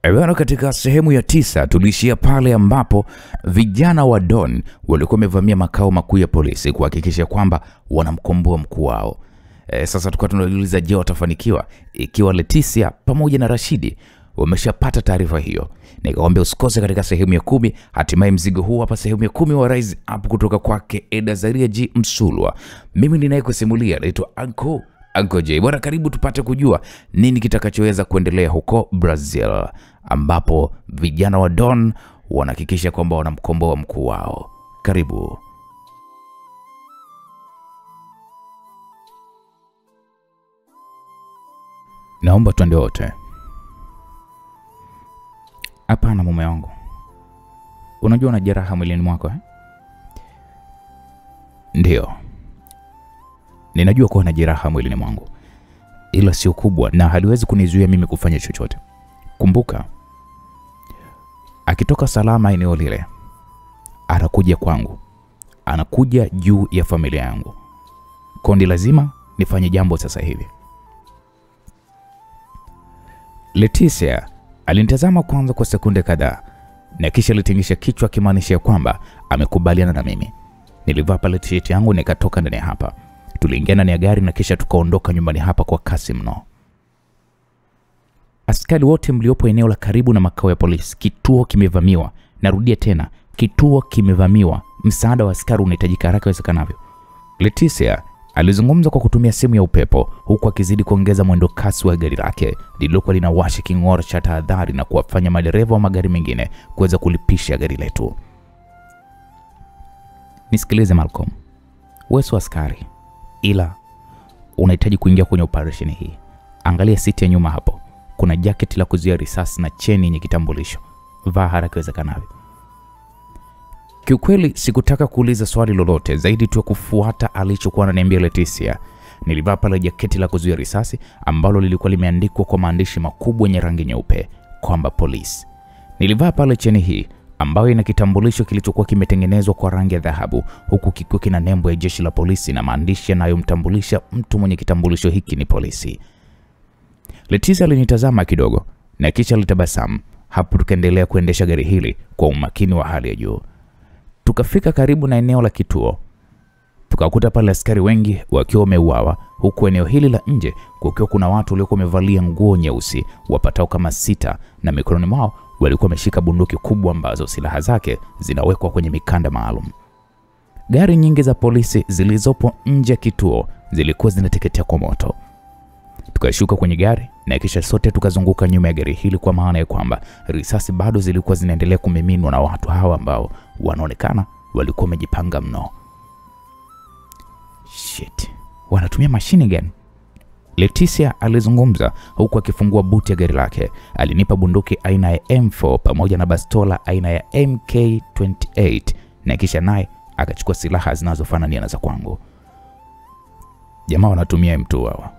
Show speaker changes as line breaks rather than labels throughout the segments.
Ewana, katika sehemu ya 9 tulishia pale ambapo vijana wa Don walikuwa wamevamia makao makuu ya polisi kuhakikisha kwamba wanamkomboa mkuu wao. Sasa tulikuwa tunajiuliza, je, watafanikiwa ikiwa Leticia pamoja na Rashidi wameshapata taarifa hiyo? Nikakwambia usikose katika sehemu ya 10. Hatimaye mzigo huu hapa sehemu ya 10 wa Rise Up kutoka kwake Edazaria G Msulwa. Mimi ninayekusimulia naitwa Uncle J. Bwana, karibu tupate kujua nini kitakachoweza kuendelea huko Brazil, ambapo vijana wa Don wanahakikisha kwamba wanamkomboa mkuu wao. Karibu. Naomba tuende wote. Hapana mume wangu. Unajua una jeraha mwilini mwako eh? Ndio. Ninajua kuwa na jeraha mwilini mwangu, ila sio kubwa na haliwezi kunizuia mimi kufanya chochote. Kumbuka, akitoka salama eneo lile, anakuja kwangu, anakuja juu ya familia yangu. Kondi lazima nifanye jambo sasa hivi. Leticia alinitazama kwanza kwa sekunde kadhaa na kisha alitingisha kichwa kimaanisha kwamba amekubaliana na mimi. Nilivaa pale t-shirt yangu nikatoka ndani hapa. Tuliingia ndani ya gari na kisha tukaondoka nyumbani hapa kwa kasi mno. Askari wote mliopo eneo la karibu na makao ya polisi, kituo kimevamiwa. Narudia tena, kituo kimevamiwa. Msaada wa askari unahitajika haraka iwezekanavyo. Leticia alizungumza kwa kutumia simu ya upepo huku akizidi kuongeza mwendo kasi wa gari lake lililokuwa linawasha king'ora cha tahadhari na kuwafanya madereva wa magari mengine kuweza kulipisha gari letu. Nisikilize Malcolm, wewe si askari, ila unahitaji kuingia kwenye operation hii. Angalia siti ya nyuma hapo, kuna jacket la kuzuia risasi na cheni yenye kitambulisho. Vaa haraka iwezekanavyo. Kiukweli sikutaka kuuliza swali lolote zaidi tu kufuata alichokuwa ananiambia Leticia. Nilivaa pale jaketi la kuzuia risasi ambalo lilikuwa limeandikwa kwa maandishi makubwa yenye rangi nyeupe kwamba police. Nilivaa pale cheni hii ambayo ina kitambulisho kilichokuwa kimetengenezwa kwa rangi ya dhahabu huku kikiwa kina nembo ya jeshi la polisi na maandishi yanayomtambulisha mtu mwenye kitambulisho hiki ni polisi. Leticia alinitazama kidogo na kisha alitabasamu. Hapo tukaendelea kuendesha gari hili kwa umakini wa hali ya juu. Tukafika karibu na eneo la kituo. Tukakuta pale askari wengi wakiwa wameuawa, huku eneo hili la nje kukiwa kuna watu waliokuwa wamevalia nguo nyeusi wapatao kama 6 na mikononi mwao walikuwa wameshika bunduki kubwa ambazo silaha zake zinawekwa kwenye mikanda maalum. Gari nyingi za polisi zilizopo nje ya kituo zilikuwa zinateketea kwa moto. Tukashuka kwenye gari na kisha sote tukazunguka nyuma ya gari hili kwa maana ya kwamba risasi bado zilikuwa zinaendelea kumiminwa na watu hawa ambao wanaonekana walikuwa wamejipanga mno. Shit, wanatumia mashine gani? Leticia alizungumza huku akifungua buti ya gari lake. Alinipa bunduki aina ya M4 pamoja na bastola aina ya MK28 na kisha naye akachukua silaha zinazofanana na za kwangu. Jamaa wanatumia M2 hawa.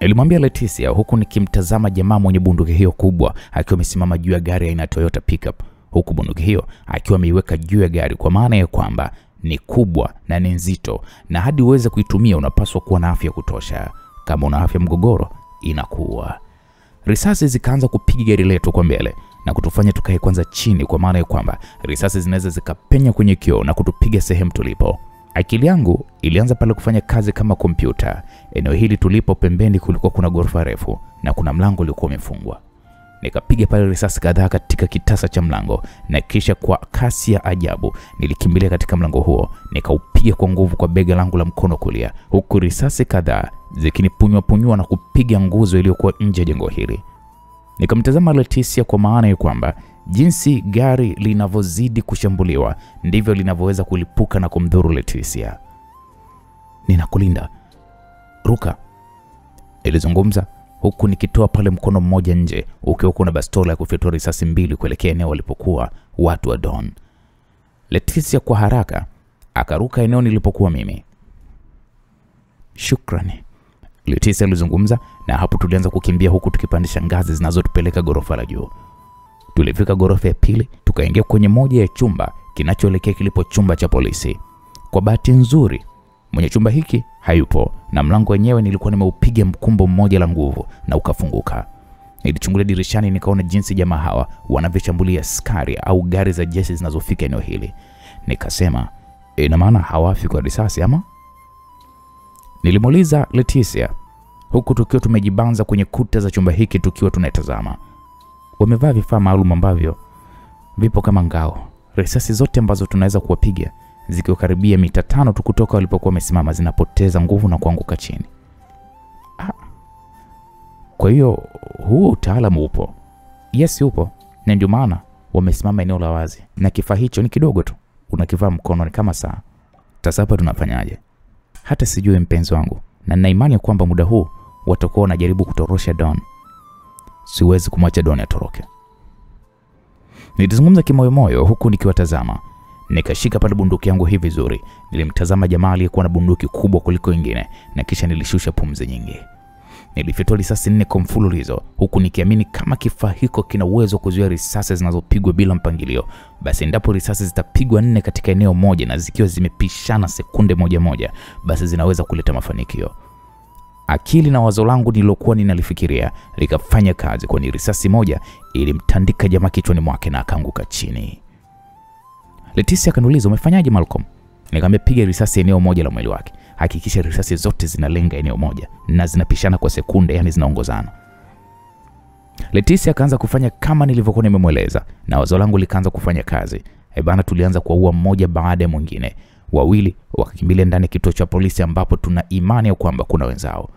Nilimwambia Leticia huku nikimtazama jamaa mwenye bunduki hiyo kubwa akiwa amesimama juu ya gari aina ya Toyota pickup, huku bunduki hiyo akiwa ameiweka juu ya gari kwa maana ya kwamba ni kubwa na ni nzito na hadi uweze kuitumia unapaswa kuwa na afya kutosha. Kama una afya mgogoro inakuwa. Risasi zikaanza kupiga gari letu kwa mbele na kutufanya tukae kwanza chini kwa maana ya kwamba risasi zinaweza zikapenya kwenye kioo na kutupiga sehemu tulipo. Akili yangu ilianza pale kufanya kazi kama kompyuta. Eneo hili tulipo pembeni kulikuwa kuna ghorofa refu na kuna mlango uliokuwa umefungwa. Nikapiga pale risasi kadhaa katika kitasa cha mlango na kisha kwa kasi ya ajabu nilikimbilia katika mlango huo, nikaupiga kwa nguvu kwa bega langu la mkono kulia, huku risasi kadhaa zikinipunywa na kupiga nguzo iliyokuwa nje ya jengo hili. Nikamtazama Leticia kwa maana ya kwamba jinsi gari linavozidi kushambuliwa ndivyo linavyoweza kulipuka na kumdhuru Leticia. Ninakulinda, ruka, ilizungumza huku nikitoa pale mkono mmoja nje ukiwa kuna bastola ya kufyatua risasi 2 kuelekea eneo walipokuwa watu wa Don. Leticia kwa haraka akaruka eneo nilipokuwa mimi. Shukrani, Leticia alizungumza na hapo tulianza kukimbia huku tukipandisha ngazi zinazotupeleka ghorofa la juu. Tulifika ghorofa ya pili, tukaingia kwenye moja ya chumba kinachoelekea kilipo chumba cha polisi. Kwa bahati nzuri mwenye chumba hiki hayupo na mlango wenyewe nilikuwa nimeupiga mkumbo mmoja la nguvu na ukafunguka. Nilichungulia dirishani nikaona jinsi jamaa hawa wanavyoshambulia askari au gari za jeshi zinazofika eneo hili. Nikasema, ina maana hawafi kwa risasi ama? Nilimuuliza Leticia huku tukiwa tumejibanza kwenye kuta za chumba hiki tukiwa tunatazama. Wamevaa vifaa maalum ambavyo vipo kama ngao. Risasi zote ambazo tunaweza kuwapiga zikiwa karibia mita 5 tu kutoka walipokuwa wamesimama zinapoteza nguvu na kuanguka chini. Kwa hiyo huo utaalamu upo? Yes, upo. Na ndio maana wamesimama eneo la wazi. Na kifaa hicho ni kidogo tu. Unakivaa mkononi kama saa. Sasa hapa tunafanyaje? Hata sijui mpenzi wangu. Na nina imani kwamba muda huu watakuwa wanajaribu kutorosha Don. Siwezi kumwacha Don atoroke. Nilizungumza kimoyomoyo huku nikiwatazama. Nikashika pale bunduki yangu hivi vizuri. Nilimtazama jamaa aliyekuwa na bunduki kubwa kuliko wengine na kisha nilishusha pumzi nyingi. Nilifyatua risasi 4 kwa mfululizo huku nikiamini kama kifaa hiko kina uwezo kuzuia risasi zinazopigwa bila mpangilio, basi endapo risasi zitapigwa 4 katika eneo moja na zikiwa zimepishana sekunde moja, basi zinaweza kuleta mafanikio. Akili na wazo langu nilokuwa ninalifikiria likafanya kazi, kwani risasi moja ilimtandika jamaa kichwani mwake na akaanguka chini. Leticia akaniuliza, umefanyaje Malcolm? Nikamwambia, piga risasi eneo moja la mwili wake. Hakikisha risasi zote zinalenga eneo moja na zinapishana kwa sekunde, yani zinaongozana. Leticia akaanza kufanya kama nilivyokuwa nimemweleza na wazo langu likaanza kufanya kazi. Bana, tulianza kuua mmoja baada ya mwingine. Wawili wakakimbilia ndani ya kituo cha polisi ambapo tuna imani ya kwamba kuna wenzao.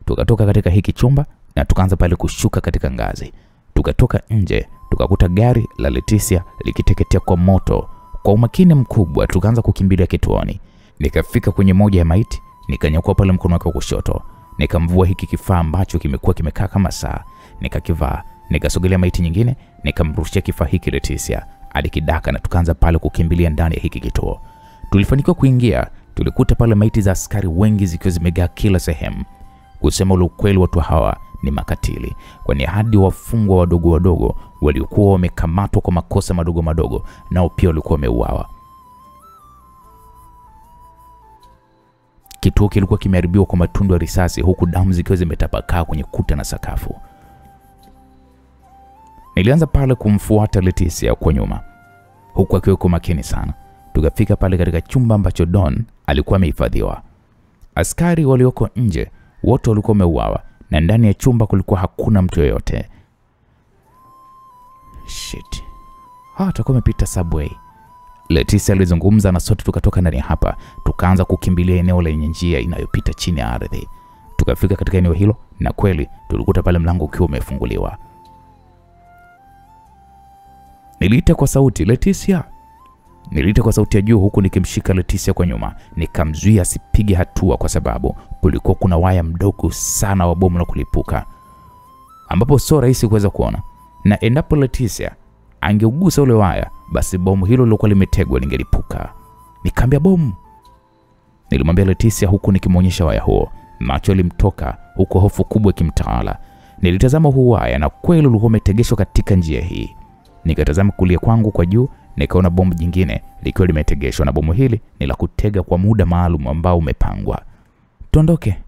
Tukatoka katika hiki chumba na tukaanza pale kushuka katika ngazi. Tukatoka nje, tukakuta gari la Leticia likiteketea kwa moto. Kwa umakini mkubwa tukaanza kukimbilia kituoni. Nikafika kwenye moja ya maiti, nikanyakua pale mkono wake wa kushoto. Nikamvua hiki kifaa ambacho kimekuwa kimekaa kama saa. Nikakivaa, nikasogelea maiti nyingine, nikamrushia kifaa hiki Leticia. Alikidaka na tukaanza pale kukimbilia ndani ya hiki kituo. Tulifanikiwa kuingia, tulikuta pale maiti za askari wengi zikiwa zimegaa kila sehemu. Kusema ule ukweli, watu hawa ni makatili, kwani hadi wafungwa wadogo waliokuwa wamekamatwa kwa makosa madogo nao pia walikuwa wameuawa. Kituo kilikuwa kimeharibiwa kwa matundu ya risasi huku damu zikiwa zimetapakaa kwenye kuta na sakafu. Nilianza pale kumfuata Leticia kwa nyuma huku akiwa kwa makini sana. Tukafika pale katika chumba ambacho Don alikuwa amehifadhiwa. Askari walioko nje wote walikuwa wameuawa na ndani ya chumba kulikuwa hakuna mtu yeyote. Shit. Tutakuwa tumepita subway. Leticia alizungumza na sote tukatoka ndani hapa. Tukaanza kukimbilia eneo lenye njia inayopita chini ya ardhi. Tukafika katika eneo hilo na kweli tulikuta pale mlango ukiwa umefunguliwa. Niliita kwa sauti, Leticia. Niliita kwa sauti ya juu huku nikimshika Leticia kwa nyuma. Nikamzuia asipige hatua kwa sababu kulikuwa kuna waya mdogo sana wa bomu la kulipuka ambapo sio rahisi kuweza kuona. Na endapo Leticia angeugusa ule waya, basi bomu hilo lilokuwa limetegwa lingelipuka. Nikamwambia bomu. Nilimwambia Leticia huku nikimuonyesha waya huo. Macho yalimtoka huku hofu kubwa ikimtawala. Nilitazama huo waya na kweli ulikuwa umetegeshwa katika njia hii. Nikatazama kulia kwangu kwa juu, nikaona bomu jingine likiwa limetegeshwa, na bomu hili ni la kutega kwa muda maalum ambao umepangwa. Tutoke.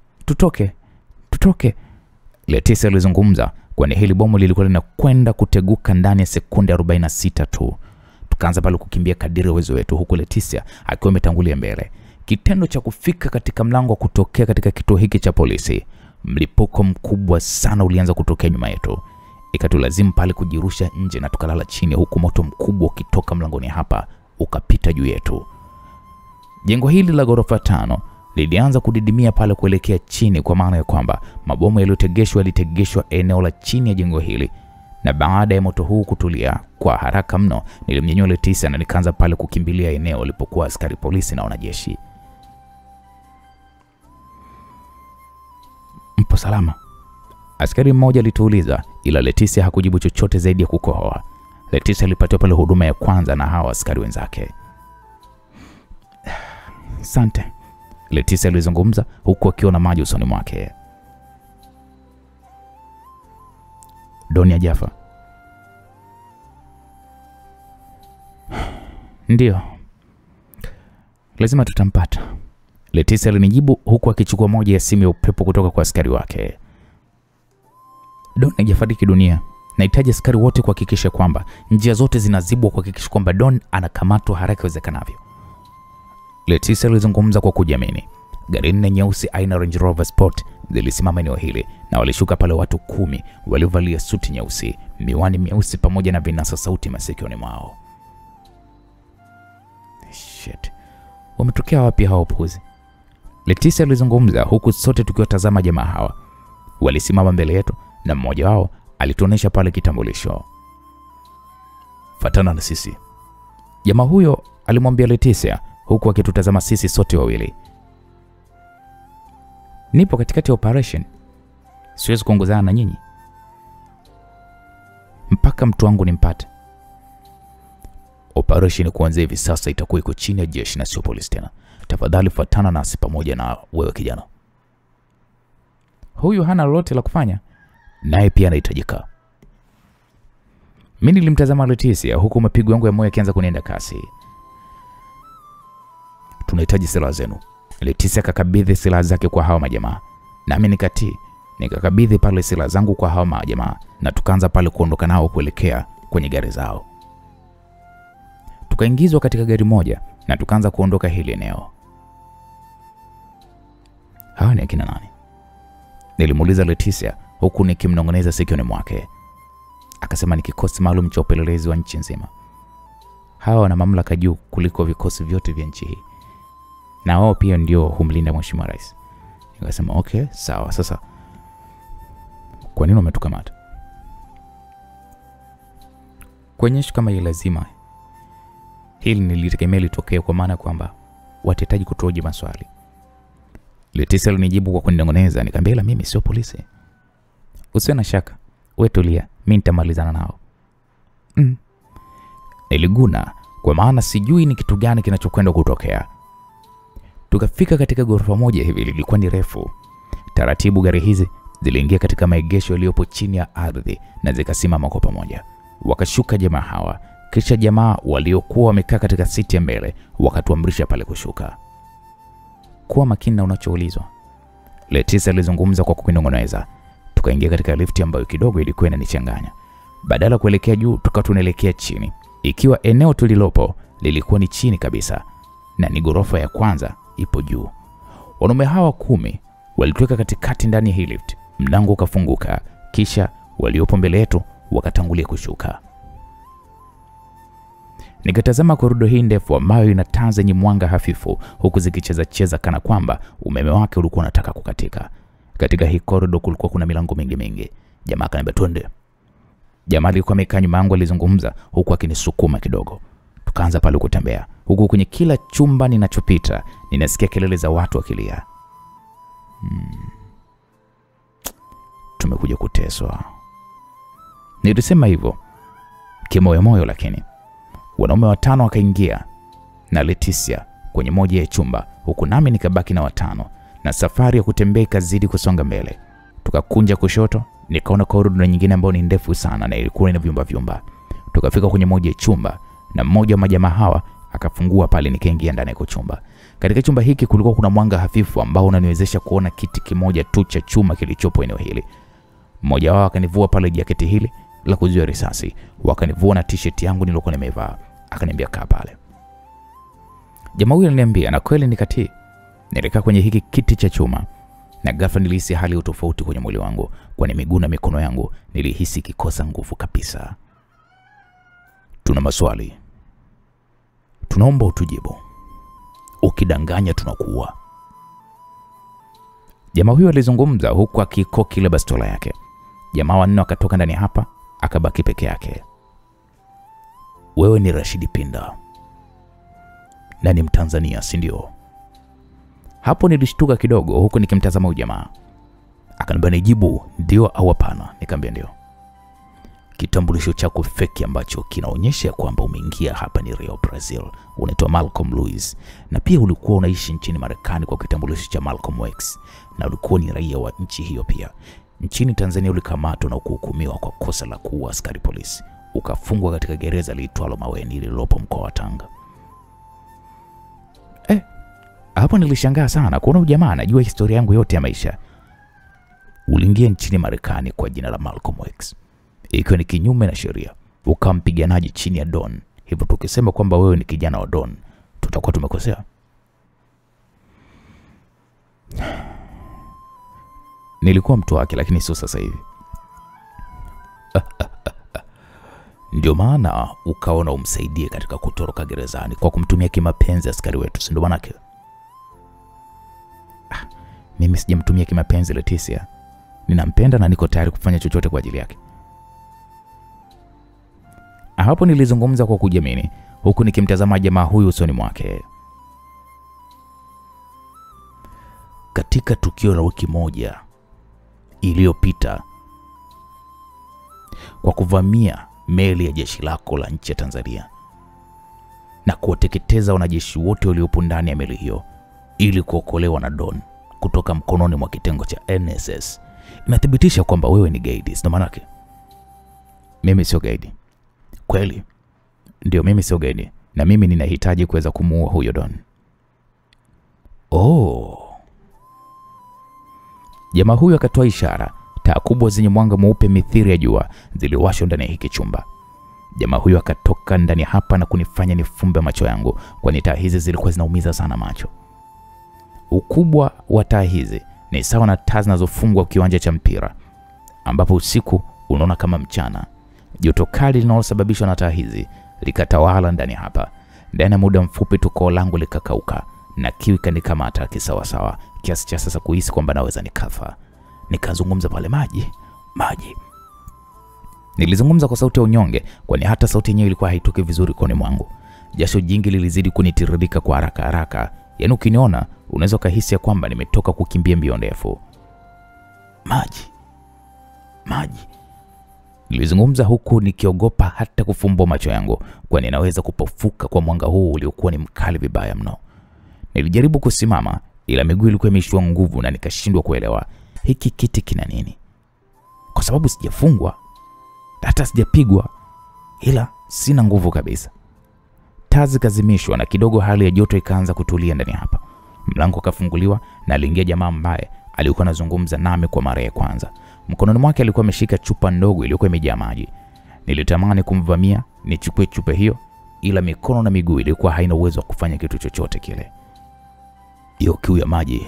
Leticia alizungumza, kwani hili bomu lilikuwa linakwenda kuteguka ndani ya sekunde 46 tu. Tukaanza pale kukimbia kadiri ya uwezo wetu huku Leticia akiwa ametangulia mbele. Kitendo cha kufika katika mlango wa kutokea katika kituo hiki cha polisi, mlipuko mkubwa sana ulianza kutokea nyuma yetu. Ikatulazimu pale kujirusha nje na tukalala chini huku moto mkubwa ukitoka mlangoni hapa ukapita juu yetu. Jengo hili la ghorofa 5 lilianza kudidimia pale kuelekea chini, kwa maana ya kwamba mabomu yaliyotegeshwa eneo la chini ya jengo hili. Na baada ya moto huu kutulia kwa haraka mno, nilimnyanyua Leticia na nikaanza pale kukimbilia eneo walipokuwa askari polisi na wanajeshi. Mpo salama? Askari mmoja alituuliza, ila Leticia hakujibu chochote zaidi ya kukohoa. Leticia alipatiwa pale huduma ya kwanza na hawa askari wenzake. Asante, Leticia alizungumza huku akiwa na maji usoni mwake. Doni Jafa. Ndio. Lazima tutampata, Leticia alinijibu huku akichukua moja ya simu ya upepo kutoka kwa askari wake. Don haijafariki dunia. Nahitaji askari wote kuhakikisha kwamba njia zote zinazibwa kuhakikisha kwamba Don anakamatwa haraka iwezekanavyo. Leticia alizungumza kwa kujiamini. Gari 4 nyeusi aina Range Rover Sport zilisimama eneo hili na walishuka pale watu 10 waliovalia suti nyeusi, miwani myeusi pamoja na vinasa sauti masikioni mwao. Shit. Wametokea wapi hao puzi? Leticia alizungumza huku sote tukiwatazama jamaa hawa. Walisimama mbele yetu na mmoja wao alituonesha pale kitambulisho. Fatana na sisi. Jamaa huyo alimwambia Leticia huku akitutazama sisi sote wawili. Nipo katikati ya operation. Siwezi kuongozana na nyinyi mpaka mtu wangu nimpate. Operation kuanzia hivi sasa itakuwa iko chini ya jeshi na sio polisi tena. Tafadhali fuatana nasi pamoja na wewe kijana. Huyu hana lolote la kufanya, naye pia anahitajika. Mimi nilimtazama Leticia huku mapigo yangu ya moyo yakianza kunienda kasi. Tunahitaji silaha zenu. Leticia akakabidhi silaha zake kwa hao majamaa. Nami nikakabidhi pale silaha zangu kwa hao majamaa na tukaanza pale kuondoka nao kuelekea kwenye gari zao. Tukaingizwa katika gari moja na tukaanza kuondoka hili eneo. Hawa ni akina nani? Nilimuuliza Leticia huku nikimnong'oneza sikioni mwake. Akasema ni kikosi maalum cha upelelezi wa nchi nzima. Hawa wana mamlaka juu kuliko vikosi vyote vya nchi hii. Na wao pia ndio humlinda Mheshimiwa Rais. Nikasema okay, sawa. Sasa kwa nini umetukamata? Kuonyesha kama ile lazima. Hili nilitegemea litokee kwa maana kwamba watahitaji kutoji maswali. Leticia alinijibu kwa kuninong'oneza. Nikamwambia mimi sio polisi. Usiwe na shaka. Wewe tulia, mimi nitamalizana nao. Niliguna kwa maana sijui ni kitu gani kinachokwenda kutokea. Tukafika katika ghorofa moja hivi lilikuwa ni refu. Taratibu gari hizi ziliingia katika maegesho yaliyopo chini ya ardhi na zikasimama kwa pamoja. Wakashuka jamaa hawa. Kisha jamaa waliokuwa wamekaa katika siti ya mbele wakatuamrisha pale kushuka. Kuwa makini na unachoulizwa. Leticia alizungumza kwa kukinong'oneza. Tukaingia katika lifti ambayo kidogo ilikuwa inanichanganya. Badala kuelekea juu tukawa tunaelekea chini. Ikiwa eneo tulilopo lilikuwa ni chini kabisa na ni ghorofa ya kwanza ipo juu. Wanaume hawa 10 walituweka katikati ndani ya hii lift. Mlango ukafunguka, kisha waliopo mbele yetu wakatangulia kushuka. Nikatazama korido hii ndefu ambayo ina taa zenye mwanga hafifu huku zikicheza kana kwamba umeme wake ulikuwa unataka kukatika. Katika hii korido kulikuwa kuna milango mingi. Jamaa akaniambia twende. Jamaa alikuwa amekaa nyuma yangu alizungumza huku akinisukuma kidogo. Tukaanza pale kutembea. Huku kwenye kila chumba ninachopita ninasikia kelele za watu wakilia. Tumekuja kuteswa. Nilisema hivyo kimoyomoyo, lakini wanaume 5 wakaingia na Leticia kwenye moja ya chumba huku nami nikabaki na 5 na safari ya kutembea ikazidi kusonga mbele. Tukakunja kushoto, nikaona korido nyingine ambayo ni ndefu sana na ilikuwa ina vyumba. Tukafika kwenye moja ya chumba na mmoja wa majamaa hawa akafungua pale, nikaingia ndani ya chumba. Katika chumba hiki kulikuwa kuna mwanga hafifu ambao unaniwezesha kuona kiti kimoja tu cha chuma kilichopo eneo hili. Mmoja wao akanivua pale jaketi hili la kuzuia risasi, wakanivua na t-shirt yangu niliyokuwa nimevaa, akaniambia kaa pale. Jamaa huyo aliniambia na kweli nikatii. Nilikaa kwenye hiki kiti cha chuma na ghafla nilihisi hali ya tofauti kwenye mwili wangu, kwani miguu na mikono yangu nilihisi kikosa nguvu kabisa. Tuna maswali. Tunaomba utujibu. Ukidanganya tunakuua. Jamaa huyo alizungumza huku akikoki ile bastola yake. Jamaa wanne wakatoka ndani hapa, akabaki peke yake. Wewe ni Rashidi Pinda na ni Mtanzania, si ndio? Hapo nilishtuka kidogo huku nikimtazama huyu jamaa. Akaniambia nijibu ndio au hapana. Nikamwambia ndio. Kitambulisho chako feki ambacho kinaonyesha kwamba umeingia hapa ni Rio Brazil, unaitwa Malcolm Lewis, na pia ulikuwa unaishi nchini Marekani kwa kitambulisho cha Malcolm X, na ulikuwa ni raia wa nchi hiyo pia. Nchini Tanzania ulikamatwa na kuhukumiwa kwa kosa la kuua askari polisi, ukafungwa katika gereza liitwalo Maweni lililopo mkoa wa Tanga. Hapo nilishangaa sana kuona jamaa anajua historia yangu yote ya maisha. uliingia nchini Marekani kwa jina la Malcolm X, ikiwa ni kinyume na sheria, ukawa mpiganaji chini ya Don. Hivyo tukisema kwamba wewe ni kijana wa Don, tutakuwa tumekosea. Nilikuwa mtu wake, lakini sio sasa hivi. Ndio maana ukaona umsaidie katika kutoroka gerezani kwa kumtumia kimapenzi askari wetu, si ndio manake? Mimi sijamtumia kimapenzi Leticia. Ninampenda na niko tayari kufanya chochote kwa ajili yake. Hapo nilizungumza kwa kujiamini, huku nikimtazama jamaa huyu usoni mwake. Katika tukio la wiki moja iliyopita, kwa kuvamia meli ya jeshi lako la nchi ya Tanzania na kuwateketeza wanajeshi wote waliopo ndani ya meli hiyo ili kuokolewa na Don kutoka mkononi mwa kitengo cha NSS, inathibitisha kwamba wewe ni gaidi, sio manake? Mimi sio gaidi. Kweli? Ndio, mimi sio gaidi, na mimi ninahitaji kuweza kumuua huyo Don. Jamaa huyo akatoa ishara. Taa kubwa zenye mwanga mweupe mithiri ya jua ziliwashwa ndani ya hiki chumba. Jamaa huyo akatoka ndani hapa na kunifanya nifumbe macho yangu, kwani taa hizi zilikuwa zinaumiza sana macho. Ukubwa wa taa hizi ni sawa na taa zinazofungwa kiwanja cha mpira, ambapo usiku unaona kama mchana. Joto kali linalosababishwa na taa hizi likatawala ndani hapa. Ndani ya muda mfupi tu koo langu likakauka na kiu ikanikamata kisawasawa, kiasi cha sasa kuhisi kwamba naweza nikafa. Nikazungumza pale, maji. Nilizungumza kwa sauti ya unyonge, kwani hata sauti yenyewe ilikuwa haitoki vizuri koni mwangu. Jasho jingi lilizidi kunitiririka kwa haraka. Yaani ukiniona unaweza kuhisi kwamba nimetoka kukimbia mbio ndefu. Maji. Nilizungumza huku nikiogopa hata kufumbua macho yangu, kwani naweza kupofuka kwa mwanga huu uliokuwa ni mkali vibaya mno. Nilijaribu kusimama, ila miguu ilikuwa imeishiwa nguvu na nikashindwa kuelewa hiki kiti kina nini. Kwa sababu sijafungwa, hata sijapigwa, ila sina nguvu kabisa. Taa zikazimishwa na kidogo hali ya joto ikaanza kutulia ndani hapa. Mlango ukafunguliwa na aliingia jamaa ambaye alikuwa anazungumza nami kwa mara ya kwanza. Mkononi mwake alikuwa ameshika chupa ndogo iliyokuwa imejaa maji. Nilitamani kumvamia nichukue chupa hiyo, ila mikono na miguu ilikuwa haina uwezo wa kufanya kitu chochote kile. Hiyo kiu ya maji,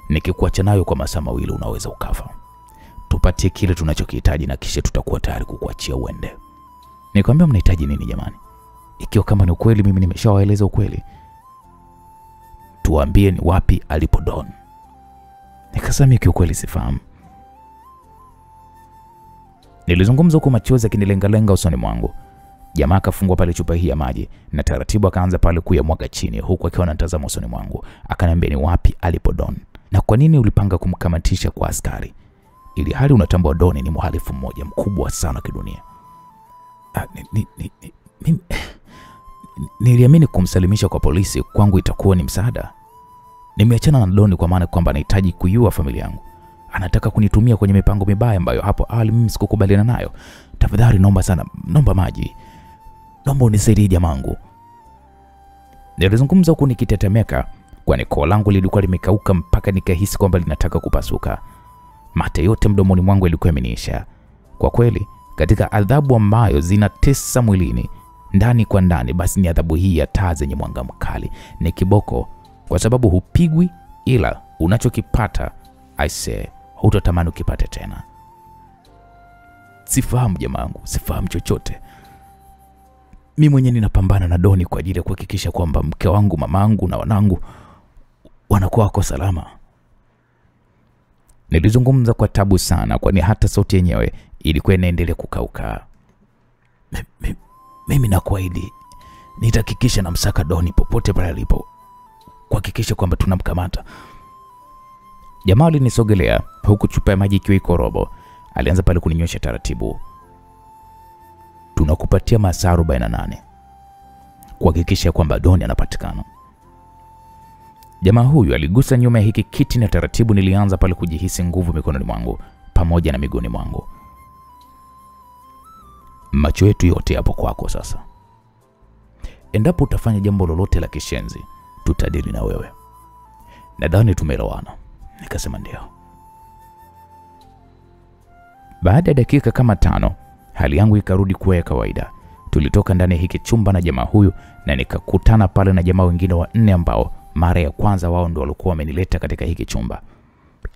nikikuacha nayo kwa masaa mawili unaweza ukafa. Tupatie kile tunachokihitaji na kisha tutakuwa tayari kukuachia uende. Nikamwambia, mnahitaji nini jamani? Ikiwa kama ni ukweli, mimi nimeshawaeleza ukweli. Tuambie ni wapi alipo Don. Nikasema kiukweli sifahamu. Nilizungumza huko machozi yakinilengalenga usoni mwangu. Jamaa akafungua pale chupa hii ya maji na taratibu akaanza pale kuyamwaga chini, huku akiwa anatazama usoni mwangu. Akaniambia, ni wapi alipo Don na kwa nini ulipanga kumkamatisha kwa askari, ili hali unatambua Don ni mhalifu mmoja mkubwa sana kidunia. Niliamini kumsalimisha kwa polisi kwangu itakuwa ni msaada. Nimeachana na Don kwa maana kwamba anahitaji kuiua familia yangu. Anataka kunitumia kwenye mipango mibaya ambayo hapo awali mimi sikukubaliana nayo. Tafadhali naomba sana, naomba maji. Naomba unisaidie jamangu. Nilizungumza huku nikitetemeka, kwani koo langu lilikuwa limekauka mpaka nikahisi kwamba linataka kupasuka. Mate yote mdomoni mwangu ilikuwa yameniisha. Kwa kweli, katika adhabu ambayo zinatesa mwilini ndani kwa ndani, basi ni adhabu hii ya taa zenye mwanga mkali ni kiboko, kwa sababu hupigwi, ila unachokipata aise hutatamani ukipate tena. Sifahamu jamangu, sifahamu chochote. Mimi mwenyewe ninapambana na Doni kwa ajili ya kuhakikisha kwamba mke wangu, mamangu na wanangu wanakuwa wako salama. Nilizungumza kwa tabu sana, kwani hata sauti yenyewe ilikuwa inaendelea kukauka. Mimi nakuahidi nitahakikisha namsaka Doni popote pale alipo, kuhakikisha kwamba tunamkamata. Jamaa alinisogelea huku chupa ya maji ikiwa iko robo. Alianza pale kuninywesha taratibu. Tunakupatia masaa 48 kuhakikisha kwamba Doni anapatikana. Jamaa huyu aligusa nyuma ya hiki kiti na taratibu nilianza pale kujihisi nguvu mikononi mwangu pamoja na miguuni mwangu. Macho yetu yote hapo kwako sasa. Endapo utafanya jambo lolote la kishenzi, tutadili na wewe. Nadhani tumeelewana. Nikasema ndio. Baada ya dakika kama 5, hali yangu ikarudi kuwa ya kawaida. Tulitoka ndani ya hiki chumba na jamaa huyu na nikakutana pale na jamaa wengine 4 ambao mara ya kwanza wao ndio walikuwa wamenileta katika hiki chumba.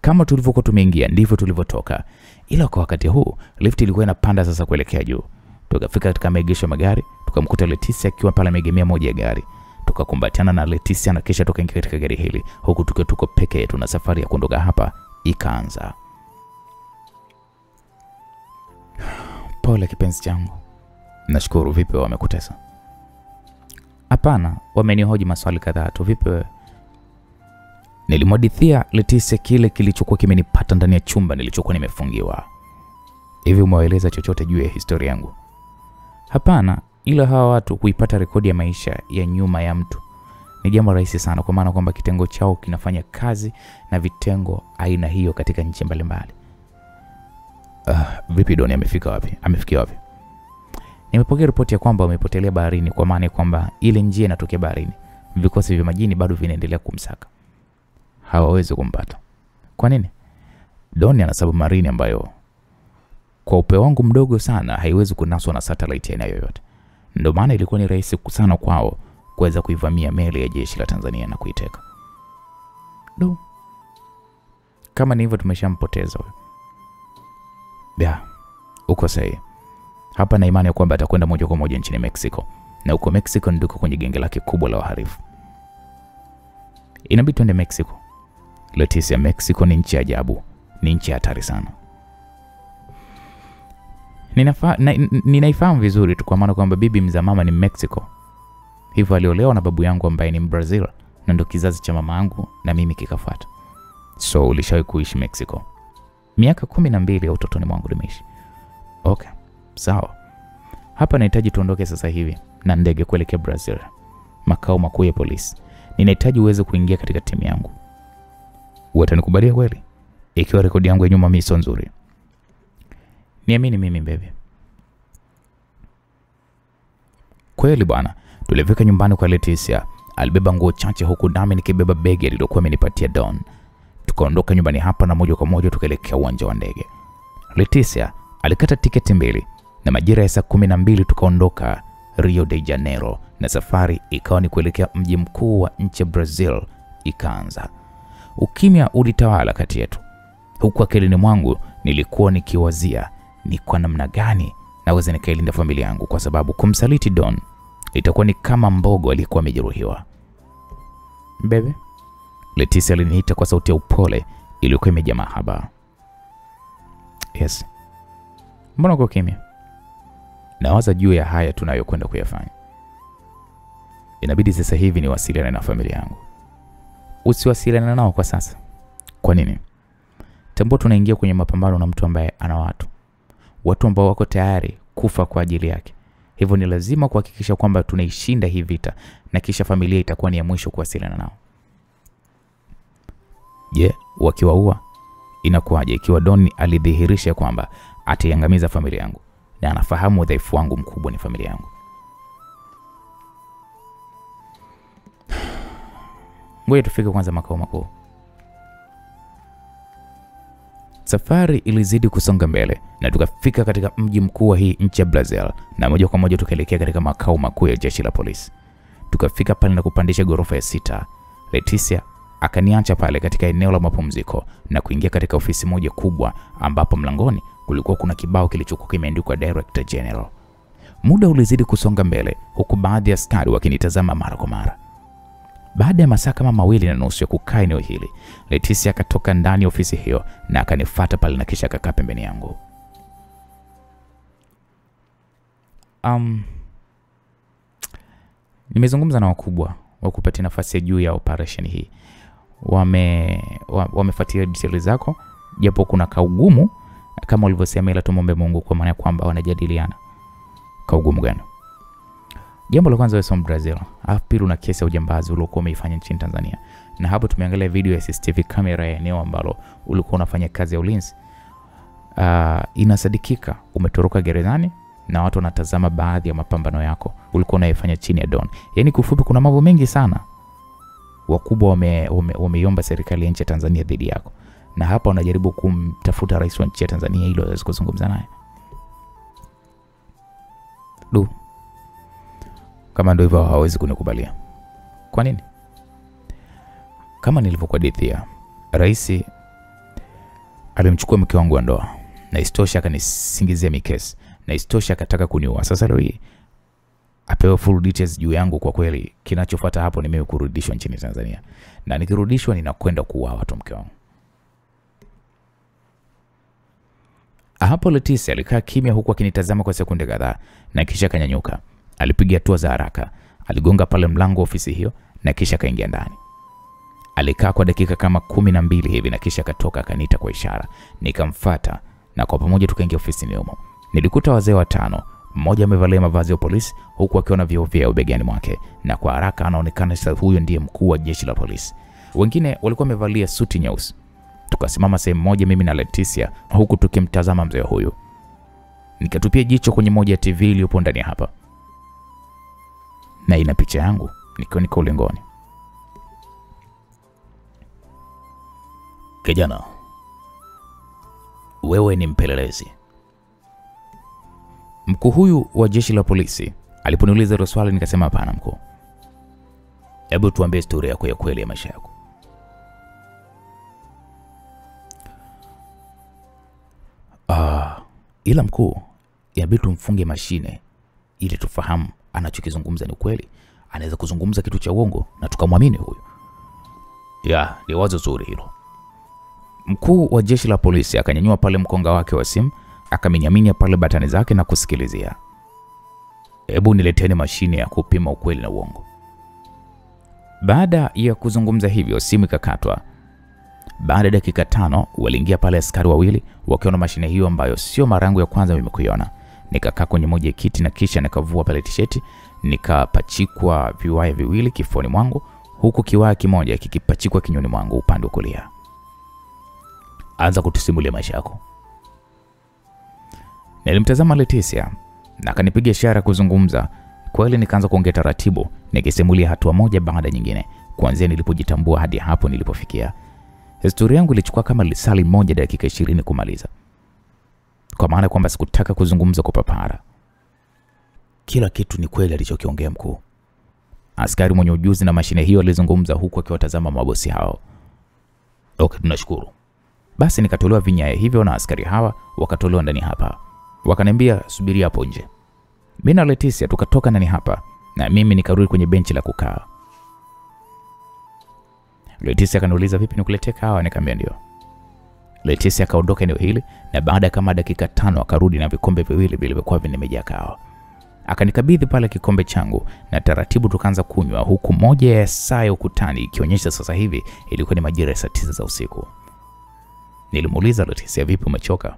Kama tulivyokuwa tumeingia ndivyo tulivyotoka. Ila kwa wakati huu lift ilikuwa inapanda sasa kuelekea juu. Tukafika katika maegesho ya magari, tukamkuta Leticia akiwa pale ameegemea moja ya gari. Tukakumbatiana na Leticia na kisha tukaingia katika gari hili huku tuko peke yetu na safari ya kuondoka hapa ikaanza. Pole kipenzi changu. Nashukuru. Vipi wamekutesa? Hapana, wamenihoji maswali kadhaa tu. Vipi wewe? Nilimwadithia Leticia kile kilichokuwa kimenipata ndani ya chumba nilichokuwa nimefungiwa. Hivi umewaeleza chochote juu ya historia yangu? Hapana, ila hawa watu kuipata rekodi ya maisha ya nyuma ya mtu ni jambo rahisi sana, kwa maana kwamba kitengo chao kinafanya kazi na vitengo aina hiyo katika nchi mbalimbali. Vipi Don amefika wapi? Amefikia wapi? Nimepokea ripoti ya kwamba wamepotelea baharini, kwa maana kwamba ile njia inatokea baharini. Vikosi vya majini bado vinaendelea kumsaka. Hawawezi kumpata. Kwa nini? Don ana submarine ambayo kwa upeo wangu mdogo sana haiwezi kunaswa na satellite aina yoyote. Ndio maana ilikuwa ni rahisi sana kwao kuweza kuivamia meli ya jeshi la Tanzania na kuiteka. Kama ni hivyo tumeshampoteza wewe. Uko sahihi. Hapa na imani ya kwamba atakwenda moja kwa moja nchini Mexico. Na uko Mexico ndiko kwenye genge lake kubwa la wahalifu. Inabidi tuende Mexico. Leticia, Mexico ni nchi ajabu. Ni nchi hatari sana. Ninaifahamu vizuri tu, kwa maana kwamba bibi mza mama ni Mexico. Hivyo aliolewa na babu yangu ambaye ni Brazil, na ndio kizazi cha mama yangu na mimi kikafuata. So ulishawahi kuishi Mexico? Miaka 12 ya utotoni mwangu nimeishi. Okay, sawa. Hapa nahitaji tuondoke sasa hivi na ndege kuelekea Brazil, makao makuu ya polisi. Ninahitaji uweze kuingia katika timu yangu. Utanikubalia kweli? Ikiwa rekodi yangu ya nyuma mimi sio nzuri. Niamini mimi baby. Kweli bwana. Tulifika nyumbani kwa Leticia. Alibeba nguo chache huku nami nikibeba begi alilokuwa amenipatia Don. Tukaondoka nyumbani hapa na moja kwa moja tukaelekea uwanja wa ndege. Leticia alikata tiketi 2 na majira ya saa 12 tukaondoka Rio de Janeiro, na safari ikawa ni kuelekea mji mkuu wa nchi Brazil ikaanza. Ukimya ulitawala kati yetu. Huku akilini mwangu nilikuwa nikiwazia ni kwa namna gani naweza nikailinda familia yangu, kwa sababu kumsaliti Don itakuwa ni kama mbogo aliyekuwa amejeruhiwa. Baby, Leticia aliniita kwa sauti ya upole iliyokuwa imejaa mahaba. Yes. Mbona uko kimya? Nawaza juu ya haya tunayokwenda kuyafanya. Inabidi sasa hivi niwasiliane na familia yangu. Usiwasiliane nao kwa sasa. Kwa nini? Tambua tunaingia kwenye mapambano na mtu ambaye ana watu ambao wako tayari kufa kwa ajili yake. Hivyo ni lazima kuhakikisha kwamba tunaishinda hii vita, na kisha familia itakuwa ni ya mwisho kuwasiliana nao. Wakiwaua inakuwaje ikiwa Don alidhihirisha kwamba ataiangamiza familia yangu na anafahamu udhaifu wangu mkubwa ni familia yangu? Ngoja tufike kwanza makao makuu. Safari ilizidi kusonga mbele na tukafika katika mji mkuu wa hii nchi ya Brazil, na moja kwa moja tukaelekea katika makao makuu ya jeshi la polisi. Tukafika pale na kupandisha ghorofa ya 6. Leticia akaniacha pale katika eneo la mapumziko na kuingia katika ofisi moja kubwa ambapo mlangoni kulikuwa kuna kibao kilichokuwa kimeandikwa Director General. Muda ulizidi kusonga mbele huku baadhi ya askari wakinitazama mara kwa mara. Baada ya masaa kama 2.5 ya kukaa eneo hili, Leticia akatoka ndani ya ofisi hiyo na akanifuata pale na kisha akakaa pembeni yangu. Nimezungumza na wakubwa wa kupatia nafasi ya juu ya operation hii. Wamefuatilia details zako, japo kuna kaugumu kama ulivyosema, ila tumombe Mungu, kwa maana kwamba wanajadiliana. Kaugumu gani? Jambo la kwanza, wewe sio Brazil. Pili, una kesi ya ujambazi uliokuwa umeifanya nchini Tanzania. Na hapo tumeangalia video ya CCTV kamera ya eneo ambalo ulikuwa unafanya kazi ya ulinzi. Inasadikika umetoroka gerezani na watu wanatazama baadhi ya mapambano yako ulikuwa unayofanya chini ya Don. Yaani kufupi kuna mambo mengi sana wakubwa wameiomba serikali ya nchi ya Tanzania dhidi yako. na hapa unajaribu kumtafuta rais wa nchi ya Tanzania ili aweze kuzungumza naye. Kama ndio hivyo hawezi kunikubalia. Kwa nini? Kama nilivyokuadithia, rais alimchukua mke wangu wa ndoa, na istosha akanisingizia mikesi, na istosha akataka kuniua. Sasa leo hii apewe full details juu yangu. Kwa kweli kinachofuata hapo ni mimi kurudishwa nchini Tanzania, na nikirudishwa ninakwenda kuua watu mke wangu. Hapo Leticia alikaa kimya huku akinitazama kwa sekunde kadhaa, na kisha kanyanyuka. Alipiga hatua za haraka, aligonga pale mlango wa ofisi hiyo na kisha kaingia ndani. Alikaa kwa dakika kama 12 hivi na kisha katoka akaniita kwa ishara. Nikamfuata na kwa pamoja tukaingia ofisini humo. Nilikuta wazee watano, mmoja amevalia mavazi ya polisi huku akiwa na vioo vya ubegani mwake, na kwa haraka anaonekana sasa huyo ndiye mkuu wa jeshi la polisi. Wengine walikuwa wamevalia suti nyeusi. Tukasimama sehemu moja mimi na Leticia huku tukimtazama mzee huyu. Nikatupia jicho kwenye moja ya TV iliyopo ndani hapa, na ina picha yangu nikiwa niko ulingoni. Kijana, wewe ni mpelelezi. Mkuu huyu wa jeshi la polisi aliponiuliza hilo swali nikasema hapana mkuu. Hebu tuambie historia yako ya kweli ya maisha yako. Ila mkuu, inabidi tumfunge mashine ili tufahamu anachokizungumza ni kweli. Anaweza kuzungumza kitu cha uongo na tukamwamini huyu. Ni wazo zuri hilo. Mkuu wa jeshi la polisi akanyanyua pale mkonga wake wa simu, akaminyaminya pale batani zake na kusikilizia. Hebu nileteni mashine ya kupima ukweli na uongo. Baada ya kuzungumza hivyo, simu ikakatwa. Baada ya dakika 5 waliingia pale askari wawili wakiwa na mashine hiyo ambayo sio mara yangu ya kwanza mimi kuiona. Nikakaa kwenye moja ya kiti na kisha nikavua pale tisheti, nikapachikwa viwaya viwili kifuani mwangu huku kiwaya kimoja kikipachikwa kinywani mwangu upande wa kulia. Anza kutusimulia maisha yako. Nilimtazama Leticia na akanipiga ishara kuzungumza. Kweli nikaanza kuongea taratibu nikisimulia hatua moja baada nyingine, kuanzia nilipojitambua hadi hapo nilipofikia. Historia yangu ilichukua kama lisali moja dakika 20 kumaliza, kwa maana kwamba sikutaka kuzungumza kwa papara. Kila kitu ni kweli alichokiongea mkuu. Askari mwenye ujuzi na mashine hiyo alizungumza huku akiwatazama mabosi hao. Okay, tunashukuru. Basi nikatolewa vinyaya hivyo na askari hawa wakatolewa ndani hapa. Wakaniambia subiri hapo nje. Mimi na Leticia tukatoka ndani hapa na mimi nikarudi kwenye benchi la kukaa. Leticia akaniuliza vipi nikuletee kahawa, nikamwambia ndio. Leticia akaondoka eneo hili na baada kama dakika 5 akarudi na vikombe viwili vilivyokuwa vimejaa kahawa. Akanikabidhi pale kikombe changu na taratibu tukaanza kunywa huku moja ya saa ya ukutani ikionyesha sasa hivi ilikuwa ni majira ya saa 9 za usiku. Nilimuuliza Leticia vipi umechoka?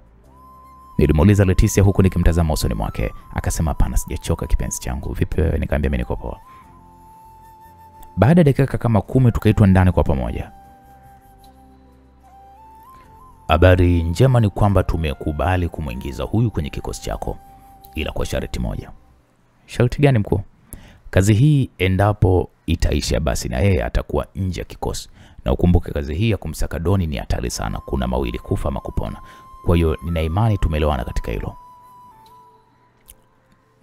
Nilimuuliza Leticia huku nikimtazama usoni mwake. Akasema hapana sijachoka kipenzi changu. Vipi wewe? Nikamwambia mimi niko poa. Baada ya dakika kama 10 tukaitwa ndani kwa pamoja. Habari njema ni kwamba tumekubali kumuingiza huyu kwenye kikosi chako, ila kwa sharti moja. Sharti gani mkuu? Kazi hii endapo itaisha basi na yeye atakuwa nje ya kikosi. Na ukumbuke kazi hii ya kumsaka Doni ni hatari sana, kuna mawili, kufa ama kupona. Kwa hiyo nina imani tumeelewana katika hilo.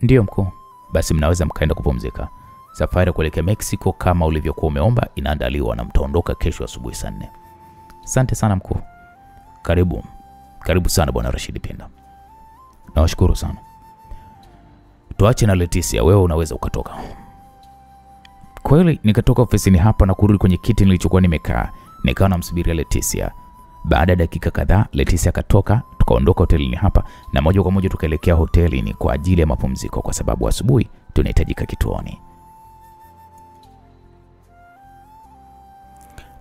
Ndio mkuu. Basi mnaweza mkaenda kupumzika. Safari kuelekea Mexico kama ulivyokuwa umeomba inaandaliwa na mtaondoka kesho asubuhi saa 4. Asante sana mkuu. Karibu sana bwana Rashid Pinda. Nawashukuru sana. Tuache na Leticia, wewe unaweza ukatoka. Kweli nikatoka ofisini hapa na kurudi kwenye kiti nilichokuwa nimekaa. Nikawa namsubiria Leticia. Baada ya dakika kadhaa Leticia akatoka, tukaondoka hotelini hapa na moja kwa moja tukaelekea hotelini kwa ajili ya mapumziko kwa sababu asubuhi tunahitajika kituoni.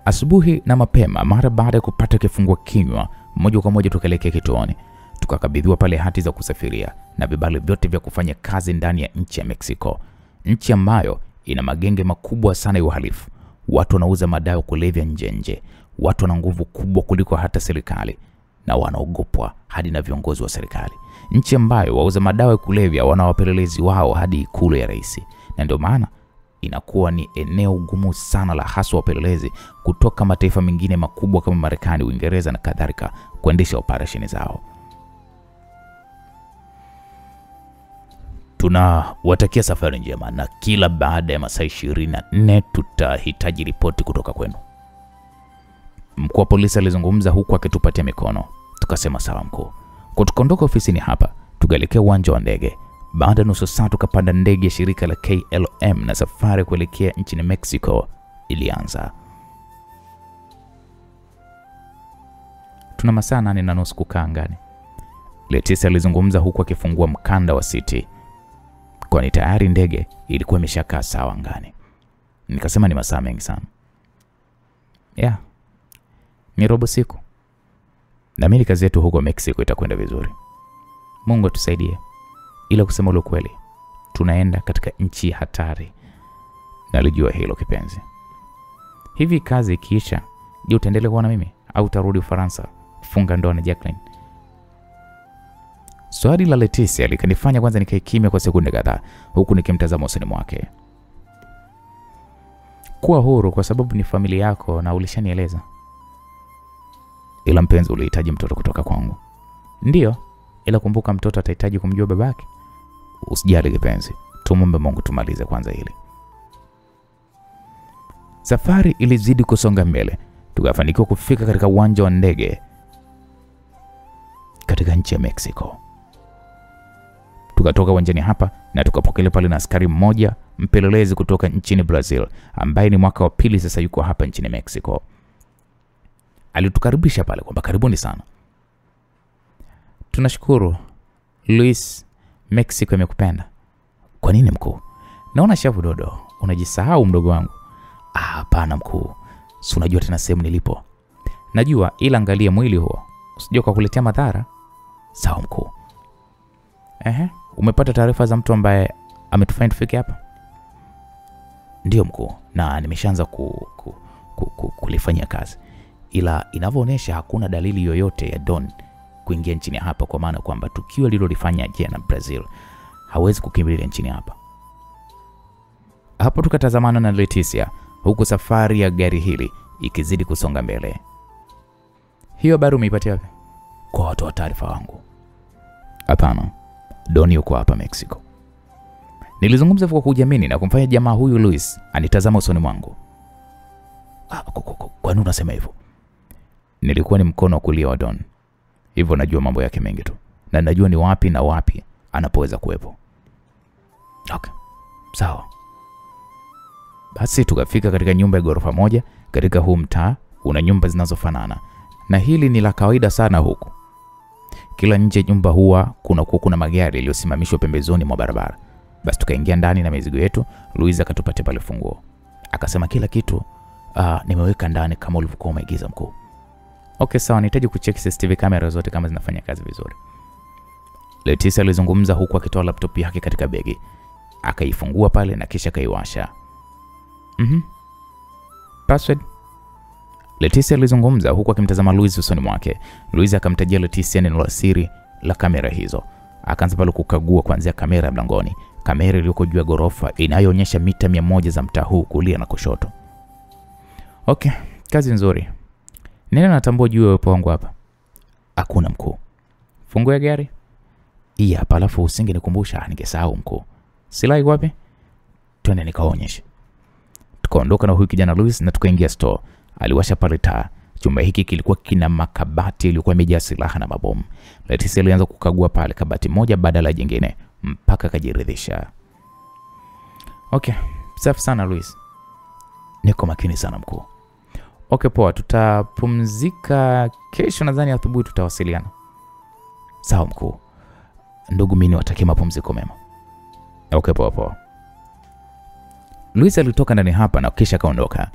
Asubuhi na mapema mara baada ya kupata kifungua kinywa, moja kwa moja tukaelekea kituoni. Tukakabidhiwa pale hati za kusafiria na vibali vyote vya kufanya kazi ndani ya nchi ya Mexico, nchi ambayo ina magenge makubwa sana ya uhalifu. Watu wanauza madawa kulevya nje. Watu wana nguvu kubwa kuliko hata serikali na wanaogopwa hadi na viongozi wa serikali. Nchi ambayo wauza madawa ya kulevya wana wapelelezi wao hadi ikulu ya rais. Na ndio maana inakuwa ni eneo gumu sana la haswa wapelelezi kutoka mataifa mengine makubwa kama Marekani, Uingereza na kadhalika kuendesha operesheni zao. Tunawatakia safari njema na kila baada ya masaa 24 tutahitaji ripoti kutoka kwenu. Mkuu wa polisi alizungumza huku akitupatia mikono. Tukasema sawa mkuu. Kwa tukaondoka ofisini hapa, tukaelekea uwanja wa ndege. Baada nusu saa tukapanda ndege ya shirika la KLM na safari kuelekea nchini Mexico ilianza. Tuna masaa 8:30 kukaa angani. Leticia alizungumza huku akifungua mkanda wa siti. Kwani tayari ndege ilikuwa imeshakaa sawa angani. Nikasema ni masaa mengi sana. Ni robo siku. Na mimi kazi yetu huko Mexico itakwenda vizuri. Mungu atusaidie. Ila kusema ule kweli, tunaenda katika nchi hatari. Nalijua hilo kipenzi. Hivi kazi ikiisha, je, utaendelea kuwa na mimi au utarudi Ufaransa kufunga ndoa na Jacqueline? Swali la Leticia likanifanya kwanza nikae kimya kwa sekunde kadhaa huku nikimtazama usoni mwake. Kuwa huru kwa sababu ni familia yako na ulishanieleza. Ila mpenzi, ulihitaji mtoto kutoka kwangu. Ndio, ila kumbuka mtoto atahitaji kumjua babake. Usijali kipenzi, tumombe Mungu tumalize kwanza hili. Safari ilizidi kusonga mbele. Tukafanikiwa kufika katika uwanja wa ndege katika nchi ya Mexico. Tukatoka uwanjani hapa na tukapokelewa pale na askari mmoja mpelelezi kutoka nchini Brazil ambaye ni mwaka wa pili sasa yuko hapa nchini Mexico. Alitukaribisha pale kwamba karibuni sana. Tunashukuru. Luis, Mexico imekupenda. Kwa nini mkuu? Naona shavu dodo. Unajisahau mdogo wangu. Hapana mkuu. Si unajua tena sehemu nilipo. Najua, ila angalia mwili huo. Usije kukuletea madhara. Sawa mkuu. Umepata taarifa za mtu ambaye ametufanya tufike hapa? Ndio mkuu, na nimeshaanza kulifanyia kazi. Ila inavyoonyesha hakuna dalili yoyote ya Don kuingia nchini hapa, kwa maana kwamba tukio lililofanya jana Brazil hawezi kukimbilia nchini hapa. Hapo tukatazamana na Leticia huku safari ya gari hili ikizidi kusonga mbele. Hiyo habari umeipatia wapi? Kwa watu wa taarifa wangu. Hapana, Don yuko hapa Mexico. Nilizungumza kwa kujiamini na kumfanya jamaa huyu Luis anitazama usoni mwangu. Kwa nini unasema hivyo? Nilikuwa ni mkono wa kulia wa Don. Hivyo najua mambo yake mengi tu. Na najua ni wapi na wapi anapoweza kuwepo. Okay, sawa. Basi tukafika katika nyumba ya ghorofa moja. Katika huu mtaa una nyumba zinazofanana. Na hili ni la kawaida sana huku. Kila nje nyumba huwa kuna magari yaliyosimamishwa pembezoni mwa barabara. Basi tukaingia ndani na mizigo yetu. Luisa akatupatia pale funguo. Akasema kila kitu nimeweka ndani kama ulivyokuwa umeigiza mkuu. Okay sawa, nahitaji kucheck CCTV kamera zote kama zinafanya kazi vizuri. Leticia alizungumza huku akitoa laptop yake katika begi. Akaifungua pale na kisha kaiwasha. Password? Leticia alizungumza huku akimtazama Luis usoni mwake. Luis akamtajia Leticia neno la siri la kamera hizo. Akaanza pale kukagua kuanzia kamera ya mlangoni, kamera iliyoko juu ya ghorofa inayoonyesha mita 100 za mtaa huu kulia na kushoto. Okay, kazi nzuri. Nini natambua juu ya uwepo wangu hapa? Hakuna mkuu. Funguo ya gari? Hii hapa, alafu usingenikumbusha ningesahau mkuu. Silaha wapi? Twende nikaonyeshe. Tukaondoka na huyu kijana Luis na tukaingia store. Aliwasha pale taa. Chumba hiki kilikuwa kina makabati yaliokuwa yamejaa silaha na mabomu. Leticia alianza kukagua pale kabati moja badala ya jingine mpaka kajiridhisha. Okay, safi sana Luis. Niko makini sana mkuu. Okay poa, tutapumzika kesho, nadhani asubuhi tutawasiliana. Sawa mkuu. Ndugu mimi niwatakie mapumziko mema. Okay poa. Luis alitoka ndani hapa na kisha kaondoka.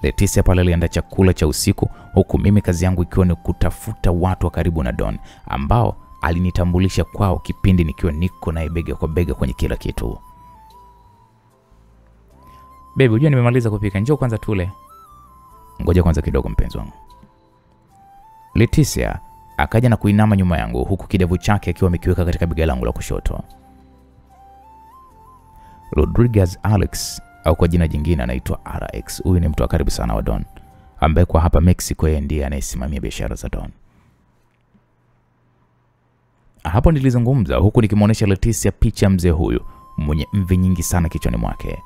Leticia pale alienda chakula cha usiku huku mimi kazi yangu ikiwa ni kutafuta watu wa karibu na Don ambao alinitambulisha kwao kipindi nikiwa niko naye bega kwa bega kwenye kila kitu. Baby, unajua nimemaliza kupika, njoo kwanza tule. Ngoja kwanza kidogo mpenzi wangu. Leticia akaja na kuinama nyuma yangu huku kidevu chake akiwa amekiweka katika bega langu la kushoto. Rodriguez Alex au kwa jina jingine anaitwa RX. Huyu ni mtu wa karibu sana wa Don, ambaye kwa hapa Mexico yeye ndiye anayesimamia biashara za Don. Hapo nilizungumza huku nikimuonesha Leticia picha mzee huyu mwenye mvi nyingi sana kichwani mwake.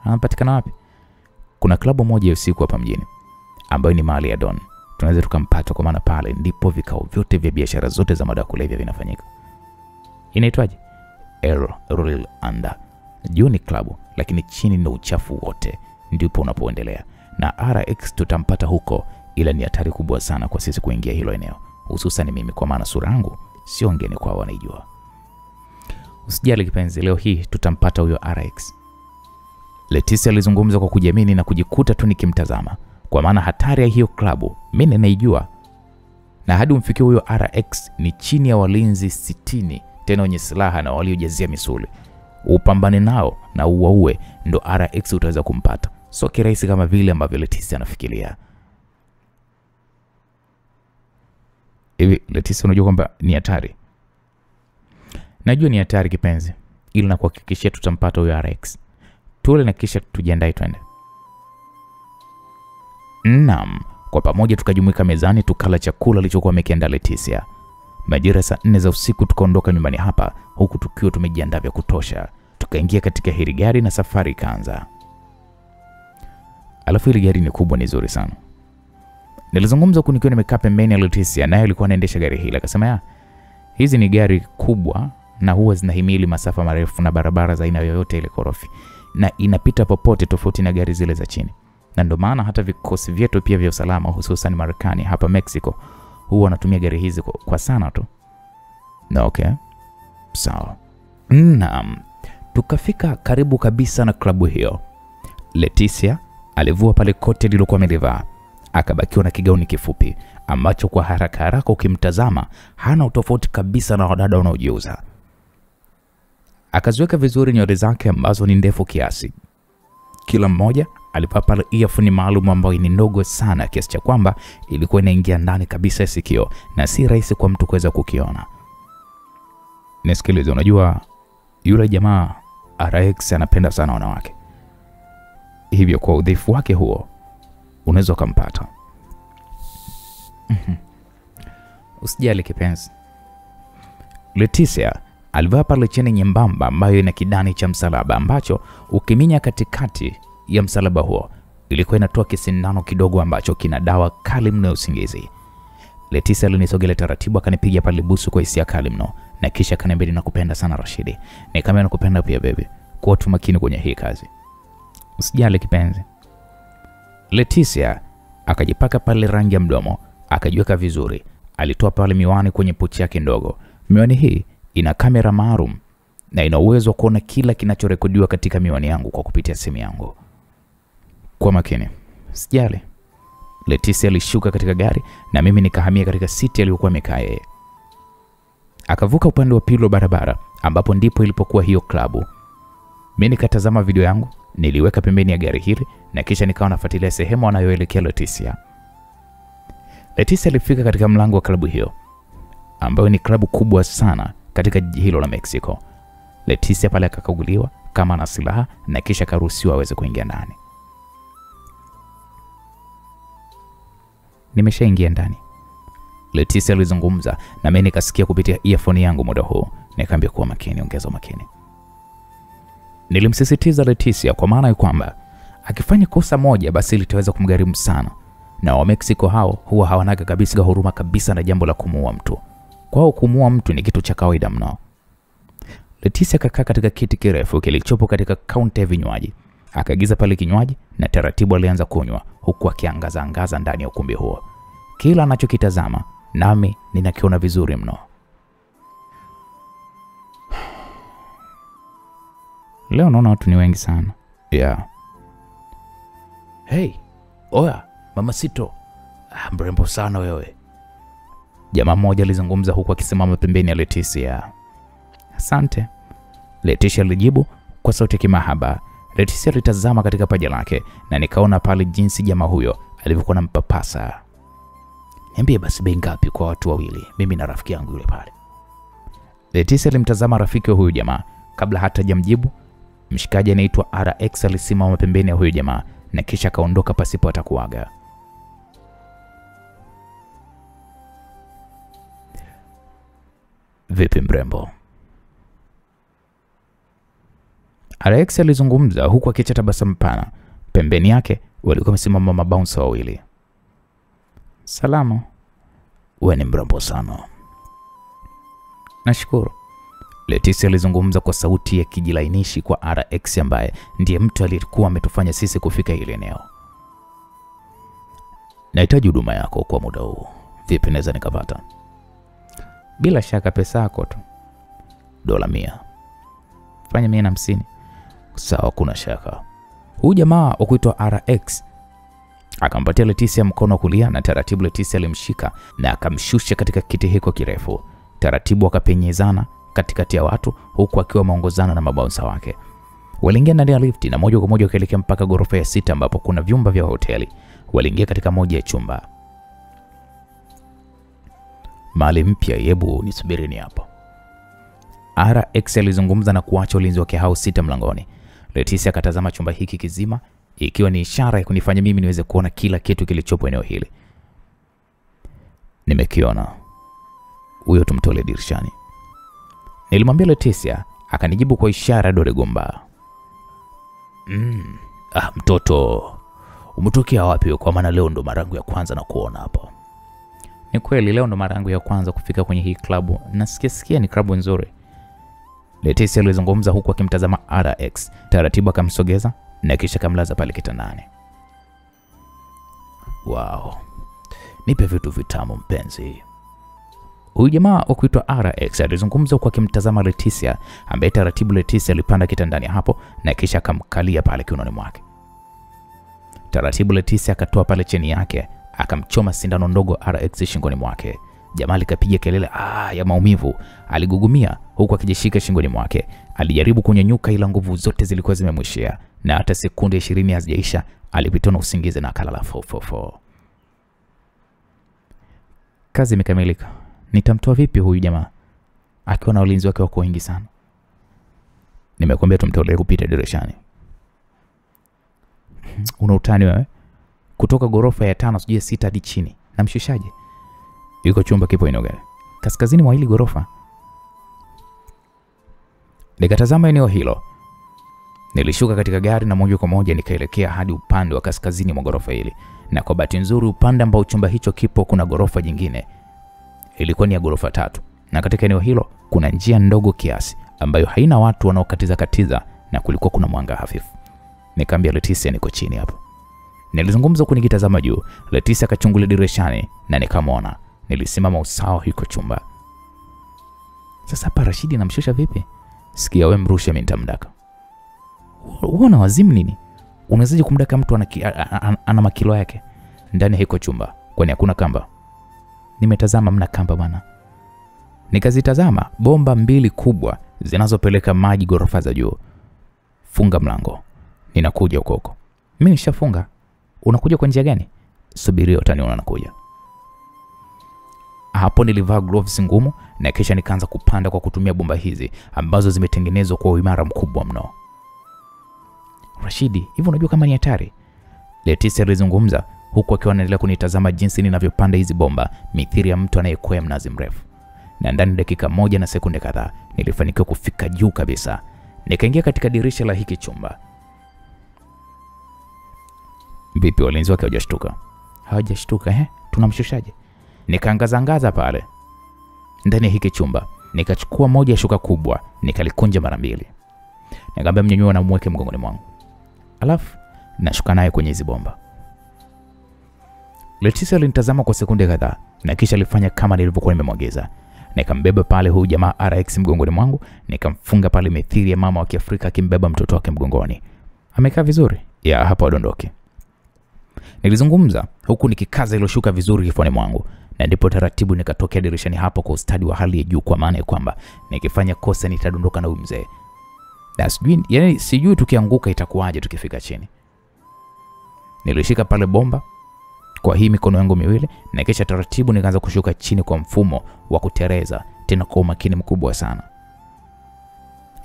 Anapatikana wapi? Kuna klabu moja ya usiku hapa mjini ambayo ni mali ya Don. Tunaweza tukampata kwa maana pale ndipo vikao vyote vya biashara zote za madawa kulevya vinafanyika. Inaitwaje? El Real Anda. Juu ni klabu lakini chini ni uchafu wote, ndipo unapoendelea. Na RX tutampata huko, ila ni hatari kubwa sana kwa sisi kuingia hilo eneo, hususan mimi kwa maana sura yangu sio ngeni kwa wanaijua. Usijali kipenzi, leo hii tutampata huyo RX. Leticia alizungumza kwa kujiamini na kujikuta tu nikimtazama, kwa maana hatari ya hiyo klabu mimi naijua. Na hadi umfikie huyo RX ni chini ya walinzi 60 tena wenye silaha na waliojazia misuli. Upambane nao na uwaue ndo RX utaweza kumpata. Sio kirahisi kama vile ambavyo Leticia anafikiria. Hivi Leticia, unajua kwamba ni hatari? Najua ni hatari kipenzi, ili na kuhakikishia tutampata huyo RX. Tule na kisha tujiandae twende. Naam, kwa pamoja tukajumuika mezani tukala chakula alichokuwa amekiandaa Leticia. Majira saa 4 za usiku tukaondoka nyumbani hapa huku tukiwa tumejiandaa vya kutosha. Tukaingia katika hili gari na safari ikaanza. Alafu hili gari ni kubwa, ni nzuri sana. Nilizungumza huku nikiwa nimekaa pembeni ya Leticia, naye alikuwa anaendesha gari hili. Akasema hizi ni gari kubwa na huwa zinahimili masafa marefu na barabara za aina yoyote ile korofi, na inapita popote tofauti na gari zile za chini. Na ndio maana hata vikosi vyetu pia vya usalama hususan Marekani hapa Mexico huwa wanatumia gari hizi kwa sana tu. Na okay, sawa. Naam, tukafika karibu kabisa na klabu hiyo. Leticia alivua pale kote lilokuwa amelivaa, akabakiwa na kigauni kifupi ambacho kwa haraka ukimtazama hana utofauti kabisa na wadada wanaojiuza. Akaziweka vizuri nywele zake ambazo ni ndefu kiasi. Kila mmoja alipaa pale earphone maalum ambayo ni ndogo sana kiasi cha kwamba ilikuwa inaingia ndani kabisa sikio na si rahisi kwa mtu kuweza kukiona. Nisikilize, unajua yule jamaa RX anapenda sana wanawake. Hivyo kwa udhaifu wake huo unaweza kumpata. Usijali kipenzi. Leticia alivaa pale cheni nyembamba ambayo ina kidani cha msalaba ambacho ukiminya katikati ya msalaba huo ilikuwa inatoa kisindano kidogo ambacho kina dawa kali mno ya usingizi. Leticia alinisogelea taratibu akanipiga pale busu kwa hisia kali mno na kisha akaniambia nakupenda sana Rashidi. Ni kama nakupenda pia baby. Kuwa tu makini kwenye hii kazi. Usijali kipenzi. Leticia akajipaka pale rangi ya mdomo, akajiweka vizuri. Alitoa pale miwani kwenye pochi yake ndogo. Miwani hii ina kamera maalum na ina uwezo wa kuona kila kinachorekodiwa katika miwani yangu kwa kupitia simu yangu. Kwa makini. Sijali. Leticia alishuka katika gari na mimi nikahamia katika siti aliyokuwa amekaa yeye. Akavuka upande wa pili wa barabara ambapo ndipo ilipokuwa hiyo klabu. Mimi nikatazama video yangu, niliweka pembeni ya gari hili na kisha nikawa nafuatilia sehemu anayoelekea Leticia. Leticia alifika katika mlango wa klabu hiyo ambayo ni klabu kubwa sana katika jiji hilo la Mexico. Leticia pale akakaguliwa kama ana silaha na kisha karuhusiwa aweze kuingia ndani. Nimeshaingia ndani, Leticia alizungumza na mimi nikasikia kupitia earphone yangu muda huu. Nikamwambia kuwa makini, ongeza makini. Nilimsisitiza Leticia kwa maana ya kwamba akifanya kosa moja basi litaweza kumgharimu sana. Na wa Mexico hao huwa hawanaga kabisa huruma kabisa na jambo la kumuua mtu. Kwao kumuua mtu ni kitu cha kawaida mno. Leticia akakaa katika kiti kirefu kilichopo katika kaunta ya vinywaji. Akaagiza pale kinywaji na taratibu alianza kunywa huku akiangaza ndani ya ukumbi huo. Kila anachokitazama nami ninakiona vizuri mno. Leo naona watu ni wengi sana. Yeah. Hey, oya, Mama Sito. Mrembo sana wewe. Jamaa mmoja alizungumza huku akisimama pembeni ya Leticia. Asante. Leticia alijibu kwa sauti ya kimahaba. Leticia alitazama katika paja lake na nikaona pale jinsi jamaa huyo alivyokuwa na mpapasa. Niambie basi bei ngapi kwa watu wawili, mimi na rafiki yangu yule pale. Leticia alimtazama rafiki wa huyu jamaa kabla hata hajamjibu. Mshikaji anaitwa RX alisimama pembeni ya huyo jamaa na kisha akaondoka pasipo atakuaga. Vipi mrembo? RX alizungumza huku akiacha tabasamu pana. Pembeni yake walikuwa wamesimama mabouncer wawili. Salamu. Wewe ni mrembo sana. Nashukuru. Leticia alizungumza kwa sauti ya kijilainishi kwa RX ambaye ndiye mtu aliyekuwa ametufanya sisi kufika ile eneo. Nahitaji huduma yako kwa muda huu. Vipi naweza nikapata? Bila shaka pesa yako tu. $100. Fanya 150. Sawa, kuna shaka. Huyu jamaa wa kuitwa RX akampatia Leticia mkono kulia na taratibu Leticia alimshika na akamshusha katika kiti hiko kirefu. Taratibu wakapenyezana katikati ya watu huku akiwa ameongozana na mabouncer wake. Waliingia ndani ya lift na moja kwa moja wakaelekea mpaka ghorofa ya 6 ambapo kuna vyumba vya hoteli. Waliingia katika moja ya chumba. Mali mpya, hebu nisubirini hapo. RX alizungumza na kuacha ulinzi wake hao 6 mlangoni. Leticia akatazama chumba hiki kizima ikiwa ni ishara ya kunifanya mimi niweze kuona kila kitu kilichopo eneo hili. Nimekiona. Huyo tumtole dirishani. Nilimwambia Leticia, akanijibu kwa ishara dole gumba. Mtoto, umetokea wapi kwa maana leo ndo mara yangu ya kwanza na kuona hapa? Ni kweli leo ndo mara yangu ya kwanza kufika kwenye hii klabu. Nasikia ni klabu nzuri. Leticia alizungumza huku akimtazama RX. Taratibu akamsogeza na kisha kamlaza pale kitandani. Wow. Nipe vitu vitamu mpenzi. Huyu jamaa wa kuitwa RX alizungumza huku akimtazama Leticia ambaye taratibu Leticia alipanda kitandani hapo na kisha akamkalia pale kiunoni mwake. Taratibu Leticia akatoa pale cheni yake akamchoma sindano ndogo RX shingoni mwake. Jamaa likapiga kelele ya maumivu. Aligugumia huku akijishika shingoni mwake. Alijaribu kunyanyuka ila nguvu zote zilikuwa zimemwishia na hata sekunde 20 hazijaisha alipitwa na usingizi na akalala fofofo. Kazi imekamilika. Nitamtoa vipi huyu jamaa akiwa na ulinzi wake wako wengi sana? Nimekuambia tumtolee kupita dirishani. Una utani wewe? Kutoka ghorofa ya 5 sijui 6 hadi chini. Namshushaje? Yuko chumba kipo eneo gani? Kaskazini mwa hili ghorofa. Nikatazama eneo hilo. Nilishuka katika gari na moja kwa moja nikaelekea hadi upande wa kaskazini mwa ghorofa hili. Na kwa bahati nzuri upande ambao chumba hicho kipo kuna ghorofa jingine. Ilikuwa ni ya ghorofa 3. Na katika eneo hilo kuna njia ndogo kiasi ambayo haina watu wanaokatiza na kulikuwa kuna mwanga hafifu. Nikamwambia Leticia niko chini hapo. Nilizungumza huku nikitazama juu. Leticia akachungulia dirishani na nikamwona. Nilisimama usawa huko chumba. Sasa hapa Rashidi namshusha vipi? Sikia wewe mrushe mimi nitamdaka. Uona wazimu nini? Unawezaje kumdaka mtu ana makilo yake ndani hiko chumba? Kwani hakuna kamba? Nimetazama mna kamba bwana. Nikazitazama bomba 2 kubwa zinazopeleka maji ghorofa za juu. Funga mlango. Ninakuja huko. Mimi nishafunga. Unakuja kwa njia gani? Subiri utaniona nakuja. Hapo nilivaa gloves ngumu na kisha nikaanza kupanda kwa kutumia bomba hizi ambazo zimetengenezwa kwa uimara mkubwa mno. Rashidi, hivi unajua kama ni hatari? Leticia alizungumza huku akiwa anaendelea kunitazama jinsi ninavyopanda hizi bomba mithili ya mtu anayekwea mnazi mrefu. Na ndani dakika 1 na sekunde kadhaa nilifanikiwa kufika juu kabisa. Nikaingia katika dirisha la hiki chumba. Vipi walinzi wake hawajashtuka? Hawajashtuka tunamshushaje? Nikaangaza pale ndani ya hiki chumba. Nikachukua moja ya shuka kubwa, nikalikunja mara 2. Nikamwambia mnyanyue na mweke mgongoni mwangu. Alafu nashuka naye kwenye hizo bomba. Leticia alinitazama kwa sekunde kadhaa na kisha alifanya kama nilivyokuwa nimemwagiza. Nikambeba pale huyu jamaa RX mgongoni mwangu, nikamfunga pale mithili ya mama wa Kiafrika akimbeba mtoto wake mgongoni. Amekaa vizuri? Ya hapa adondoke. Nilizungumza huku nikikaza ile shuka vizuri kifuani mwangu na ndipo taratibu nikatokea dirishani hapo kwa ustadi wa hali ya juu kwa maana ya kwamba nikifanya kosa nitadondoka na huyu mzee. Na sijui tukianguka itakuwaje tukifika chini. Nilishika pale bomba kwa hii mikono yangu miwili na kisha taratibu nikaanza kushuka chini kwa mfumo wa kutereza tena kwa umakini mkubwa sana.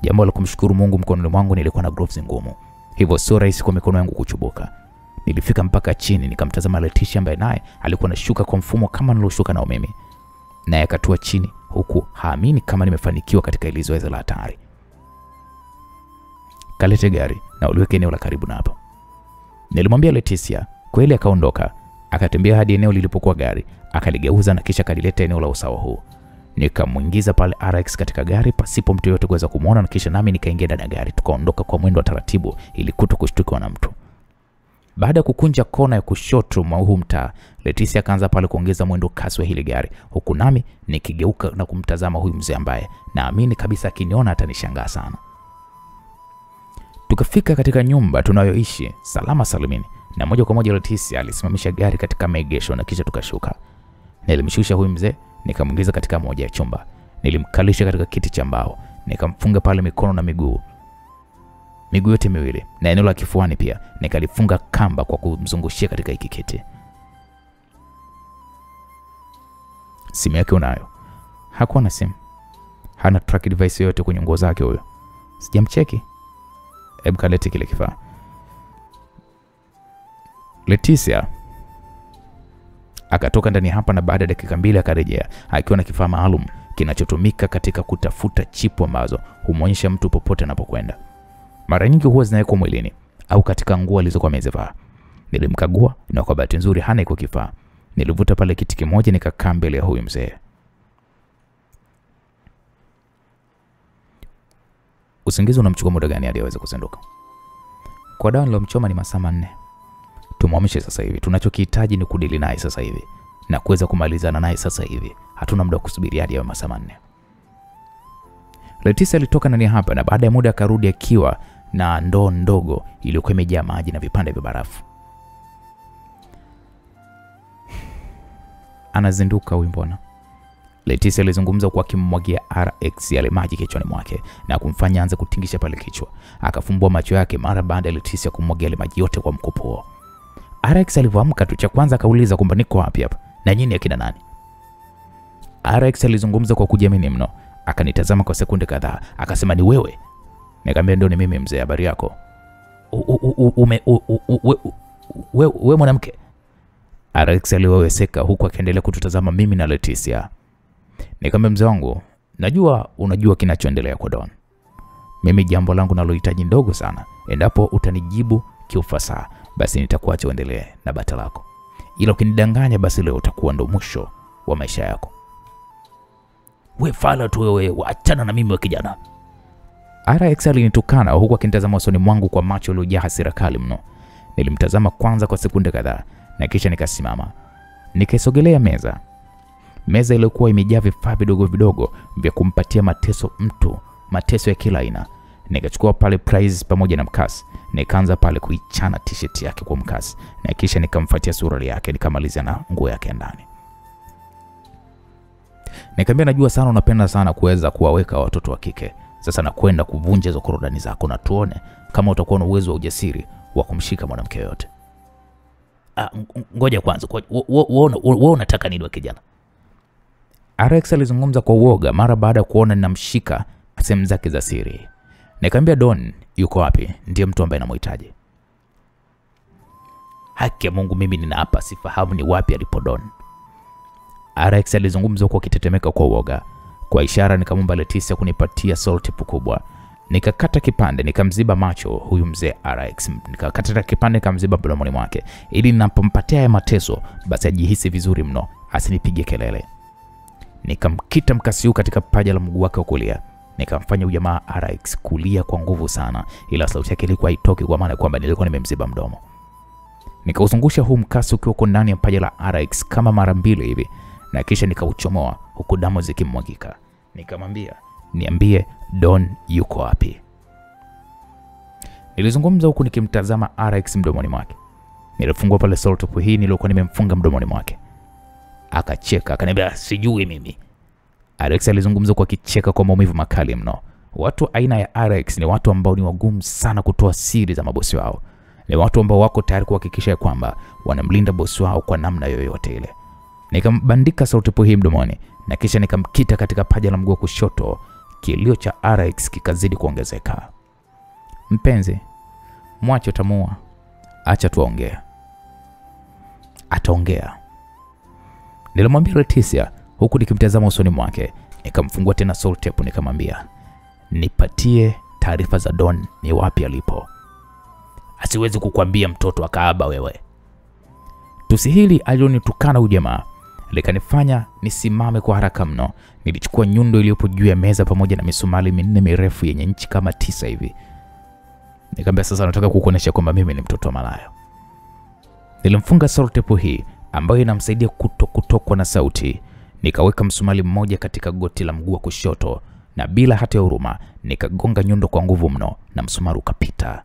Jambo la kumshukuru Mungu, mkononi mwangu nilikuwa na gloves ngumu, hivyo sio rahisi kwa mikono yangu kuchubuka. Nilifika mpaka chini nikamtazama Leticia ambaye naye alikuwa anashuka kwa mfumo kama niloshuka nao mimi. Naye akatua chini huku haamini kama nimefanikiwa katika ile zoezi la hatari. Kalete gari na uliweke eneo la karibu na hapo, nilimwambia Leticia. Kweli akaondoka, akatembea hadi eneo lilipokuwa gari, akaligeuza na kisha kalileta eneo la usawa huu. Nikamuingiza pale RX katika gari pasipo mtu yote kuweza kumuona, na kisha nami nikaingia ndani ya gari. Tukaondoka kwa mwendo wa taratibu ili kutokushtukwa na mtu. Baada ya kukunja kona ya kushoto mwa huu mtaa, Leticia akaanza pale kuongeza mwendo kasi wa hili gari, huku nami nikigeuka na kumtazama huyu mzee ambaye naamini kabisa akiniona atanishangaa sana. Tukafika katika nyumba tunayoishi salama salimini, na moja kwa moja Leticia alisimamisha gari katika maegesho na kisha tukashuka. Nilimshusha huyu mzee, nikamwingiza katika moja ya chumba. Nilimkalisha katika kiti cha mbao, nikamfunga pale mikono na miguu yote miwili, na eneo la kifuani pia nikalifunga kamba kwa kumzungushia katika hiki kiti. Simu yake unayo? Hakuwa na simu. Hana track device yoyote kwenye nguo zake huyo. Sijamcheki. Hebu kalete kile kifaa. Leticia akatoka ndani hapa, na baada ya dakika 2 akarejea akiwa na kifaa maalum kinachotumika katika kutafuta chipu ambazo humuonyesha mtu popote anapokwenda. Mara nyingi huwa zinawekwa mwilini au katika nguo alizokuwa amezivaa. Nilimkagua na kwa bahati nzuri hana iko kifaa. Nilivuta pale kiti kimoja nikakaa mbele ya huyu mzee. Usingizi unamchukua muda gani hadi aweze kuzinduka? Kwa dawa nilomchoma ni masaa 4. Tumhamishe sasa hivi. Tunachokihitaji ni kudili naye sasa hivi na kuweza kumalizana naye sasa hivi. Hatuna muda wa kusubiri hadi masaa 4. Leticia alitoka ndani hapa, na baada ya muda akarudi akiwa na ndoo ndogo iliyokuwa imejaa maji na vipande vya barafu. Anazinduka huyu mbona? Leticia alizungumza kwa kimmwagia RX yale maji kichwani mwake na kumfanya anze kutingisha pale kichwa. Akafumbua macho yake mara baada ya Leticia kumwagia yale maji yote kwa mkopo. RX alivyoamka tu cha kwanza akauliza kwamba niko wapi hapa na nyinyi akina nani? RX alizungumza kwa kujiamini mno. Akanitazama kwa sekunde kadhaa, akasema ni wewe? Nikamwambia ndio, ni mimi mzee, habari yako? Wewe mwanamke? RX aliweweseka huku akiendelea kututazama mimi na Leticia. Nikamwambia mzee wangu, najua unajua kinachoendelea kwa Don. Mimi jambo langu nalohitaji ndogo sana. Endapo utanijibu kiufasaha, basi nitakuacha uendelee na bata lako. Ila ukinidanganya, basi leo utakuwa ndo mwisho wa maisha yako. We fala tu wewe, achana na mimi wa kijana. RX alinitukana huku akinitazama usoni mwangu kwa macho yaliyojaa hasira kali mno. Nilimtazama kwanza kwa sekunde kadhaa na kisha nikasimama. Nikaisogelea meza iliyokuwa imejaa vifaa vidogo vidogo vya kumpatia mateso mtu, mateso ya kila aina. Nikachukua pale prize pamoja na mkasi, nikaanza pale kuichana t-shirt yake kwa mkasi, na kisha nikamfuatia suruali yake, nikamalizia na nguo yake ndani. Nikamwambia najua sana unapenda sana kuweza kuwaweka watoto wa kike. Sasa nakwenda kuvunja hizo korodani zako na tuone kama utakuwa na uwezo wa ujasiri wa kumshika mwanamke yote. Ngoja kwanza, wewe unataka nini wa kijana? RX alizungumza kwa uoga mara baada ya kuona ninamshika sehemu zake za siri. Nikamwambia Don yuko wapi? Ndiye mtu ambaye namhitaji. Haki ya Mungu, mimi ninaapa sifahamu ni wapi alipo Don. RX alizungumza kwa kitetemeka kwa uoga. Kwa ishara nikamwomba Leticia kunipatia salt kubwa. Nikakata kipande nikamziba macho huyu mzee RX. Nikakata kipande nikamziba mdomoni mwake ili ninapompatia ya mateso basi ajihisi vizuri mno, asinipige kelele. Nikamkita mkasi katika paja la mguu wake wa kulia. Nikamfanya ujamaa RX kulia kwa nguvu sana, ila sauti yake ilikuwa haitoki kwa maana kwamba nilikuwa nimemziba mdomo. Nikauzungusha huu mkasi ukiwa ndani ya paja la RX kama mara 2 hivi, na kisha nikauchomoa huku damu zikimwagika. Nikamwambia, niambie Don yuko wapi? Nilizungumza huku nikimtazama RX mdomoni mwake. Nilifungua pale salt hii nilikuwa nimemfunga mdomoni mwake. Akacheka akaniambia sijui mimi. RX alizungumza kwa kicheka kwa maumivu makali mno. Watu aina ya RX ni watu ambao ni wagumu sana kutoa siri za mabosi wao. Ni watu ambao wako tayari kuhakikisha kwamba wanamlinda bosi wao kwa namna yoyote ile. Nikambandika sauti hii mdomoni na kisha nikamkita katika paja la mguu kushoto kilio cha RX kikazidi kuongezeka. Mpenzi, mwache utamua. Acha tuongee. Ataongea. Nilimwambia Leticia huku nikimtazama usoni mwake. Nikamfungua tena soul tape nikamwambia, nipatie taarifa za Don, ni wapi alipo. Asiwezi kukuambia mtoto akaaba wewe. Tusi hili alionitukana huyu jamaa likanifanya nisimame kwa haraka mno. Nilichukua nyundo iliyopo juu ya meza pamoja na misumali 4 mirefu yenye inchi kama 9 hivi. Nikamwambia, sasa nataka kukuonesha kwamba mimi ni mtoto wa malaya. Nilimfunga soul tape hii ambayo inamsaidia kutokwa na sauti. Nikaweka msumali mmoja katika goti la mguu wa kushoto na bila hata huruma nikagonga nyundo kwa nguvu mno na msumari ukapita.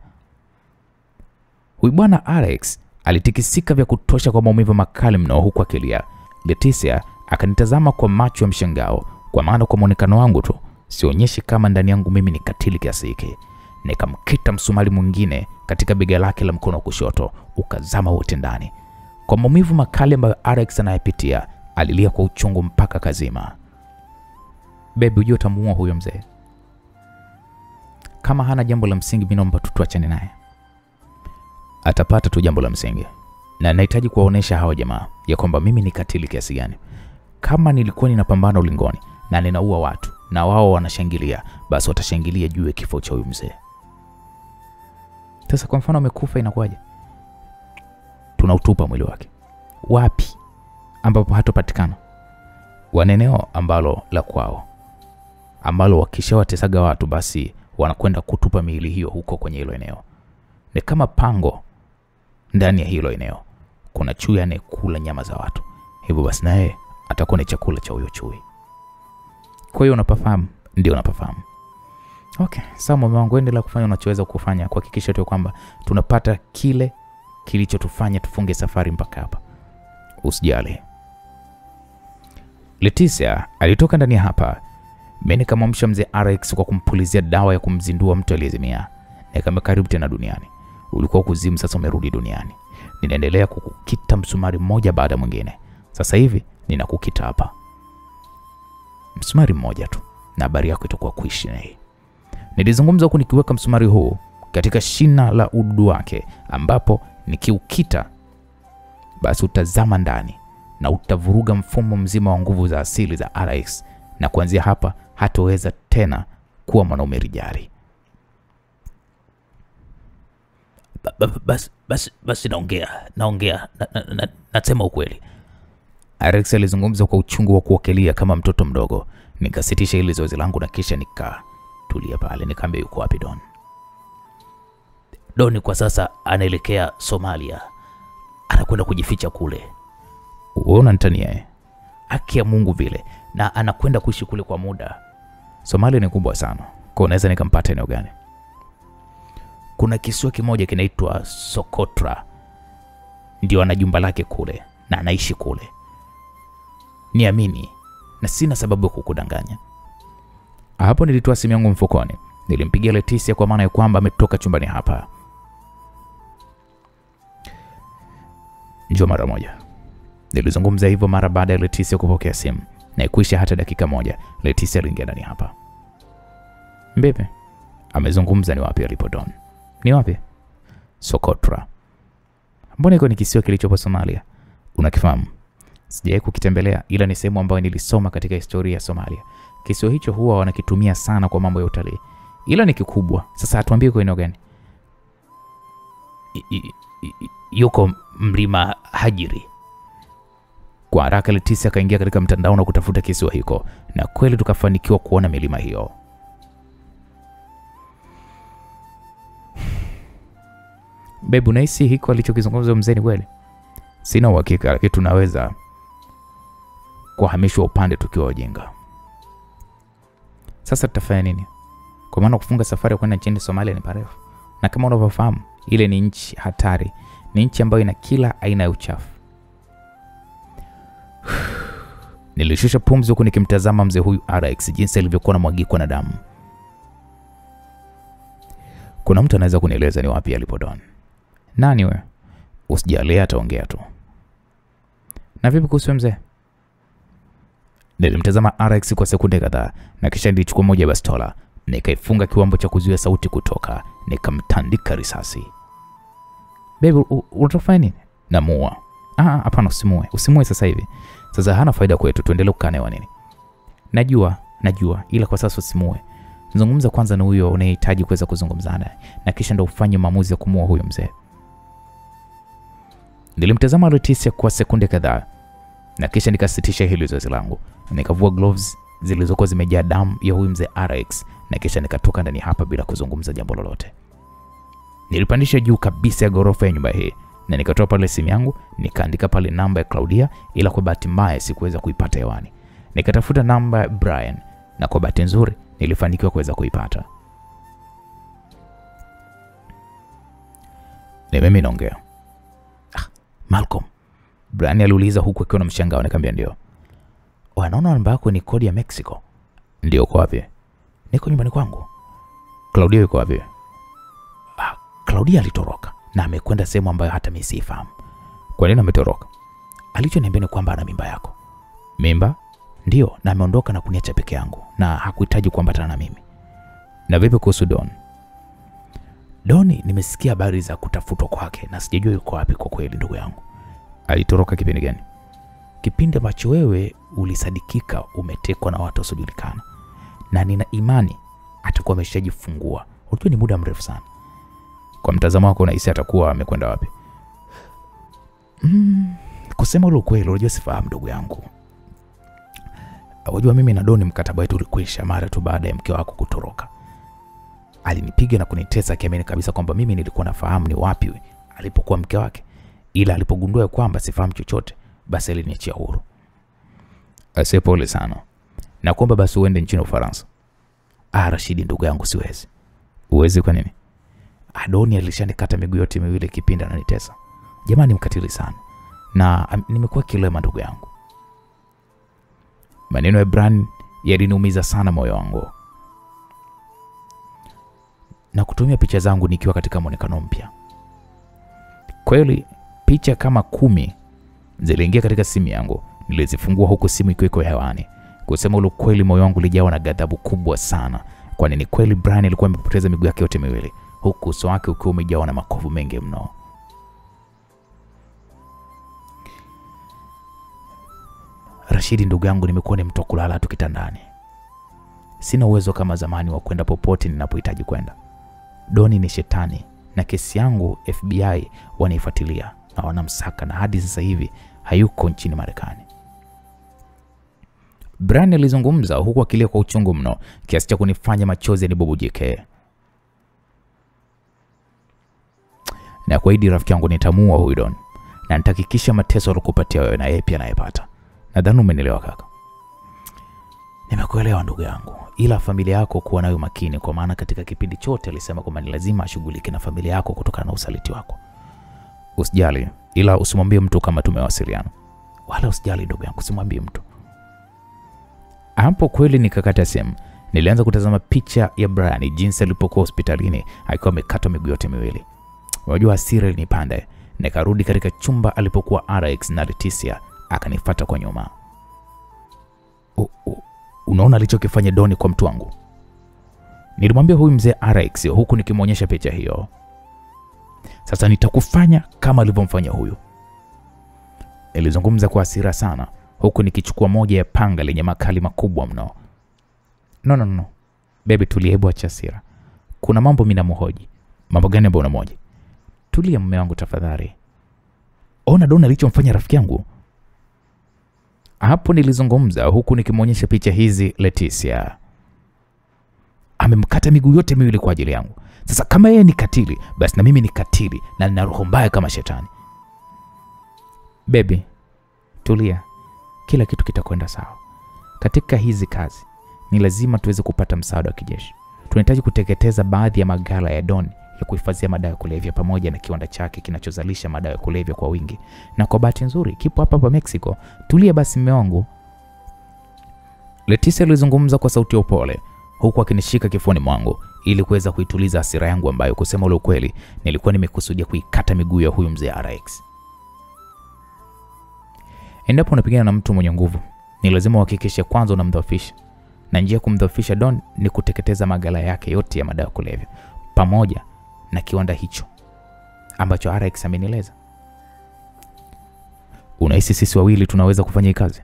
Huyu bwana RX alitikisika vya kutosha kwa maumivu makali mno huku akilia. Leticia akanitazama kwa macho ya mshangao, kwa maana kwa muonekano wangu tu sionyeshi kama ndani yangu mimi ni katili kiasi hiki. Nikamkita msumali mwingine katika bega lake la mkono wa kushoto, ukazama wote ndani. Kwa maumivu makali ambayo RX anayapitia, alilia kwa uchungu mpaka kazima. Baby, ujue utamuua huyo mzee. Kama hana jambo la msingi mimi naomba tuachane naye. Atapata tu jambo la msingi. Na nahitaji kuwaonesha hao jamaa ya kwamba mimi ni katili kiasi gani. Kama nilikuwa ninapambana ulingoni na ninaua watu na wao wanashangilia, basi watashangilia juu ya kifo cha huyu mzee. Sasa kwa mfano amekufa inakuwaje? Tunautupa mwili wake. Wapi? Ambapo hatopatikana. Waneneo ambalo la kwao, ambalo wakishawatesaga watu basi wanakwenda kutupa miili hiyo huko kwenye hilo eneo. Ni kama pango ndani ya hilo eneo. Kuna chui anayekula nyama za watu. Hivyo basi naye atakuwa ni chakula cha huyo chui. Kwa hiyo unapafahamu? Ndio unapafahamu. Okay, sawa mume wangu, endelea kufanya unachoweza kufanya kuhakikisha tu kwamba tunapata kile kilichotufanya tufunge safari mpaka hapa. Usijali. Leticia alitoka ndani hapa. Mimi nikamwamsha mzee RX kwa kumpulizia dawa ya kumzindua mtu aliyezimia. Nikamwambia, karibu tena duniani. Ulikuwa kuzimu, sasa umerudi duniani. Ninaendelea kukukita msumari mmoja baada mwingine. Sasa hivi ninakukita hapa. Msumari mmoja tu na habari yako itakuwa kuishi na hii. Nilizungumza huku nikiweka msumari huu katika shina la ududu wake, ambapo nikiukita basi utazama ndani na utavuruga mfumo mzima wa nguvu za asili za RX, na kuanzia hapa hataweza tena kuwa mwanaume rijali. Basi naongea nasema ukweli. RX alizungumza kwa uchungu wa kuokelea kama mtoto mdogo. Nikasitisha ile zoezi langu na kisha nikatulia pale. Nikamwambia, yuko wapi Don? Don kwa sasa anaelekea Somalia. Anakwenda kujificha kule. Wewe unanitania? Haki ya Mungu vile. Na anakwenda kuishi kule kwa muda. Somalia ni kubwa sana. Kwa unaweza nikampata eneo gani? Kuna kisiwa kimoja kinaitwa Socotra. Ndio ana jumba lake kule na anaishi kule. Niamini na sina sababu ya kukudanganya. Hapo nilitoa simu yangu mfukoni. Nilimpigia Leticia kwa maana ya kwamba ametoka chumbani hapa. Njoo mara moja. Nilizungumza hivyo mara baada ya Leticia kupokea simu. Na ikuisha hata dakika moja, Leticia aliingia ndani hapa. Mbebe, amezungumza ni wapi alipo Don? Ni wapi? Socotra. Mbona iko ni kisiwa kilichopo Somalia? Unakifahamu? Sijawahi kukitembelea, ila ni sehemu ambayo nilisoma katika historia ya Somalia. Kisiwa hicho huwa wanakitumia sana kwa mambo ya utalii. Ila ni kikubwa. Sasa atuambie kwa eneo gani? Yuko mlima Hajiri. Kwa haraka Leticia akaingia katika mtandao na kutafuta kisiwa hiko, na kweli tukafanikiwa kuona milima hiyo. Babe, unahisi hiko alichokizungumza mzee ni kweli? Sina uhakika, lakini tunaweza kuhamishwa upande tukiwa wajinga. Sasa tutafanya nini? Kwa maana kufunga safari kwenda nchini Somalia ni parefu. Na kama unavyofahamu, ile ni nchi hatari. Ni nchi ambayo ina kila aina ya uchafu. Nilishusha pumzi huku nikimtazama mzee huyu RX jinsi alivyokuwa anamwagikwa na damu. Kuna mtu anaweza kunieleza ni wapi alipo Don? Nani wewe? Usijali, ataongea tu. Na vipi kuhusu mzee? Nilimtazama RX kwa sekunde kadhaa na kisha nilichukua moja ya bastola, nikaifunga kiwambo cha kuzuia sauti kutoka, nikamtandika risasi. Baby, unataka nini? Namua. Hapana, usimue sasa hivi. Sasa hana faida kwetu, tuendelee kukaa naye nini? Najua, ila kwa sasa usimue. Zungumza kwanza na huyo unahitaji kuweza kuzungumza naye, na kisha ndo ufanye maamuzi ya kumua huyo mzee. Nilimtazama Leticia kwa sekunde kadhaa na kisha nikasitisha hilo zoezi langu. Nikavua gloves zilizokuwa zimejaa damu ya huyu mzee RX na kisha nikatoka ndani hapa bila kuzungumza jambo lolote. Nilipandisha juu kabisa ya ghorofa ya nyumba hii na nikatoa pale simu yangu, nikaandika pale namba ya Claudia, ila kwa bahati mbaya sikuweza kuipata hewani. Nikatafuta namba ya Brian na kwa bahati nzuri nilifanikiwa kuweza kuipata. Ni mimi naongea. Malcolm, Brian aliuliza huku akiwa na mshangao. Nikamwambia ndio. Naona namba yako ni kodi ya Mexico. Ndio, kwa wapi? Niko nyumbani kwangu. Claudia yuko wapi? Claudia alitoroka na amekwenda sehemu ambayo hata mimi sifahamu. Kwa nini ametoroka? Alichoniambia ni kwamba ana mimba yako. Mimba? Ndio, na ameondoka na kuniacha peke yangu na hakuhitaji kuambatana na mimi. Na vipi kuhusu Don? Doni, nimesikia habari za kutafutwa kwake na sijajua yuko wapi kwa kweli ndugu yangu. Alitoroka kipindi gani? Kipindi ambacho wewe ulisadikika umetekwa na watu wasiojulikana. Na nina imani atakuwa ameshajifungua. Unajua ni muda mrefu sana. Kwa mtazamo wako unahisi atakuwa amekwenda wapi? Kusema ule ukweli, unajua sifahamu ndugu yangu. Unajua mimi na Doni mkataba wetu ulikwisha mara tu baada ya mke wako kutoroka. Alinipiga na kunitesa kiamini kabisa kwamba mimi nilikuwa nafahamu ni wapi alipokuwa mke wake. Ila alipogundua kwamba sifahamu chochote, basi aliniachia huru. Pole sana. Na kuomba basi uende nchini Ufaransa. Rashidi ndugu yangu, siwezi. Uwezi kwa nini? Doni alishanikata miguu yote miwili kipindi ananitesa. Jamani, mkatili sana. Na nimekuwa kilema ndugu yangu. Maneno ya Brian yaliniumiza sana moyo wangu. Na kutumia picha zangu nikiwa katika muonekano mpya. Kweli picha kama 10 ziliingia katika simu yangu. Nilizifungua huku simu ikiwa hewani. Kusema ule kweli, moyo wangu ulijawa na ghadhabu kubwa sana, kwani ni kweli Brian alikuwa amepoteza miguu yake yote miwili, huku uso wake ukiwa umejawa na makovu mengi mno. Rashidi ndugu yangu, nimekuwa ni mtu kulala tu kitandani. Sina uwezo kama zamani wa kwenda popote ninapohitaji kwenda. Doni ni shetani na kesi yangu FBI wanaifuatilia na wanamsaka, na hadi sasa hivi hayuko nchini Marekani. Brian alizungumza huku akilia kwa uchungu mno kiasi cha kunifanya machozi yanibubujike. Na kuahidi rafiki yangu nitamua huyu Don, na nitahakikisha mateso alikupatia wewe na yeye pia anayepata. Nadhani umenielewa kaka. Nimekuelewa ndugu yangu, ila familia yako kuwa nayo makini, kwa maana katika kipindi chote alisema kwamba ni lazima ashughulike na familia yako kutokana na usaliti wako. Usijali, ila usimwambie mtu kama tumewasiliana. Wala usijali ndugu yangu, usimwambie mtu. Hapo kweli nikakata simu. Nilianza kutazama picha ya Brian jinsi alipokuwa hospitalini akiwa amekatwa miguu yote miwili. Unajua hasira ilinipanda. Nikarudi katika chumba alipokuwa RX na Leticia akanifuata kwa nyuma. Unaona alichokifanya Doni kwa mtu wangu? Nilimwambia huyu mzee RX huku nikimuonyesha picha hiyo. Sasa nitakufanya kama alivyomfanya huyu. Nilizungumza kwa hasira sana huku nikichukua moja ya panga lenye makali makubwa mno. No. Baby, tulia, hebu acha hasira. Kuna mambo mimi namhoji. Mambo gani ambayo unamoja? Tulia mume wangu tafadhali. Ona Doni alichomfanya rafiki yangu. Hapo nilizungumza huku nikimuonyesha picha hizi Leticia. Amemkata miguu yote miwili kwa ajili yangu. Sasa kama yeye ni katili, basi na mimi ni katili na nina roho mbaya kama shetani. Baby, tulia. Kila kitu kitakwenda sawa. Katika hizi kazi ni lazima tuweze kupata msaada wa kijeshi. Tunahitaji kuteketeza baadhi ya maghala ya Don ya kuhifadhia madawa ya kulevya pamoja na kiwanda chake kinachozalisha madawa ya kulevya kwa wingi. Na kwa bahati nzuri kipo hapa Mexico. Tulia basi mume wangu. Leticia alizungumza kwa sauti ya upole huku akinishika kifuani mwangu ili kuweza kuituliza hasira yangu ambayo kusema ule ukweli nilikuwa nimekusudia kuikata miguu ya huyu mzee RX. Endapo unapigana na mtu mwenye nguvu, Ni lazima uhakikishe kwanza unamdhoofisha. Na njia kumdhoofisha Don ni kuteketeza magala yake yote ya madawa kulevya pamoja na kiwanda hicho ambacho RX amenieleza. Unahisi sisi wawili tunaweza kufanya hii kazi?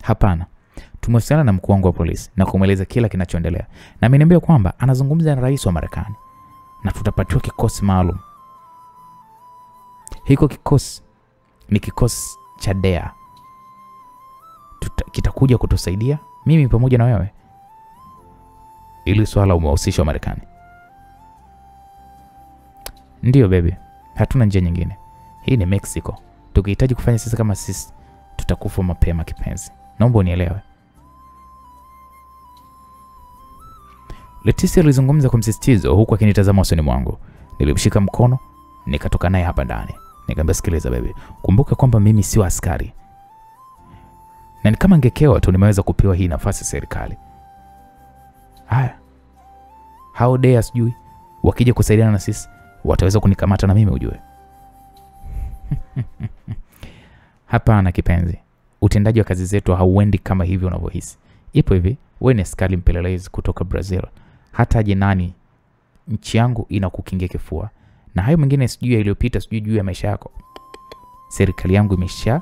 Hapana. Tumewasiliana na mkuu wangu wa polisi na kumweleza kila kinachoendelea. Na ameniambia kwamba anazungumza na rais wa Marekani na tutapatiwa kikosi maalum. Hiko kikosi ni kikosi cha DEA. Kitakuja kutusaidia mimi pamoja na wewe. Ili swala umewahusisha wa Marekani. Ndio baby, hatuna njia nyingine. Hii ni Mexico. Tukihitaji kufanya sisi kama sisi, tutakufa mapema kipenzi. Naomba unielewe. Leticia alizungumza kwa msisitizo huku akinitazama usoni mwangu. Nilimshika mkono, nikatoka naye hapa ndani. Nikamwambia sikiliza baby, kumbuka kwamba mimi sio askari. Na kama ningekewa tu nimeweza kupewa hii nafasi serikali. Haya. How dare sijui wakija kusaidiana na sisi wataweza kunikamata na mimi ujue. Hapana kipenzi. Utendaji wa kazi zetu hauendi kama hivi unavyohisi. Ipo hivi, wewe ni askari mpelelezi kutoka Brazil. Hata jinani nchi yangu inakukingia kifua. Na hayo mengine sijui yaliyopita, sijui juu ya maisha yako. Serikali yangu imesha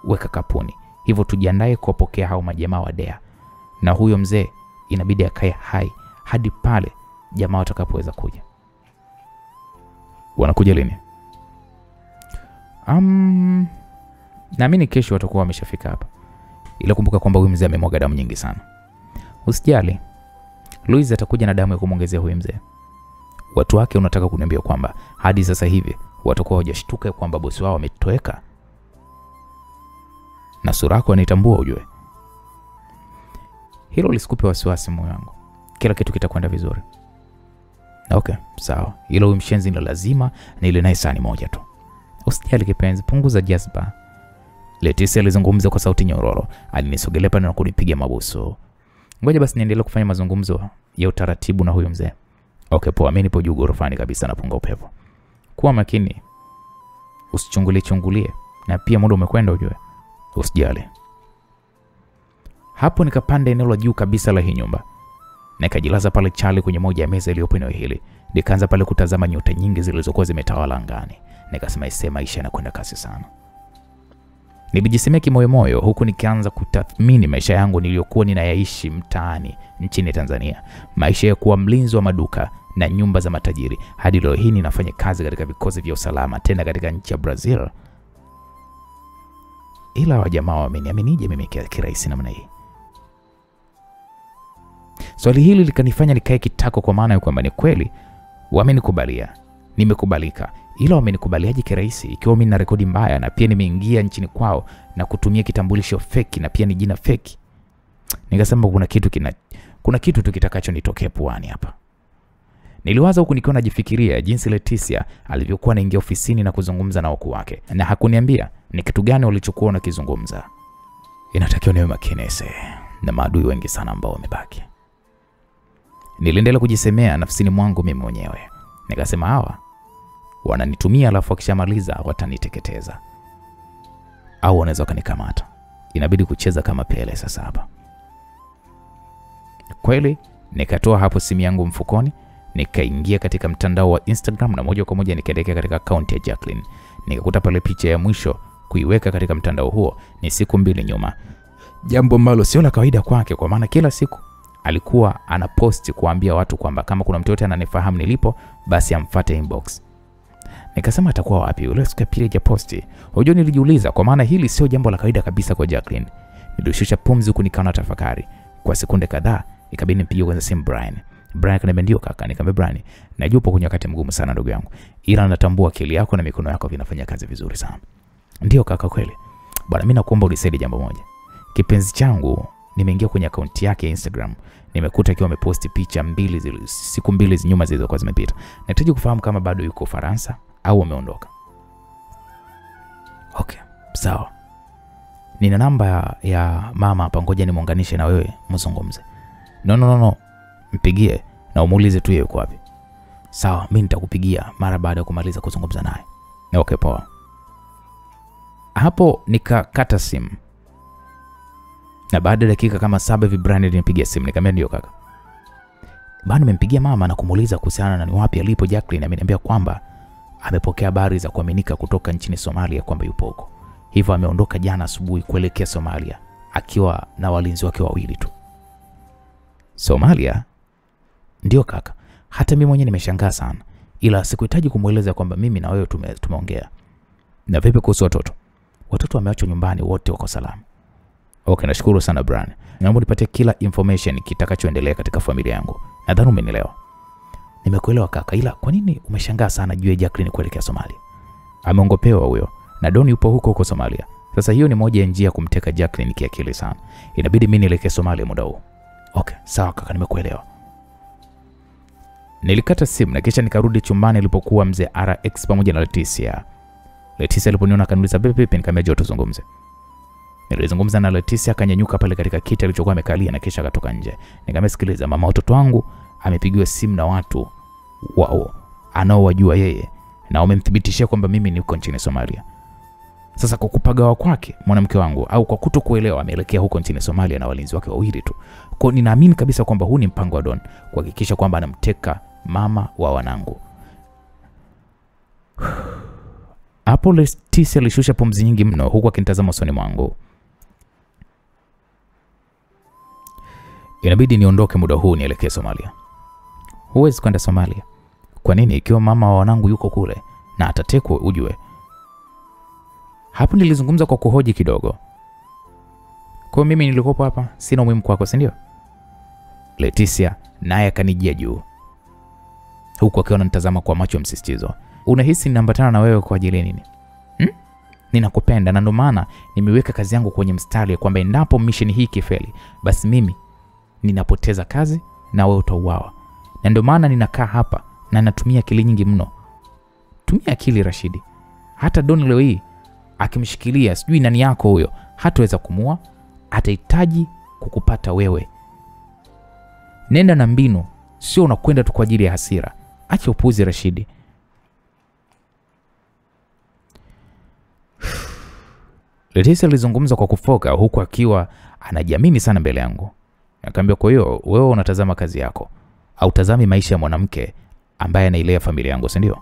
weka kapuni. Hivyo tujiandae kuwapokea hao majamaa wa DEA. Na huyo mzee inabidi akae hai hadi pale jamaa watakapoweza kuja. Wanakuja lini? Naamini kesho watakuwa wameshafika hapa. Ila kumbuka kwamba huyu mzee amemwaga damu nyingi sana. Usijali. Luis atakuja na damu ya kumongezea huyu mzee. Watu wake unataka kuniambia kwamba hadi sasa hivi watakuwa hawajashtuka kwamba bosi wao ametoweka? Na sura yako anaitambua ujue. Hilo lisikupe wasiwasi moyo wangu. Kila kitu kitakwenda vizuri. Okay, sawa. Hilo huyu mshenzi ni lazima nile naye sani moja tu. Usijali kipenzi, punguza jazba. Leticia alizungumza kwa sauti nyororo. Alinisogelea pale na kunipiga mabusu. Ngoja basi niendelee kufanya mazungumzo ya utaratibu na huyo mzee. Okay, poa, mimi nipo juu gorofani kabisa napunga upepo. Kuwa makini. Usichungulie. Na pia muda umekwenda ujue. Usijali. Hapo nikapanda eneo la juu kabisa la hii nyumba. Nikajilaza pale chali kwenye moja ya meza iliyopo eneo hili. Nikaanza pale kutazama nyota nyingi zilizokuwa zimetawala angani. Nikasema maisha yanakwenda kasi sana. Nilijisemea kimoyomoyo huku nikianza kutathmini maisha yangu niliyokuwa ninayaishi mtaani nchini Tanzania. Maisha ya kuwa mlinzi wa maduka na nyumba za matajiri. Hadi leo hii ninafanya kazi katika vikosi vya usalama tena katika nchi ya Brazil. Ila wajamaa wameniaminije mimi kirahisi namna hii? Swali hili likanifanya nikae kitako kwa maana ya kwamba ni kweli wamenikubalia. Nimekubalika. Ila wamenikubaliaje kirahisi ikiwa mimi na rekodi mbaya na pia nimeingia nchini kwao na kutumia kitambulisho feki na pia ni jina feki? Nikasema kuna kitu tu kitakacho nitokea puani hapa. Niliwaza huku nikiwa najifikiria jinsi Leticia alivyokuwa anaingia ofisini na kuzungumza na wakuu wake, na hakuniambia ni kitu gani walichokuwa wanakizungumza. Inatakiwa niwe makini na maadui wengi sana ambao wamebaki. Niliendelea kujisemea nafsini mwangu mimi mwenyewe. Nikasema hawa wananitumia alafu wakishamaliza wataniteketeza. Au wanaweza kunikamata. Inabidi kucheza kama Pele sasa hapa. Kweli nikatoa hapo simu yangu mfukoni, nikaingia katika mtandao wa Instagram na moja kwa moja nikaelekea katika akaunti ya Jacqueline. Nikakuta pale picha ya mwisho kuiweka katika mtandao huo ni siku 2 nyuma. Jambo ambalo sio la kawaida kwake kwa maana kila siku alikuwa anaposti kuambia watu kwamba kama kuna mtu yote ananifahamu nilipo basi amfuate inbox. Nikasema atakuwa wapi yule siku ya pili ya posti. Unajua nilijiuliza kwa maana hili sio jambo la kawaida kabisa kwa Jacqueline. Nilishusha pumzi huku nikaona tafakari. Kwa sekunde kadhaa ikabidi nipige kwanza simu Brian. Brian kanambia ndio kaka. Nikamwambia Brian, najua upo kwenye wakati mgumu sana ndugu yangu. Ila natambua akili yako na mikono yako vinafanya kazi vizuri sana. Ndio kaka kweli. Bwana mimi nakuomba unisaidie jambo moja. Kipenzi changu nimeingia kwenye akaunti yake ya Instagram. Nimekuta akiwa ameposti picha siku 2 nyuma zilizokuwa zimepita. Nahitaji kufahamu kama bado yuko Faransa au ameondoka. Okay, sawa. Nina namba ya mama hapa, ngoja nimuunganishe na wewe mzungumze. No. Mpigie na umuulize tu yeye yuko wapi. Sawa, mimi nitakupigia mara baada ya kumaliza kuzungumza naye. Okay, poa. Hapo nikakata simu. Na baada ya dakika kama 7 hivi Brian alinipigia simu. Nikamwambia ndio kaka. Bado nimempigia mama na kumuuliza kuhusiana na ni wapi alipo Jacqueline. Ameniambia kwamba amepokea habari za kuaminika kutoka nchini Somalia kwamba yupo huko. Hivyo ameondoka jana asubuhi kuelekea Somalia akiwa na walinzi wake 2 tu. Somalia? Ndio kaka. Hata mimi mwenyewe nimeshangaa sana. Ila sikuhitaji kumueleza kwamba mimi na wewe tumeongea. Na vipi kuhusu watoto? Watoto wameachwa nyumbani, wote wako salama. Okay, nashukuru sana Brian. Naomba nipatie kila information kitakachoendelea katika familia yangu. Nadhani umenielewa. Nimekuelewa kaka, ila kwa nini umeshangaa sana juu ya Jacqueline kuelekea Somalia? Ameongopewa huyo. Na Don yupo huko Somalia. Sasa hiyo ni moja ya njia kumteka Jacqueline kiakili sana. Inabidi mimi nielekee Somalia muda huu. Okay, sawa kaka, nimekuelewa. Nilikata simu na kisha nikarudi chumbani alipokuwa mzee RX pamoja na Leticia. Leticia aliponiona akaniuliza vipi, nikamwambia tuzungumze. Nilizungumza na Leticia, akanyanyuka pale katika kiti alichokuwa amekalia na kisha akatoka nje. Nikamwambia sikiliza mama, watoto wangu amepigiwa simu na watu wao anaowajua yeye na wamemthibitishia kwamba mimi niko nchini Somalia. Sasa kwa kupagawa kwake mwanamke wangu au kwa kutokuelewa ameelekea huko nchini Somalia na walinzi wake 2 tu. Kwa ninaamini kabisa kwamba huu ni mpango wa Don kuhakikisha kwamba anamteka mama wa wanangu. Hapo Leticia alishusha pumzi nyingi mno huku akinitazama usoni mwangu. Inabidi niondoke muda huu nielekee Somalia. Huwezi kwenda Somalia. Kwa nini ikiwa mama wa wanangu yuko kule na atatekwa ujue? Hapo nilizungumza kwa kuhoji kidogo. Kwa mimi nilikopo hapa sina umuhimu kwako, si ndio? Leticia naye akanijia juu. Huko akiwa ananitazama kwa macho ya msisitizo. Unahisi ninaambatana na wewe kwa ajili nini? Ninakupenda na ndio maana nimeweka kazi yangu kwenye mstari kwamba endapo mission hii kifeli, basi mimi ninapoteza kazi na wewe utauawa. Na ndio maana ninakaa hapa na natumia akili nyingi mno. Tumia akili Rashidi. Hata Don leo hii akimshikilia sijui nani yako huyo, hataweza kumua, atahitaji kukupata wewe. Nenda na mbinu, sio unakwenda tu kwa ajili ya hasira. Acha upuzi Rashidi. Leticia alizungumza kwa kufoka huku akiwa anajiamini sana mbele yangu. Nikamwambia kwa hiyo wewe unatazama kazi yako au tazami maisha ya mwanamke ambaye anailea familia yangu, si ndio?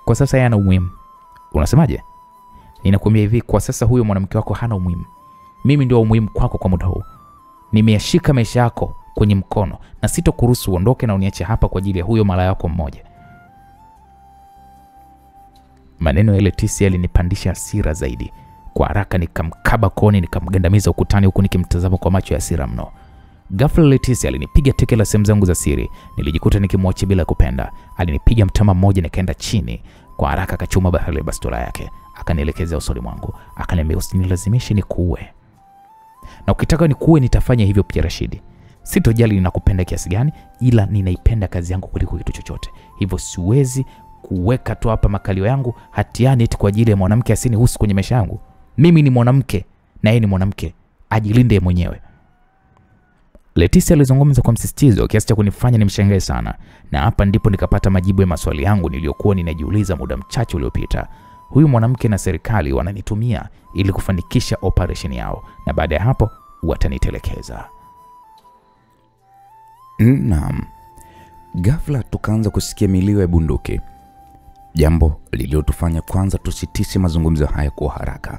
Kwa sasa yana umuhimu. Unasemaje? Ninakuambia hivi, kwa sasa huyo mwanamke wako hana umuhimu. Mimi ndio umuhimu kwako kwa muda huu. Nimeyashika maisha yako kwenye mkono na sitokuruhusu uondoke na uniache hapa kwa ajili ya huyo mala yako mmoja. Maneno ya Leticia yalinipandisha hasira zaidi. Kwa haraka nikamkaba koni, nikamgandamiza ukutani huku nikimtazama kwa macho ya hasira mno. Ghafla Leticia alinipiga teke la sehemu zangu za siri. Nilijikuta nikimwacha bila kupenda. Alinipiga mtama mmoja nikaenda chini. Kwa haraka akachuma bahali bastola yake. Akanielekezea usoni mwangu. Akaniambia usinilazimishe nikuue. Na ukitaka nikuue nitafanya hivyo pia Rashidi. Sitojali ninakupenda kiasi gani, ila ninaipenda kazi yangu kuliko kitu chochote. Hivyo siwezi kuweka tu hapa makalio yangu hatiani eti kwa ajili ya mwanamke asinihusu kwenye maisha yangu. Mimi ni mwanamke na yeye ni mwanamke. Ajilinde mwenyewe. Leticia alizungumza kwa msisitizo kiasi cha kunifanya nimshangae sana. Na hapa ndipo nikapata majibu ya maswali yangu niliyokuwa ninajiuliza muda mchache uliopita. Huyu mwanamke na serikali wananitumia ili kufanikisha operation yao, na baada ya hapo watanitelekeza.
Naam. Ghafla tukaanza kusikia milio ya bunduki. Jambo lililotufanya kwanza tusitishe mazungumzo haya kwa haraka.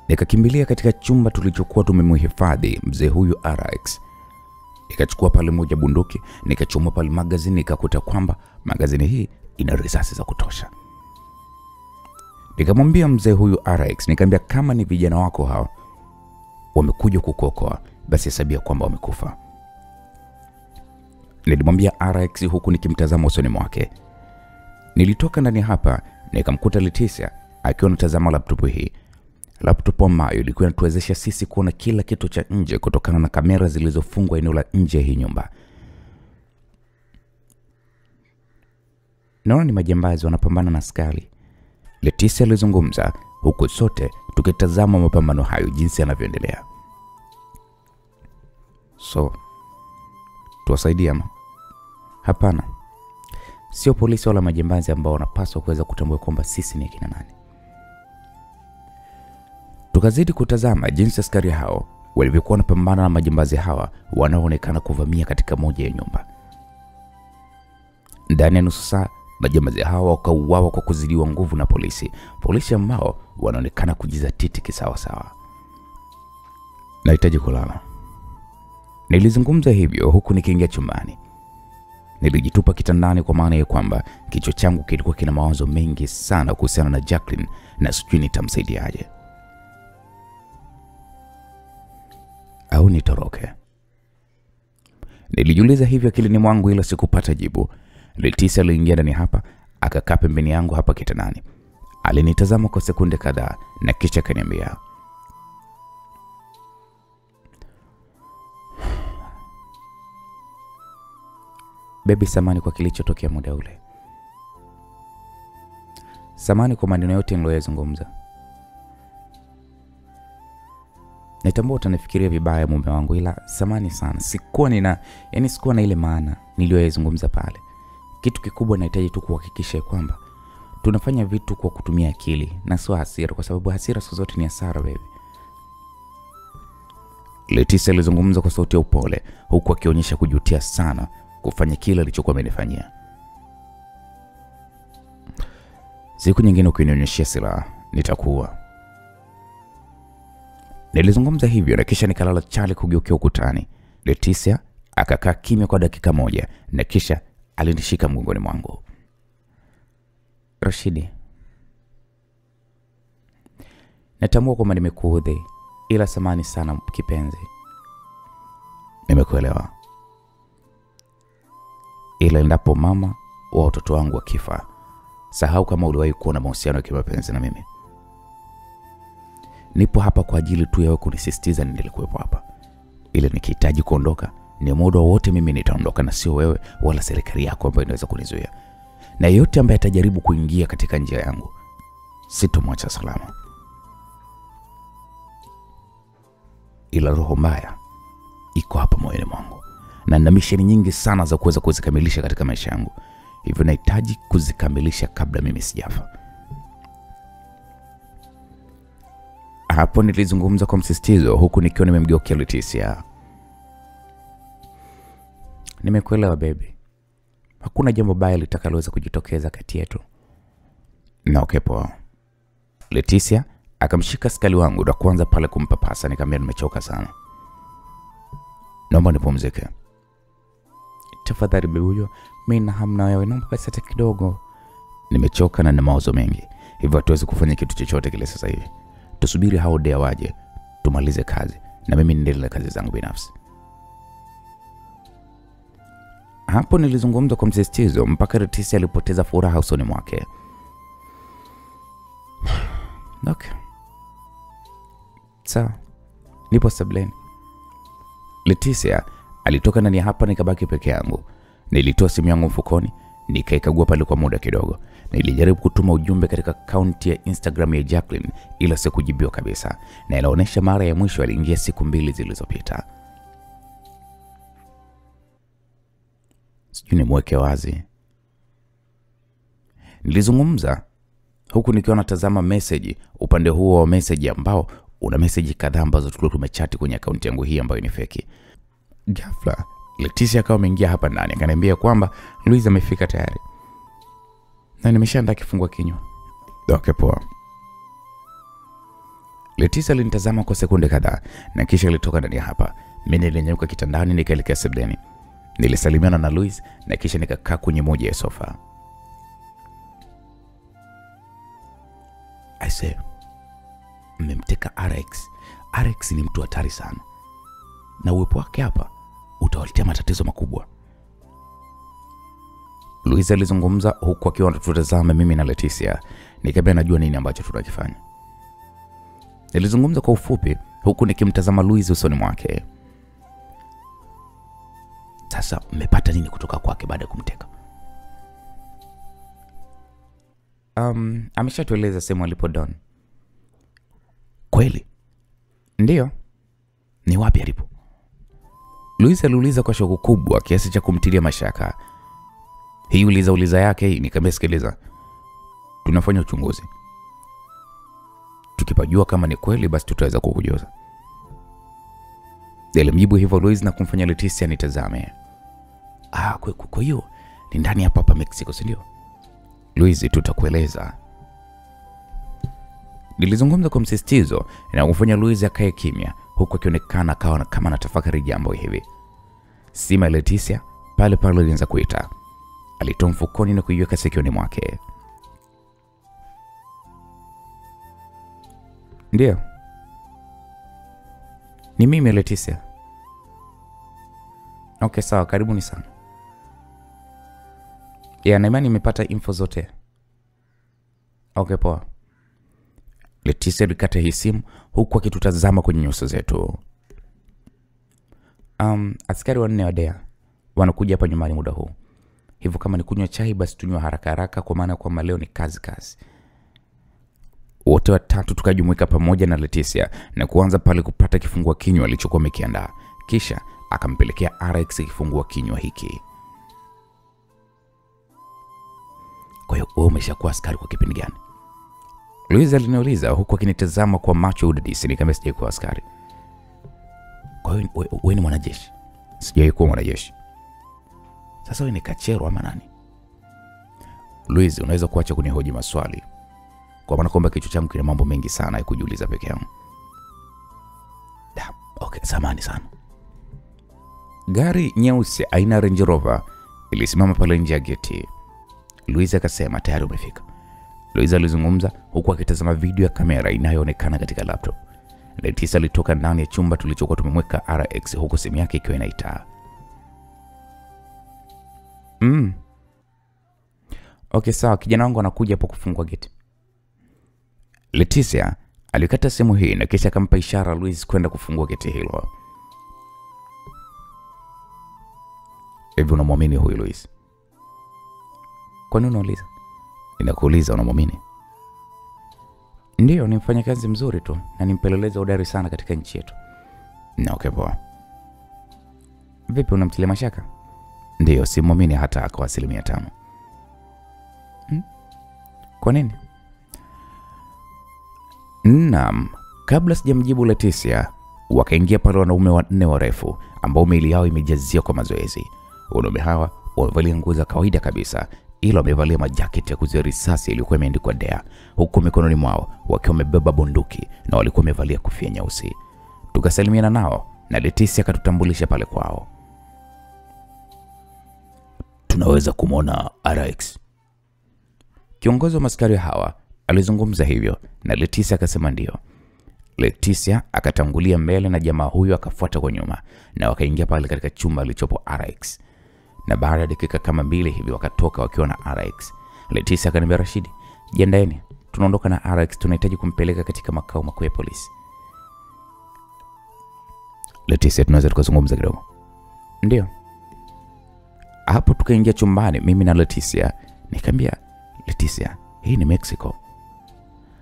Nikakimbilia katika chumba tulichokuwa tumemhifadhi mzee huyu RX. Nikachukua pale moja bunduki, nikachoma pale magazini, nikakuta kwamba magazini hii ina risasi za kutosha. Nikamwambia mzee huyu RX, nikamwambia kama ni vijana wako hao wamekuja kukuokoa, basi hesabia kwamba wamekufa. Nilimwambia RX huku nikimtazama usoni mwake. Nilitoka ndani hapa nikamkuta Leticia akiwa anatazama laptop hii. Laptop ambayo ilikuwa inatuwezesha sisi kuona kila kitu cha nje kutokana na kamera zilizofungwa eneo la nje ya hii nyumba. Naona ni majambazi wanapambana na askari, Leticia alizungumza huku sote tukitazama mapambano hayo jinsi yanavyoendelea. So, tuwasaidie ama? Hapana. Sio polisi wala majambazi ambao wanapaswa kuweza kutambua kwamba sisi ni kina nani. Tukazidi kutazama jinsi askari hao walivyokuwa wanapambana na majambazi hawa wanaoonekana kuvamia katika moja ya nyumba. Ndani ya nusu saa majambazi hawa wakauawa kwa kuzidiwa nguvu na polisi ambao wanaonekana kujizatiti kisawasawa. Nahitaji kulala. Nilizungumza hivyo huku nikiingia chumbani. Nilijitupa kitandani kwa maana ya kwamba kichwa changu kilikuwa kina mawazo mengi sana kuhusiana na Jacqueline na sijui nitamsaidiaje. Au nitoroke. Nilijiuliza hivyo akilini mwangu ila sikupata jibu. Leticia aliingia ndani hapa, akakaa pembeni yangu hapa kitandani. Alinitazama kwa sekunde kadhaa na kisha kaniambia, "Baby, samani kwa kilichotokea muda ule. Samani kwa maneno yote niliyozungumza. Natambua utanifikiria vibaya mume wangu, ila samani sana. Sikuwa na ile maana niliyozungumza pale. Kitu kikubwa nahitaji tu kuhakikisha kwamba tunafanya vitu kwa kutumia akili na sio hasira, kwa sababu hasira zote ni hasara baby." Leticia alizungumza kwa sauti ya upole huku akionyesha kujutia sana kufanya kile alichokuwa amenifanyia. "Siku nyingine ukinionyeshia silaha nitakuwa." Nilizungumza hivyo na kisha nikalala chali kugeukia ukutani. Leticia akakaa kimya kwa dakika moja na kisha alinishika mgongoni mwangu. "Rashidi, natambua kwamba nimekuudhi, ila samani sana kipenzi." "Nimekuelewa. Ila endapo mama wa watoto wangu wakifa, sahau kama uliwahi kuwa na mahusiano ya kimapenzi na mimi. Nipo hapa kwa ajili tu ya kunisisitiza nilikuwepo hapa. Ile nikihitaji kuondoka, ni muda wote mimi nitaondoka na sio wewe wala serikali yako ambayo inaweza kunizuia. Na yeyote ambaye atajaribu kuingia katika njia yangu, sitomwacha salama. Ila roho mbaya iko hapa moyoni mwangu na nina misheni nyingi sana za kuweza kuzikamilisha katika maisha yangu. Hivyo nahitaji kuzikamilisha kabla mimi sijafa." Hapo nilizungumza kwa msisitizo huku nikiwa nimemgeukia Leticia. "Nimekuelewa baby. Hakuna jambo baya litakaloweza kujitokeza kati yetu." "Na okay poa." Leticia akamshika skali wangu na kuanza pale kumpapasa. Nikamwambia nimechoka sana, naomba nipumzike. "Tafadhali baby, huyo mimi na hamna wewe, naomba basi hata kidogo. Nimechoka na nina mawazo mengi, hivyo hatuwezi kufanya kitu chochote kile sasa hivi. Tusubiri hao dea waje, tumalize kazi na mimi niendelee na kazi zangu binafsi." Hapo nilizungumza kwa msisitizo mpaka Leticia alipoteza furaha usoni mwake. "Okay. Sawa. Nipo sableni." Leticia alitoka ndani hapa, nikabaki peke yangu. Nilitoa simu yangu mfukoni, nikaikagua pale kwa muda kidogo. Nilijaribu kutuma ujumbe katika akaunti ya Instagram ya Jacqueline ila sikujibiwa kabisa. Na inaonyesha mara ya mwisho aliingia siku 2 zilizopita. Sijui nimweke wazi. Nilizungumza huku nikiwa natazama message upande huo wa message ambao una message kadhaa ambazo tulikuwa tumechati kwenye akaunti yangu hii ambayo ni fake. Ghafla Leticia akawa ameingia hapa ndani akaniambia kwamba Luis amefika tayari na nimeshaandaa kifungua kinywa. Okay poa. Leticia alinitazama kwa sekunde kadhaa na kisha alitoka ndani hapa. Mimi nilinyanyuka kitandani nikaelekea sebuleni. Nilisalimiana na Luis na kisha nikakaa kwenye moja ya sofa. I say, mmemteka RX. RX ni mtu hatari sana, na uwepo wake hapa utawaletea matatizo makubwa. Luis alizungumza huku akiwa anatutazama mimi na Leticia. Nikamwambia najua nini ambacho tunakifanya. Nilizungumza kwa ufupi huku nikimtazama Luis usoni mwake. Sasa mmepata nini kutoka kwake baada ya kumteka? Ameshatueleza sehemu alipo Don. Kweli? Ndio. Ni wapi alipo? Luis aliuliza kwa shauku kubwa kiasi cha kumtilia mashaka. Hii uliza yake hii nikamwambia sikiliza. Tunafanya uchunguzi. Tukipajua kama ni kweli basi tutaweza kukujuza. Alimjibu hivyo Luis na kumfanya Leticia nitazame. Kwa hiyo ni ndani hapa Mexico, si ndio? Luis, tutakueleza. Nilizungumza kwa msisitizo na kumfanya Luis akae kimya, huku akionekana kama anatafakari jambo hivi. Simu ya Leticia pale pale ilianza kuita. Alitoa mfukoni na kuiweka sikioni mwake. Ndio. Ni mimi Leticia. Okay, sawa, karibuni sana. Na imani nimepata info zote. Okay, poa. Leticia alikata hii simu huku akitutazama kwenye nyuso zetu. Askari 4 wa DEA wanakuja hapa nyumbani muda huu. Hivyo kama ni kunywa chai basi tunywe haraka haraka, kwa maana kwa leo ni kazi. Wote watatu tukajumuika pamoja na Leticia na kuanza pale kupata kifungua kinywa alichokuwa amekiandaa. Kisha akampelekea RX kifungua kinywa hiki. Kwa hiyo wewe umeshakuwa askari kwa kipindi gani? Luis aliniuliza huku akinitazama kwa macho ya udadisi. Nikamwambia sijakuwa askari. Kwa hiyo wewe ni mwanajeshi? Sijakuwa mwanajeshi. Sasa wewe ni kachero ama nani? Luis, unaweza kuacha kunihoji maswali, kwa maana kwamba kichwa changu kina mambo mengi sana ya kujiuliza peke yangu. Okay, samahani sana. Gari nyeusi aina Range Rover ilisimama pale nje ya geti. Luis akasema tayari umefika. Luis alizungumza huku akitazama video ya kamera inayoonekana katika laptop. Leticia alitoka ndani ya chumba tulichokuwa tumemweka RX huku simu yake ikiwa inaita. Okay, sawa, kijana wangu anakuja hapo kufungua geti. Leticia alikata simu hii na kisha akampa ishara Luis kwenda kufungua geti hilo. Hivi unamwamini huyu Luis? Kwa nini unauliza? Ninakuuliza, unamwamini? Ndio, ni mfanyakazi mzuri tu na ni mpelelezi hodari sana katika nchi yetu. Na okay, poa. Vipi, unamtilia mashaka? Ndio, simwamini hata kwa 5%. Kwa nini? Naam, kabla sijamjibu Leticia, wakaingia pale wanaume 4 warefu ambao miili yao imejazia kwa mazoezi. Wanaume hawa wamevalia nguo za kawaida kabisa, ila wamevalia majaketi ya kuzuia risasi iliyokuwa imeandikwa DEA, huku mikononi mwao wakiwa wamebeba bunduki na walikuwa wamevalia kofia nyeusi. Tukasalimiana nao na Leticia akatutambulisha pale kwao. Tunaweza kumwona RX? Kiongozi wa maskari hawa alizungumza hivyo na Leticia akasema ndio. Leticia akatangulia mbele na jamaa huyo akafuata kwa nyuma na wakaingia pale katika chumba kilichopo RX. Na baada ya dakika kama 2 hivi wakatoka wakiwa na RX. Leticia akaniambia, Rashidi, jiandaeni, tunaondoka na RX, tunahitaji kumpeleka katika makao makuu ya polisi. Leticia, tunaweza tukazungumza kidogo? Ndio. Hapo tukaingia chumbani mimi na Leticia. Nikamwambia, Leticia, hii ni Mexico.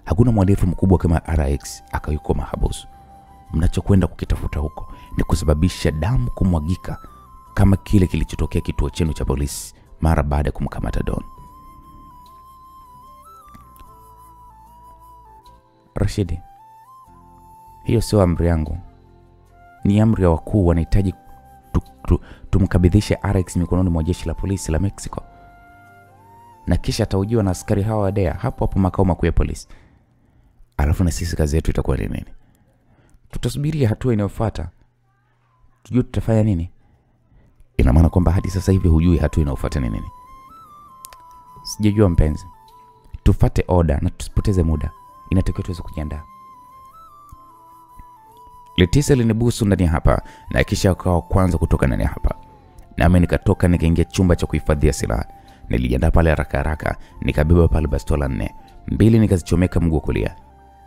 Hakuna mhalifu mkubwa kama RX akayuko mahabusu. Mnachokwenda kukitafuta huko ni kusababisha damu kumwagika kama kile kilichotokea kituo chenu cha polisi mara baada ya kumkamata Don. Rashidi, hiyo sio amri yangu. Ni amri ya wakuu, wanahitaji tumkabidhishe RX mikononi mwa jeshi la polisi la Mexico. Na kisha ataujiwa na askari hawa wa DEA hapo makao makuu ya polisi. Alafu na sisi kazi yetu itakuwa nini? Tutasubiria hatua inayofuata. Tujue tutafanya nini? Ina maana kwamba hadi sasa hivi hujui hatua inayofuata ni nini? Sijajua mpenzi. Tufuate order na tusipoteze muda. Inatakiwa tuweze kujiandaa. Leticia alinibusu ndani hapa na kisha akawa kwanza kutoka ndani hapa. Nami nikatoka nikaingia chumba cha kuhifadhia silaha. Nilijiandaa pale haraka haraka, nikabeba pale bastola 4. 2 nikazichomeka mguu wa kulia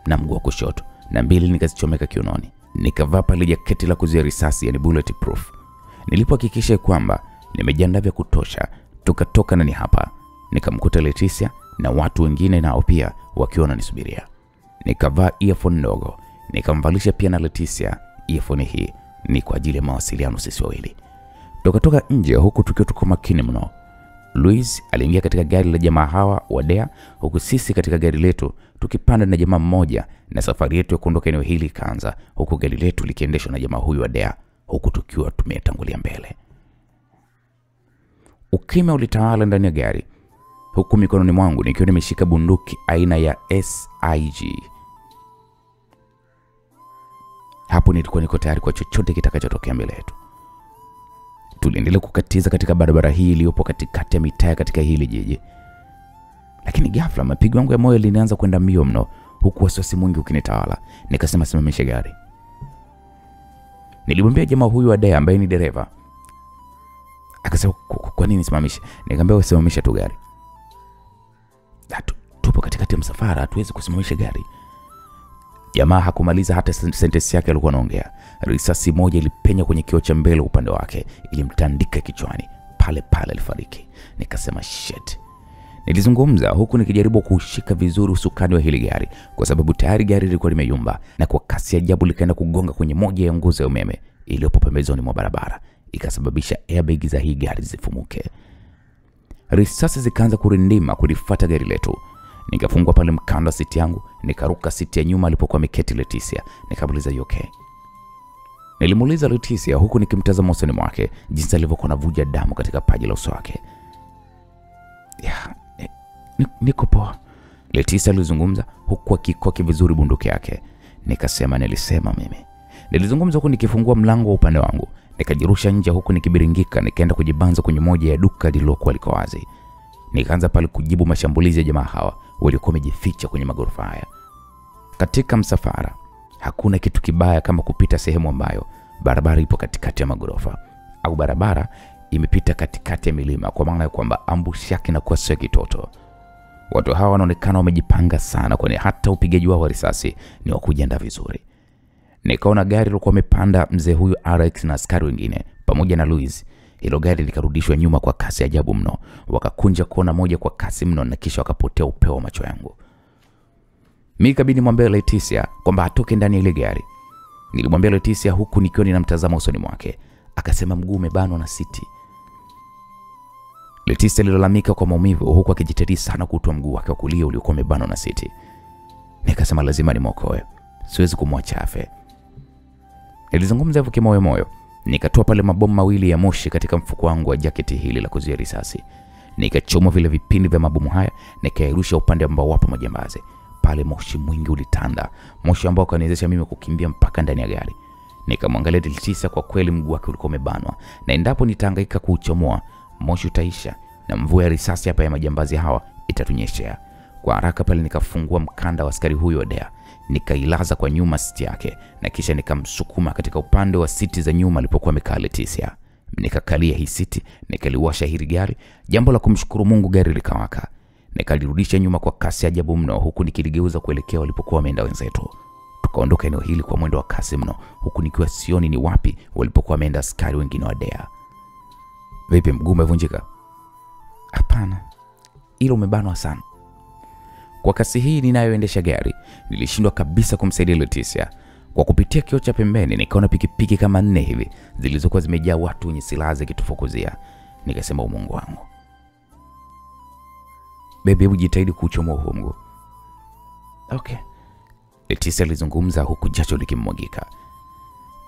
na mguu wa kushoto na 2 nikazichomeka kiunoni. Nikavaa pale jaketi la kuzuia risasi, yani bulletproof. Nilipohakikisha kwamba nimejiandaa vya kutosha, tukatoka ndani hapa. Nikamkuta Leticia na watu wengine nao pia wakiwa wananisubiria. Nikavaa earphone ndogo, nikamvalisha pia na Leticia earphone hii, ni kwa ajili ya mawasiliano sisi wawili. Tukatoka nje huku tukiwa tuko makini mno. Luis aliingia katika gari la jamaa hawa wa Dea, huku sisi katika gari letu tukipanda na jamaa mmoja, na safari yetu ya kuondoka eneo hili ikaanza, huku gari letu likiendeshwa na jamaa huyu wa Dea, huku tukiwa tumetangulia mbele. Ukimya ulitawala ndani ya gari, huku mikononi mwangu nikiwa nimeshika bunduki aina ya SIG. Hapo nilikuwa niko tayari kwa chochote kitakachotokea mbele yetu. Tuliendelea kukatiza katika barabara hii iliyopo katikati ya mitaa katika hili jiji. Lakini ghafla mapigo yangu ya moyo yalianza kwenda mbio mno, huku wasiwasi mwingi ukinitawala. Nikasema simamisha gari. Nilimwambia jamaa huyu wa Dea ambaye ni dereva. Akasema kwa nini simamisha? Nikamwambia usimamisha tu gari. Tupo katikati ya msafara, hatuwezi kusimamisha gari. Jamaa hakumaliza hata sentence yake alikuwa anaongea. Risasi moja ilipenya kwenye kioo cha mbele upande wake, ilimtandika kichwani. Pale pale alifariki. Nikasema shit. Nilizungumza huku nikijaribu kushika vizuri usukani wa hili gari, kwa sababu tayari gari lilikuwa limeyumba, na kwa kasi ajabu likaenda kugonga kwenye moja ya nguzo ya umeme iliyopo pembezoni mwa barabara, ikasababisha airbag za hii gari zifumuke. Risasi zikaanza kurindima kulifuata gari letu. Nikafungua pale mkanda wa siti yangu, nikaruka siti ya nyuma alipokuwa ameketi Leticia. Nikamuuliza you okay? Nilimuuliza Leticia huku nikimtazama usoni mwake, jinsi alivyokuwa anavuja damu katika paji la uso wake. Niko poa, Leticia alizungumza huku akikoki vizuri bunduki yake. Nikasema nilisema mimi. Nilizungumza huku nikifungua mlango wa upande wangu, nikajirusha nje huku nikibiringika, nikaenda kujibanza kwenye moja ya duka lililokuwa liko wazi. Nikaanza pale kujibu mashambulizi ya jamaa hawa waliokuwa wamejificha kwenye magorofa haya. Katika msafara hakuna kitu kibaya kama kupita sehemu ambayo barabara ipo katikati ya magorofa, au barabara imepita katikati ya milima, kwa maana ya kwamba ambush yake inakuwa sio kitoto. Watu hawa wanaonekana wamejipanga sana, kwani hata upigaji wao wa risasi ni wa kujiandaa vizuri. Nikaona gari lilokuwa amepanda mzee huyu RX na askari wengine pamoja na Luis. Hilo gari likarudishwa nyuma kwa kasi ajabu mno, wakakunja kona moja kwa kasi mno, na kisha wakapotea upeo wa macho yangu. Mimi kabidi mwambie Leticia kwamba atoke ndani ya ile gari. Nilimwambia Leticia huku nikiwa ninamtazama usoni mwake. Akasema mguu umebanwa na siti. Leticia alilalamika kwa maumivu huku akijitahidi sana kutoa mguu wake wa kulia uliokuwa umebanwa na siti. Nikasema lazima nimwokoe, siwezi kumwacha afe. Nilizungumza hivyo kimoyo moyo. Nikatoa pale mabomu mawili ya moshi katika mfuko wangu wa jaketi hili la kuzuia risasi. Nikachoma vile vipindi vya mabomu haya, nikairusha upande ambao wapo majambazi. Pale moshi mwingi ulitanda, moshi ambao kaniwezesha mimi kukimbia mpaka ndani ya gari. Nikamwangalia Leticia, kwa kweli mguu wake ulikuwa umebanwa, na endapo nitahangaika kuuchomoa, moshi utaisha na mvua ya risasi hapa ya majambazi hawa itatunyeshea. Kwa haraka pale nikafungua mkanda wa askari huyo wa Dea, nikailaza kwa nyuma siti yake, na kisha nikamsukuma katika upande wa siti za nyuma alipokuwa amekaa Leticia. Nikakalia hii siti, nikaliwasha hili gari. Jambo la kumshukuru Mungu, gari likawaka. Nikalirudisha nyuma kwa kasi ajabu mno, huku nikiligeuza kuelekea walipokuwa wameenda wenzetu. Tukaondoka eneo hili kwa mwendo wa kasi mno, huku nikiwa sioni ni wapi walipokuwa wameenda askari wengine wa Dea. Vipi, mguu umevunjika? Hapana, ila umebanwa sana. Kwa kasi hii ninayoendesha gari, nilishindwa kabisa kumsaidia Leticia. Kwa kupitia kioo cha pembeni nikaona pikipiki kama 4 hivi zilizokuwa zimejaa watu wenye silaha zikitufukuzia. Nikasema Mungu wangu. Baby, ujitahidi kuuchomoa huo mguu. Okay, Leticia alizungumza huku jasho likimwagika.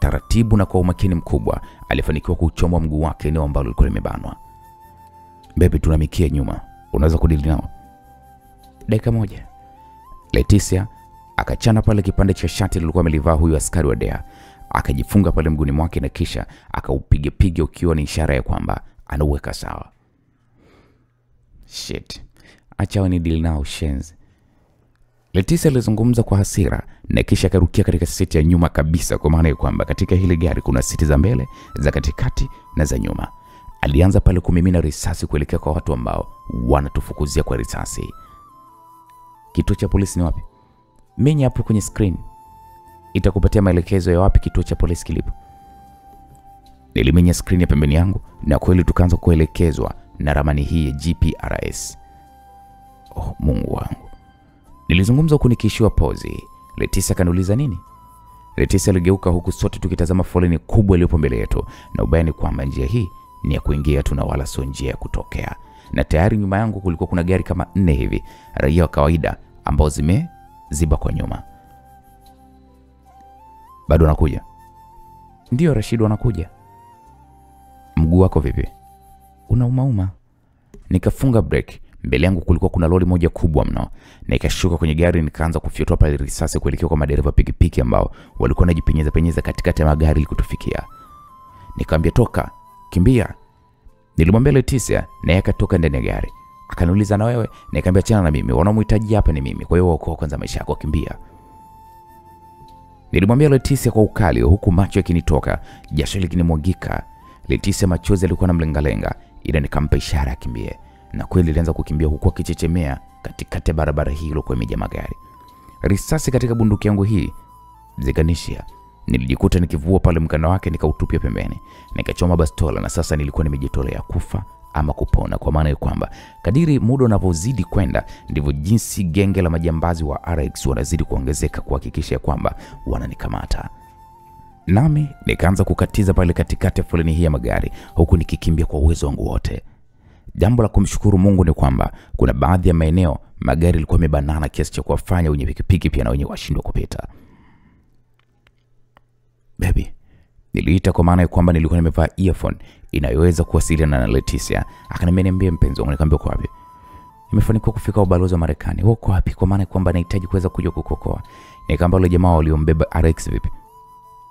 Taratibu na kwa umakini mkubwa alifanikiwa kuuchomoa mguu wake eneo ambalo lilikuwa limebanwa. Baby, tunamikia nyuma, unaweza kudili nao? Dakika moja. Leticia akachana pale kipande cha shati lilikuwa amelivaa huyu askari wa Dea, akajifunga pale mguuni mwake, na kisha akaupiga ukiwa ni ishara ya kwamba anauweka sawa. Shit, acha ni deal nao shenzi. Leticia alizungumza kwa hasira, na kisha akarukia katika siti ya nyuma kabisa, kwa maana ya kwamba katika hili gari kuna siti za mbele, za katikati na za nyuma. Alianza pale kumimina risasi kuelekea kwa watu ambao wanatufukuzia kwa risasi. Kituo cha polisi ni wapi? Menya hapo kwenye screen itakupatia maelekezo ya wapi kituo cha polisi kilipo. Nilimenya screen ya pembeni yangu, na kweli tukaanza kuelekezwa na ramani hii ya GPRS. Oh, Mungu wangu. Nilizungumza huku nikiishiwa pozi. Leticia kaniuliza nini? Leticia aligeuka huku sote tukitazama foleni kubwa iliyopo mbele yetu, na ubaya ni kwamba njia hii ni ya kuingia tu na wala sio njia ya kutokea. na tayari nyuma yangu kulikuwa kuna gari kama 4 hivi, raia wa kawaida ambao zimeziba kwa nyuma. Bado wanakuja? Ndio Rashid, wanakuja. Mguu wako vipi? Unaumauma. Nikafunga breki. Mbele yangu kulikuwa kuna lori moja kubwa mno. Nikashuka kwenye gari, nikaanza kufyotoa pale risasi kuelekea kwa madereva pikipiki ambao walikuwa wanajipenyeza katikati ya magari ili kutufikia. Nikamwambia toka, kimbia. Nilimwambia Leticia na yeye akatoka ndani ya gari. Akaniuliza na wewe? Nikamwambia chana na mimi, wanaomhitaji hapa ni mimi. Kwa hiyo okoa kwanza maisha yako, kimbia. Nilimwambia Leticia kwa ukali huku macho yakinitoka, jasho likinimwagika. Leticia machozi alikuwa anamlengalenga, ila nikampa ishara akimbie. Na kweli alianza kukimbia huku akichechemea katikati ya barabara hii iliyokuwa imejaa magari. Risasi katika bunduki yangu hii zikanishia. Nilijikuta nikivua pale mkanda wake, nikautupia pembeni. Nikachoma bastola, na sasa nilikuwa nimejitolea kufa ama kupona, kwa maana ya kwamba kadiri muda unavyozidi kwenda ndivyo jinsi genge la majambazi wa RX wanazidi kuongezeka kuhakikisha kwamba wananikamata. Nami nikaanza kukatiza pale katikati ya foleni hii ya magari huku nikikimbia kwa uwezo wangu wote. Jambo la kumshukuru Mungu ni kwamba kuna baadhi ya maeneo magari yalikuwa yamebanana kiasi cha kuwafanya wenye pikipiki pia na wenye washindwa kupita. Baby, niliita kwa maana ya kwamba nilikuwa nimevaa earphone inayoweza kuwasiliana na Leticia. Akaniambia mpenzi wangu. Nikamwambia uko wapi? Nimefanikiwa kufika ubalozi wa Marekani. Wewe uko wapi? Kwa maana kwamba nahitaji kuweza kuja kukuokoa. Nikamwambia wale jamaa waliombeba RX vipi?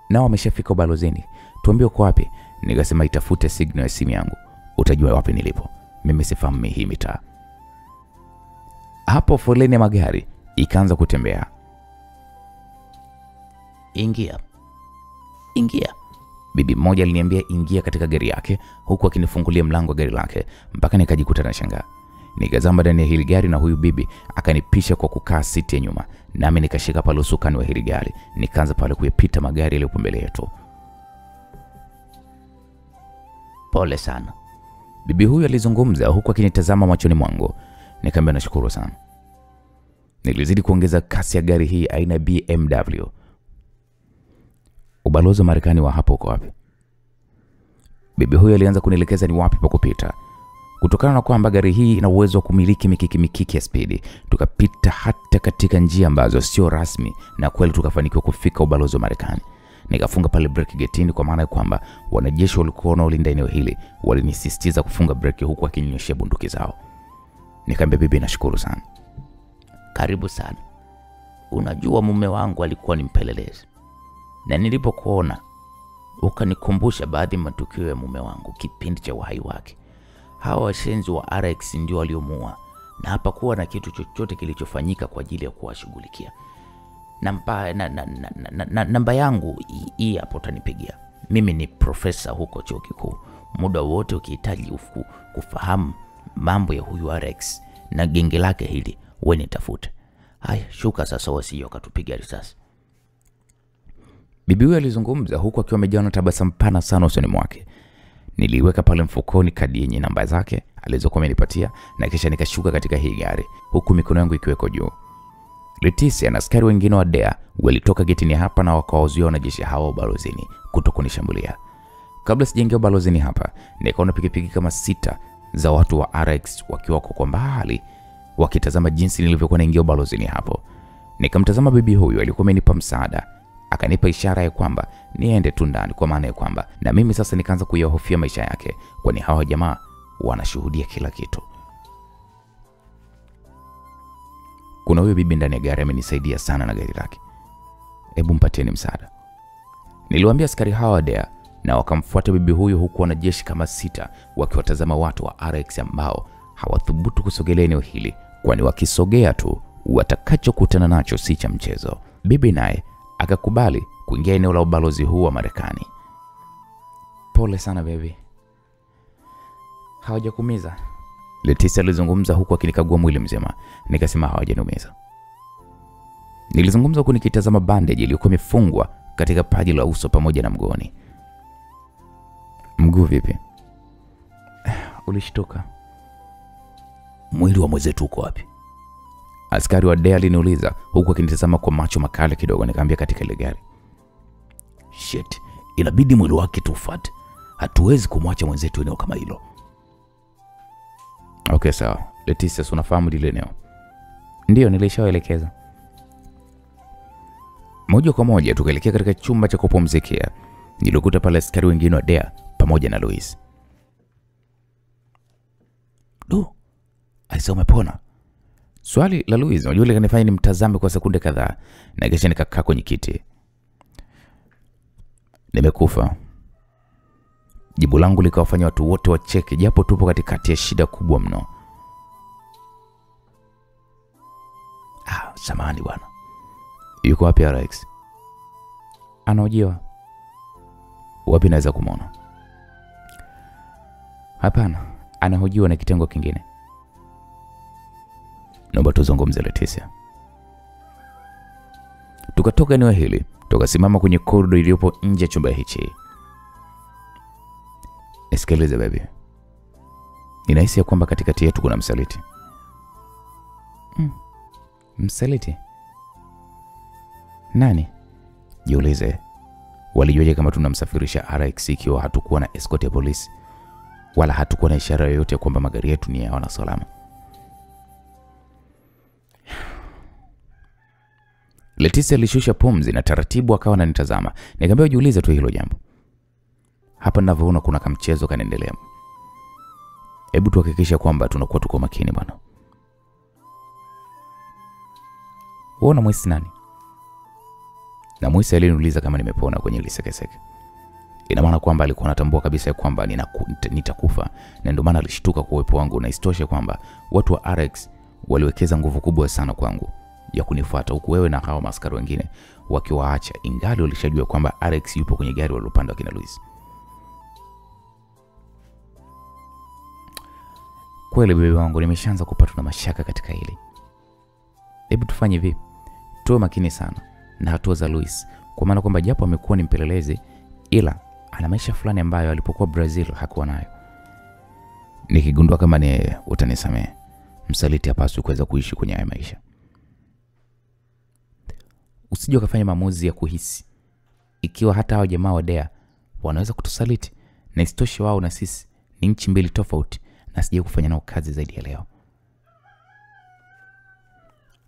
Nao wameshafika ubalozini. Tuambie uko wapi? Nikasema itafute signal ya simu yangu, utajua wapi nilipo. Mimi sifahamu hii mitaa. Hapo foleni ya magari ikaanza kutembea. Ingia. Bibi mmoja aliniambia ingia katika gari yake huku akinifungulia mlango wa gari lake, mpaka nikajikuta na shangaa. Nikazama ndani ya hili gari na huyu bibi akanipisha kwa kukaa siti ya nyuma, nami nikashika pale usukani wa hili gari, nikaanza pale kuyapita magari yaliyopo mbele yetu. Pole sana, bibi huyu alizungumza huku akinitazama machoni mwangu. Nikamwambia nashukuru sana. Nilizidi kuongeza kasi ya gari hii aina BMW. Ubalozi wa Marekani wa hapo uko wapi? Bibi huyu alianza kunielekeza ni wapi pa kupita. Kutokana na kwamba gari hii ina uwezo wa kumiliki mikiki ya spidi, tukapita hata katika njia ambazo sio rasmi, na kweli tukafanikiwa kufika ubalozi wa Marekani. Nikafunga pale breki getini, kwa maana kwamba wanajeshi walikuwa wanaolinda eneo hili walinisisitiza kufunga breki huku akininyoshia bunduki zao. Nikamwambia bibi nashukuru sana. Karibu sana. Unajua mume wangu alikuwa ni mpelelezi, na nilipokuona ukanikumbusha baadhi ya matukio ya mume wangu kipindi cha uhai wake. Hawa washenzi wa RX ndio waliomuua, na hapa kuwa na kitu chochote kilichofanyika kwa ajili ya kuwashughulikia. Namba yangu hii hapo utanipigia. Mimi ni profesa huko chuo kikuu. Muda wote ukihitaji kufahamu mambo ya huyu RX na genge lake hili, wewe nitafute. Haya, shuka sasa wasije wakatupiga risasi. Bibi huyu alizungumza huku akiwa amejawa na tabasamu pana sana usoni mwake. Niliweka pale mfukoni kadi yenye namba zake alizokuwa amenipatia, na kisha nikashuka katika hii gari huku mikono yangu ikiweko juu. Leticia na askari wengine wa DEA walitoka getini hapa na wakawazuia wanajeshi hawa ubalozini kutokunishambulia. Kabla sijaingia ubalozini hapa, nikaona pikipiki kama 6 za watu wa RX wakiwa kwa mbali wakitazama jinsi nilivyokuwa naingia ubalozini hapo. Nikamtazama bibi huyu, alikuwa amenipa msaada. Akanipa ishara ya kwamba niende tu ndani, kwa maana ya kwamba na mimi sasa nikaanza kuyahofia maisha yake, kwani hawa jamaa wanashuhudia kila kitu. Kuna huyo bibi ndani ya gari amenisaidia sana na gari lake. Hebu mpatieni msaada. Niliwaambia askari hawa DEA, na wakamfuata bibi huyu huku wanajeshi kama 6 wakiwatazama watu wa RX ambao hawathubutu kusogelea eneo hili, kwani wakisogea tu watakachokutana nacho si cha mchezo. Bibi naye akakubali kuingia eneo la ubalozi huu wa Marekani. Pole sana baby. Hawajakuumiza? Leticia alizungumza huku akinikagua mwili mzima. Nikasema hawajaniumiza. Nilizungumza huku nikitazama bandage iliyokuwa imefungwa katika paji la uso pamoja na mguuni. Mguu vipi? Ulishtuka? Mwili wa mwenzetu uko wapi? Askari wa DEA aliniuliza huku akinitazama kwa macho makali kidogo. Nikamwambia katika ile gari. Shit, inabidi mwili wake tufuate. Hatuwezi kumwacha mwenzetu eneo kama hilo.
Okay, sawa. Leticia, unafahamu lile eneo? Ndio, nilishawaelekeza. Moja kwa moja tukaelekea katika chumba cha kupumzikia. Nilikuta pale askari wengine wa DEA pamoja na Louis. Aisa, umepona? Swali la Louis unajua likanifanya nimtazame kwa sekunde kadhaa na kisha nikakaa kwenye kiti. Nimekufa. Jibu langu likawafanya watu wote wacheke japo tupo katikati ya shida kubwa mno. Samahani bwana. Yuko wapi Alex? Anaojiwa. Wapi naweza kumwona? Hapana, anahojiwa na kitengo kingine. Naomba tuzungumze Leticia. Tukatoka eneo hili, tukasimama kwenye korido iliyopo nje ya chumba hichi. Nisikilize baby. Ninahisi ya kwamba katikati yetu kuna msaliti. Msaliti? Nani? Jiulize. Walijuaje kama tunamsafirisha Alex ikiwa hatukuwa na escort ya polisi wala hatukuwa na ishara yoyote kwamba magari yetu ni ya wanasalama? Leticia alishusha pumzi na taratibu akawa ananitazama. Nikamwambia jiulize tu hilo jambo. Hapa ninavyoona kuna kamchezo kanaendelea. Hebu tuhakikishe kwamba tunakuwa tuko makini bwana. Wewe unamwisi nani? Na Mwisi aliniuliza kama nimepona kwenye lisekeseke. Ina maana kwamba alikuwa anatambua kabisa ya kwamba nitakufa na ndio maana alishtuka kwa uwepo wangu, na istoshe kwamba watu wa Alex waliwekeza nguvu kubwa sana kwangu ya kunifuata, huku wewe na hao maskari wengine wakiwaacha, ingali walishajua kwamba Alex yupo kwenye gari walilopanda kina Louis. Kweli bibi wangu, nimeshaanza kupatwa na mashaka katika hili. Hebu tufanye hivi. Tuwe makini sana na hatua za Louis, kwa maana kwamba japo amekuwa ni mpelelezi ila ana maisha fulani ambayo alipokuwa Brazil hakuwa nayo. Nikigundua kama ni utanisamehe, msaliti hapaswi kuweza kuishi kwenye haya maisha. Usije ukafanya maamuzi ya kuhisi ikiwa hata hao jamaa wa DEA wanaweza kutusaliti, na istoshe wao na sisi ni nchi mbili tofauti na sije kufanya nao kazi zaidi ya leo.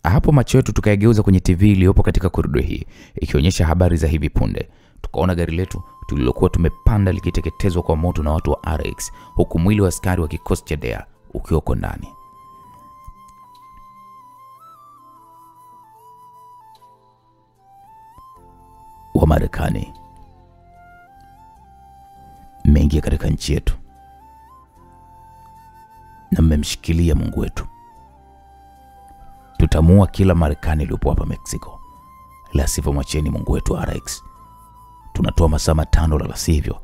Hapo macho yetu tukayageuza kwenye TV iliyopo katika korido hii, ikionyesha habari za hivi punde. Tukaona gari letu tulilokuwa tumepanda likiteketezwa kwa moto na watu wa RX, huku mwili wa askari wa kikosi cha DEA ukiwa ndani. Wa Marekani mmeingia katika nchi yetu na mmemshikilia Mungu wetu. Tutamua kila Marekani iliyopo hapa Mexico, la sivyo mwacheni Mungu wetu RX. Tunatoa masaa 5 la sivyo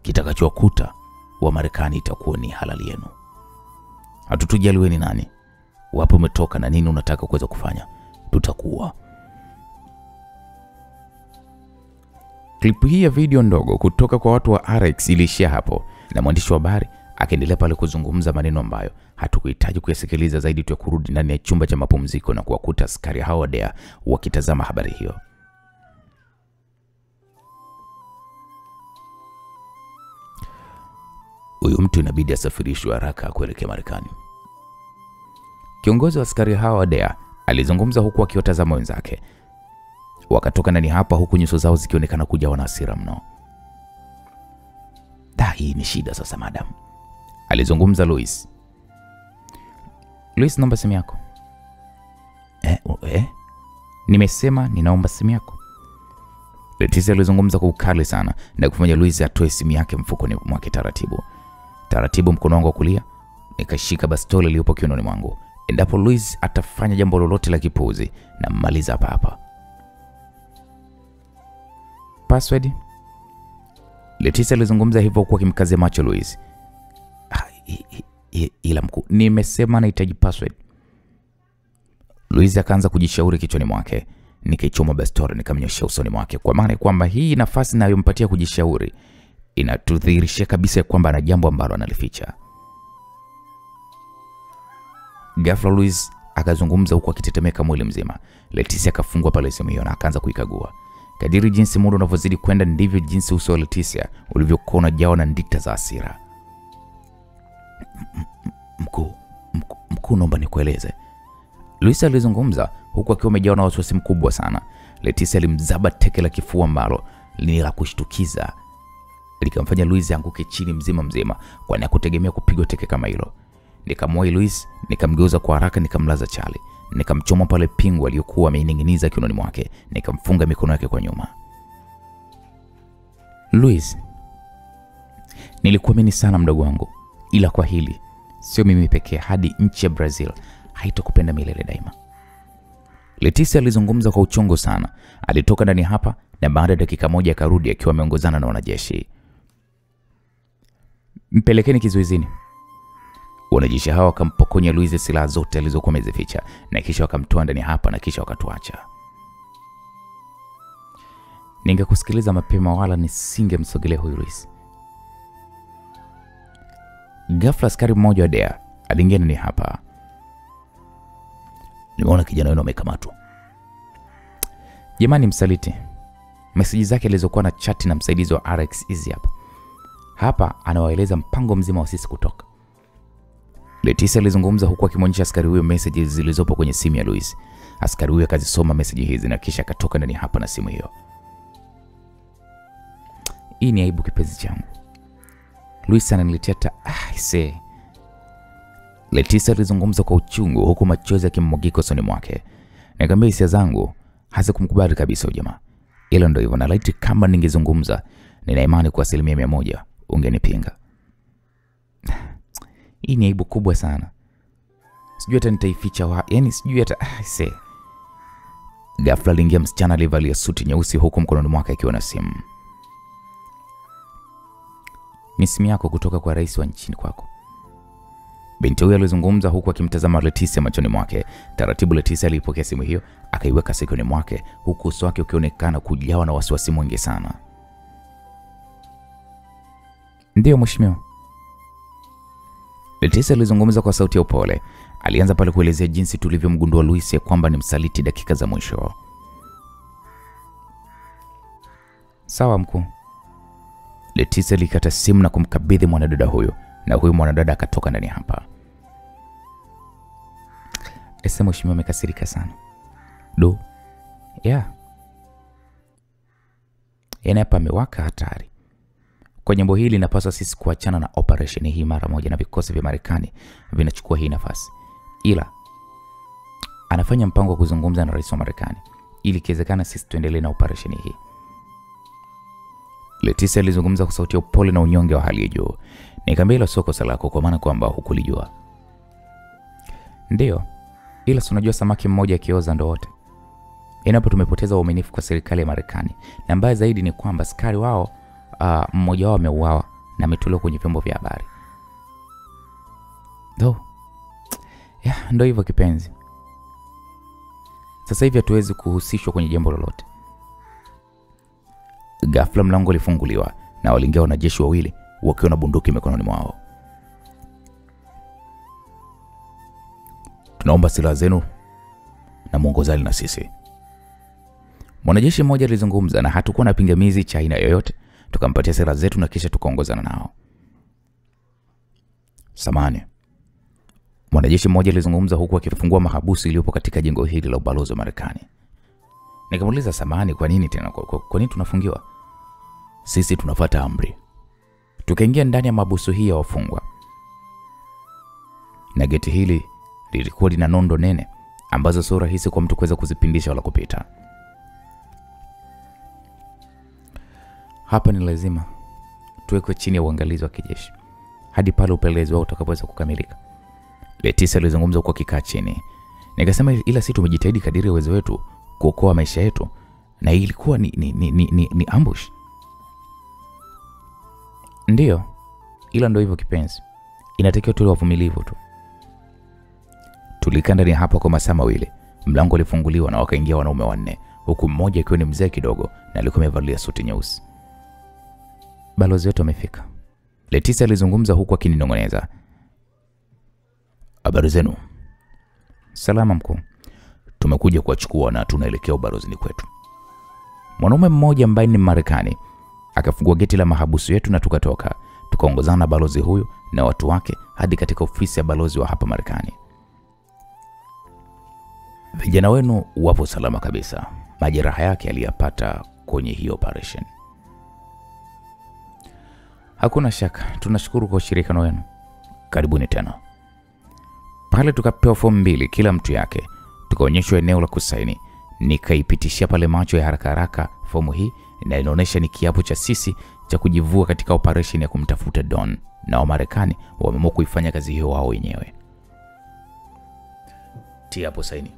kitakachowakuta wa Marekani itakuwa ni halali yenu. Hatutujaliwe ni nani, wapo umetoka na nini unataka kuweza kufanya, tutakuwa. Klipu hii ya video ndogo kutoka kwa watu wa RX ilishia hapo, na mwandishi wa habari akaendelea pale kuzungumza maneno ambayo hatukuhitaji kuyasikiliza zaidi tu ya kurudi ndani ya chumba cha mapumziko na kuwakuta askari hao wa DEA wakitazama habari hiyo. Huyu mtu inabidi asafirishwe haraka kuelekea Marekani. Kiongozi wa askari hao wa DEA alizungumza huku akiwatazama wenzake. Wakatoka ndani hapa huku nyuso zao zikionekana kujawa na hasira mno. Hii ni shida sasa madam, alizungumza Louis. Louis, naomba simu yako. Nimesema ninaomba simu yako. Leticia alizungumza kwa ukali sana na kufanya Louis atoe simu yake mfukoni mwake taratibu. Taratibu mkono wangu wa kulia nikashika bastola iliyopo kiunoni mwangu. Endapo Louis atafanya jambo lolote la kipuuzi na mmaliza hapa hapa. Password? Leticia alizungumza hivyo kwa kimkazia macho Louis. Ila mkuu, nimesema nahitaji password. Louis akaanza kujishauri kichwani mwake. Nikaichoma bastola nikamnyoshia usoni mwake, kwa maana kwamba hii nafasi ninayompatia kujishauri inatudhihirisha kabisa kwamba ana jambo ambalo analificha. Ghafla Louis akazungumza huku akitetemeka mwili mzima. Leticia akafungua pale simu hiyo na akaanza kuikagua. Kadiri jinsi muda unavyozidi kwenda ndivyo jinsi uso wa Leticia ulivyokuwa unajawa na ndita za hasira. Mkuu, naomba nikueleze. Luis alizungumza huku akiwa amejawa na wasiwasi mkubwa sana. Leticia alimzaba teke la kifua ambalo ni la kushtukiza, likamfanya Luis anguke chini mzima, kwani hakutegemea kupigwa teke kama hilo. Nikamwoi Luis, nikamgeuza kwa haraka, nikamlaza chali, nikamchoma pale pingu aliyokuwa ameining'iniza kiunoni mwake, nikamfunga mikono yake kwa nyuma. Luis, nilikuamini sana mdogo wangu, ila kwa hili sio mimi pekee, hadi nchi ya Brazil haitokupenda milele daima. Leticia alizungumza kwa uchungu sana. Alitoka ndani hapa na baada ya dakika moja akarudi akiwa ameongozana na wanajeshi. Mpelekeni kizuizini. Wanajeshi hao wakampokonya Luis silaha zote alizokuwa amezificha na kisha wakamtoa ndani hapa na kisha wakatuacha. Ningekusikiliza mapema wala nisingemsogelea huyu Luis. Ghafla askari mmoja wa DEA aliingia ndani hapa. Nimeona kijana wenu amekamatwa. Jamani, msaliti. Meseji zake alizokuwa na chati na msaidizi wa RX hizi hapa. Hapa anawaeleza mpango mzima wa sisi kutoka. Leticia alizungumza huku akimwonyesha askari huyo meseji zilizopo kwenye simu ya Luis. Askari huyo akazisoma meseji hizi na kisha akatoka ndani hapa na simu hiyo. Hii ni aibu kipenzi changu. Luis ananiletea ise. Leticia alizungumza kwa uchungu huku machozi yakimwagika usoni mwake. Nikamwambia hisia zangu hazikumkubali kabisa ujamaa. Ila ndio hivyo, na laiti kama ningezungumza, nina imani kwa 100% ungenipinga. Hii ni aibu kubwa sana. Sijui hata nitaificha yaani sijui hata ise. Ghafla aliingia msichana aliyevalia suti nyeusi huku mkononi mwake akiwa na simu. Ni simu yako kutoka kwa rais wa nchini kwako. Binti huyo alizungumza huku akimtazama Leticia machoni mwake. Taratibu Leticia alipokea simu hiyo, akaiweka sikioni mwake huku uso wake ukionekana kujawa na wasiwasi mwingi sana. Ndio mheshimiwa. Leticia alizungumza kwa sauti ya upole. Alianza pale kuelezea jinsi tulivyomgundua Luis ya kwamba ni msaliti dakika za mwisho. Sawa mkuu. Leticia alikata simu na kumkabidhi mwanadada huyo, na huyo mwanadada akatoka ndani hapa. Ese mheshimiwa amekasirika sana. Do. Yeah. Yaani hapa amewaka hatari. Kwa jambo hili napaswa sisi kuachana na operation hii mara moja, na vikosi vya Marekani vinachukua hii nafasi. Ila anafanya mpango wa kuzungumza na rais wa Marekani ili kiwezekana sisi tuendelee na operation hii. Leticia alizungumza kwa sauti ya upole na unyonge wa hali ya juu. Nikamwambia hilo sio kosa lako, kwa maana kwamba hukulijua. Ndio. Ila unajua samaki mmoja akioza ndo wote. Inapo tumepoteza uaminifu kwa serikali ya Marekani. Na mbaya zaidi ni kwamba askari wao mmoja wao ameuawa na ametolewa kwenye vyombo vya habari. Ndio hivyo kipenzi. Sasa hivi hatuwezi kuhusishwa kwenye jambo lolote. Ghafla mlango ulifunguliwa na waliingia wanajeshi wawili wakiwa na bunduki mikononi mwao. Tunaomba silaha zenu na muongozane na sisi. Mwanajeshi mmoja alizungumza, na hatakuwa na pingamizi cha aina yoyote. Tukampatia silaha zetu na kisha tukaongozana nao. Samani. Mwanajeshi mmoja alizungumza huku akifungua mahabusu iliyopo katika jengo hili la ubalozi wa Marekani. Nikamuuliza, samani, kwa nini tena? Kwa nini tunafungiwa? Sisi tunafuata amri. Tukaingia ndani ya mahabusu hii ya wafungwa. Na geti hili lilikuwa lina nondo nene ambazo sio rahisi kwa mtu kuweza kuzipindisha wala kupita. Hapa ni lazima tuwekwe chini ya uangalizi wa kijeshi hadi pale upelelezi wao utakapoweza kukamilika. Leticia alizungumza kwa kikaa chini. Nikasema ila sisi tumejitahidi kadiri ya uwezo wetu kuokoa maisha yetu, na ilikuwa ni ambush. Ndio. Ila ndio hivyo kipenzi. Inatakiwa tuwe wavumilivu tu. Tulikaa ndani hapa kwa masaa mawili. Mlango ulifunguliwa na wakaingia wanaume wanne, huku mmoja akiwa ni mzee kidogo na alikuwa amevalia suti nyeusi. Balozi wetu amefika. Leticia alizungumza huku akininong'oneza. Habari zenu? Salama mkuu. Tumekuja kuwachukua na tunaelekea ubalozini kwetu. Mwanaume mmoja ambaye ni Marekani akafungua geti la mahabusu yetu na tukatoka. Tukaongozana na balozi huyu na watu wake hadi katika ofisi ya balozi wa hapa Marekani. Vijana wenu wapo salama kabisa. Majeraha yake aliyapata kwenye hiyo operation. Hakuna shaka, tunashukuru kwa ushirikiano wenu. Karibuni tena. Pale tukapewa fomu 2 kila mtu yake. Tukaonyeshwa eneo la kusaini. Nikaipitishia pale macho ya haraka fomu hii, na inaonyesha ni kiapo cha sisi cha kujivua katika operation ya kumtafuta Don, na Wamarekani wameamua kuifanya kazi hiyo wao wenyewe. Tia hapo saini.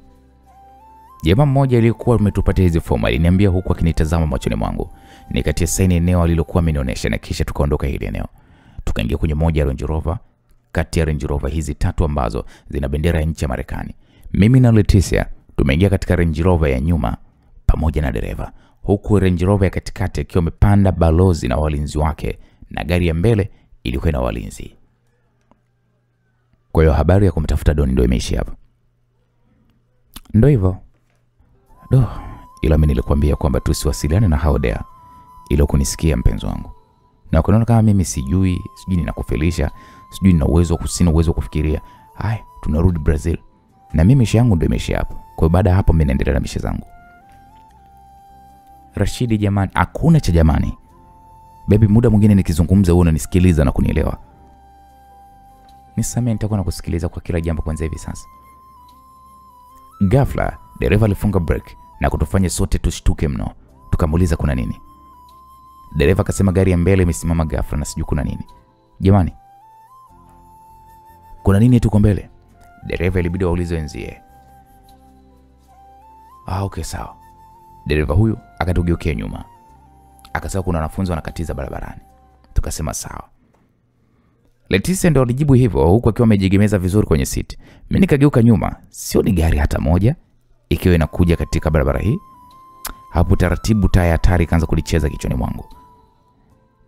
Jamaa mmoja aliyekuwa ametupatia hizo fomu aliniambia huku akinitazama machoni mwangu. Nikatia saini eneo alilokuwa amenionyesha, na kisha tukaondoka hili eneo. Tukaingia kwenye moja ya Range Rover, kati ya Range Rover hizi 3 ambazo zina bendera ya nchi ya Marekani. Mimi na Leticia tumeingia katika Range Rover ya nyuma pamoja na dereva, huku Range Rover ya katikati ikiwa imepanda balozi na walinzi wake, na gari ya mbele ilikuwa na walinzi. Kwa hiyo habari ya kumtafuta Don ndio imeishia hapa. Ndio hivyo. Ila mimi nilikwambia kwamba tusiwasiliane na Haudea, ilo kunisikia mpenzi wangu. Na ukaona kama mimi sijui ninakufelisha, sijui nina uwezo kusina uwezo kufikiria. Hai, tunarudi Brazil. Na mimi misha yangu ndio imeishia hapo. Kwa hiyo baada hapo mimi naendelea na misha zangu. Rashidi jamani, hakuna cha jamani. Baby, muda mwingine nikizungumza wewe unanisikiliza na kunielewa. Nisamee, nitakuwa nakusikiliza kwa kila jambo kwanza hivi sasa. Ghafla dereva alifunga brake na kutufanya sote tushtuke mno. Tukamuuliza kuna nini. Dereva akasema gari ya mbele imesimama ghafla na sijui kuna nini. Jamani, kuna nini tuko mbele? Dereva ilibidi waulize wenzie. Okay sawa. Dereva huyu akatugeukia nyuma. Akasema kuna wanafunzi wanakatiza barabarani. Tukasema sawa. Leticia ndo alijibu hivyo huku akiwa amejiegemeza vizuri kwenye seat. Mimi nikageuka nyuma, sio ni gari hata moja ikiwa inakuja katika barabara hii. Hapo taratibu taa ya hatari kaanza kulicheza kichwani mwangu.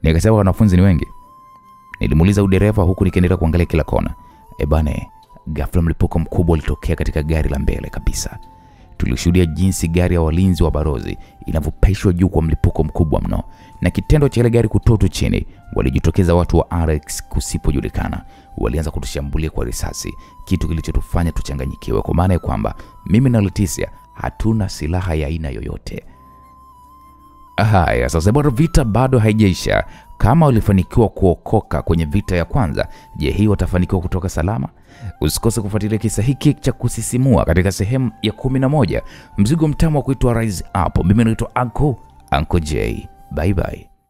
Nikasema wanafunzi ni wengi. Nilimuuliza dereva huku nikiendelea kuangalia kila kona. Bane, ghafla mlipuko mkubwa ulitokea katika gari la mbele kabisa. Tulishuhudia jinsi gari ya walinzi wa balozi inavyopeshwa juu kwa mlipuko mkubwa mno, na kitendo cha ile gari kutoto chini, walijitokeza watu wa RX kusipojulikana. Walianza kutushambulia kwa risasi, kitu kilichotufanya tuchanganyikiwe, kwa maana ya kwamba mimi na Leticia hatuna silaha ya aina yoyote. Haya, sasa bado vita bado haijaisha. Kama walifanikiwa kuokoka kwenye vita ya kwanza, je, hii watafanikiwa kutoka salama? Usikose kufuatilia kisa hiki cha kusisimua katika sehemu ya 11. Mzigo mtamu wa kuitwa Rise Up. Mimi naitwa Uncle J. Bye bye.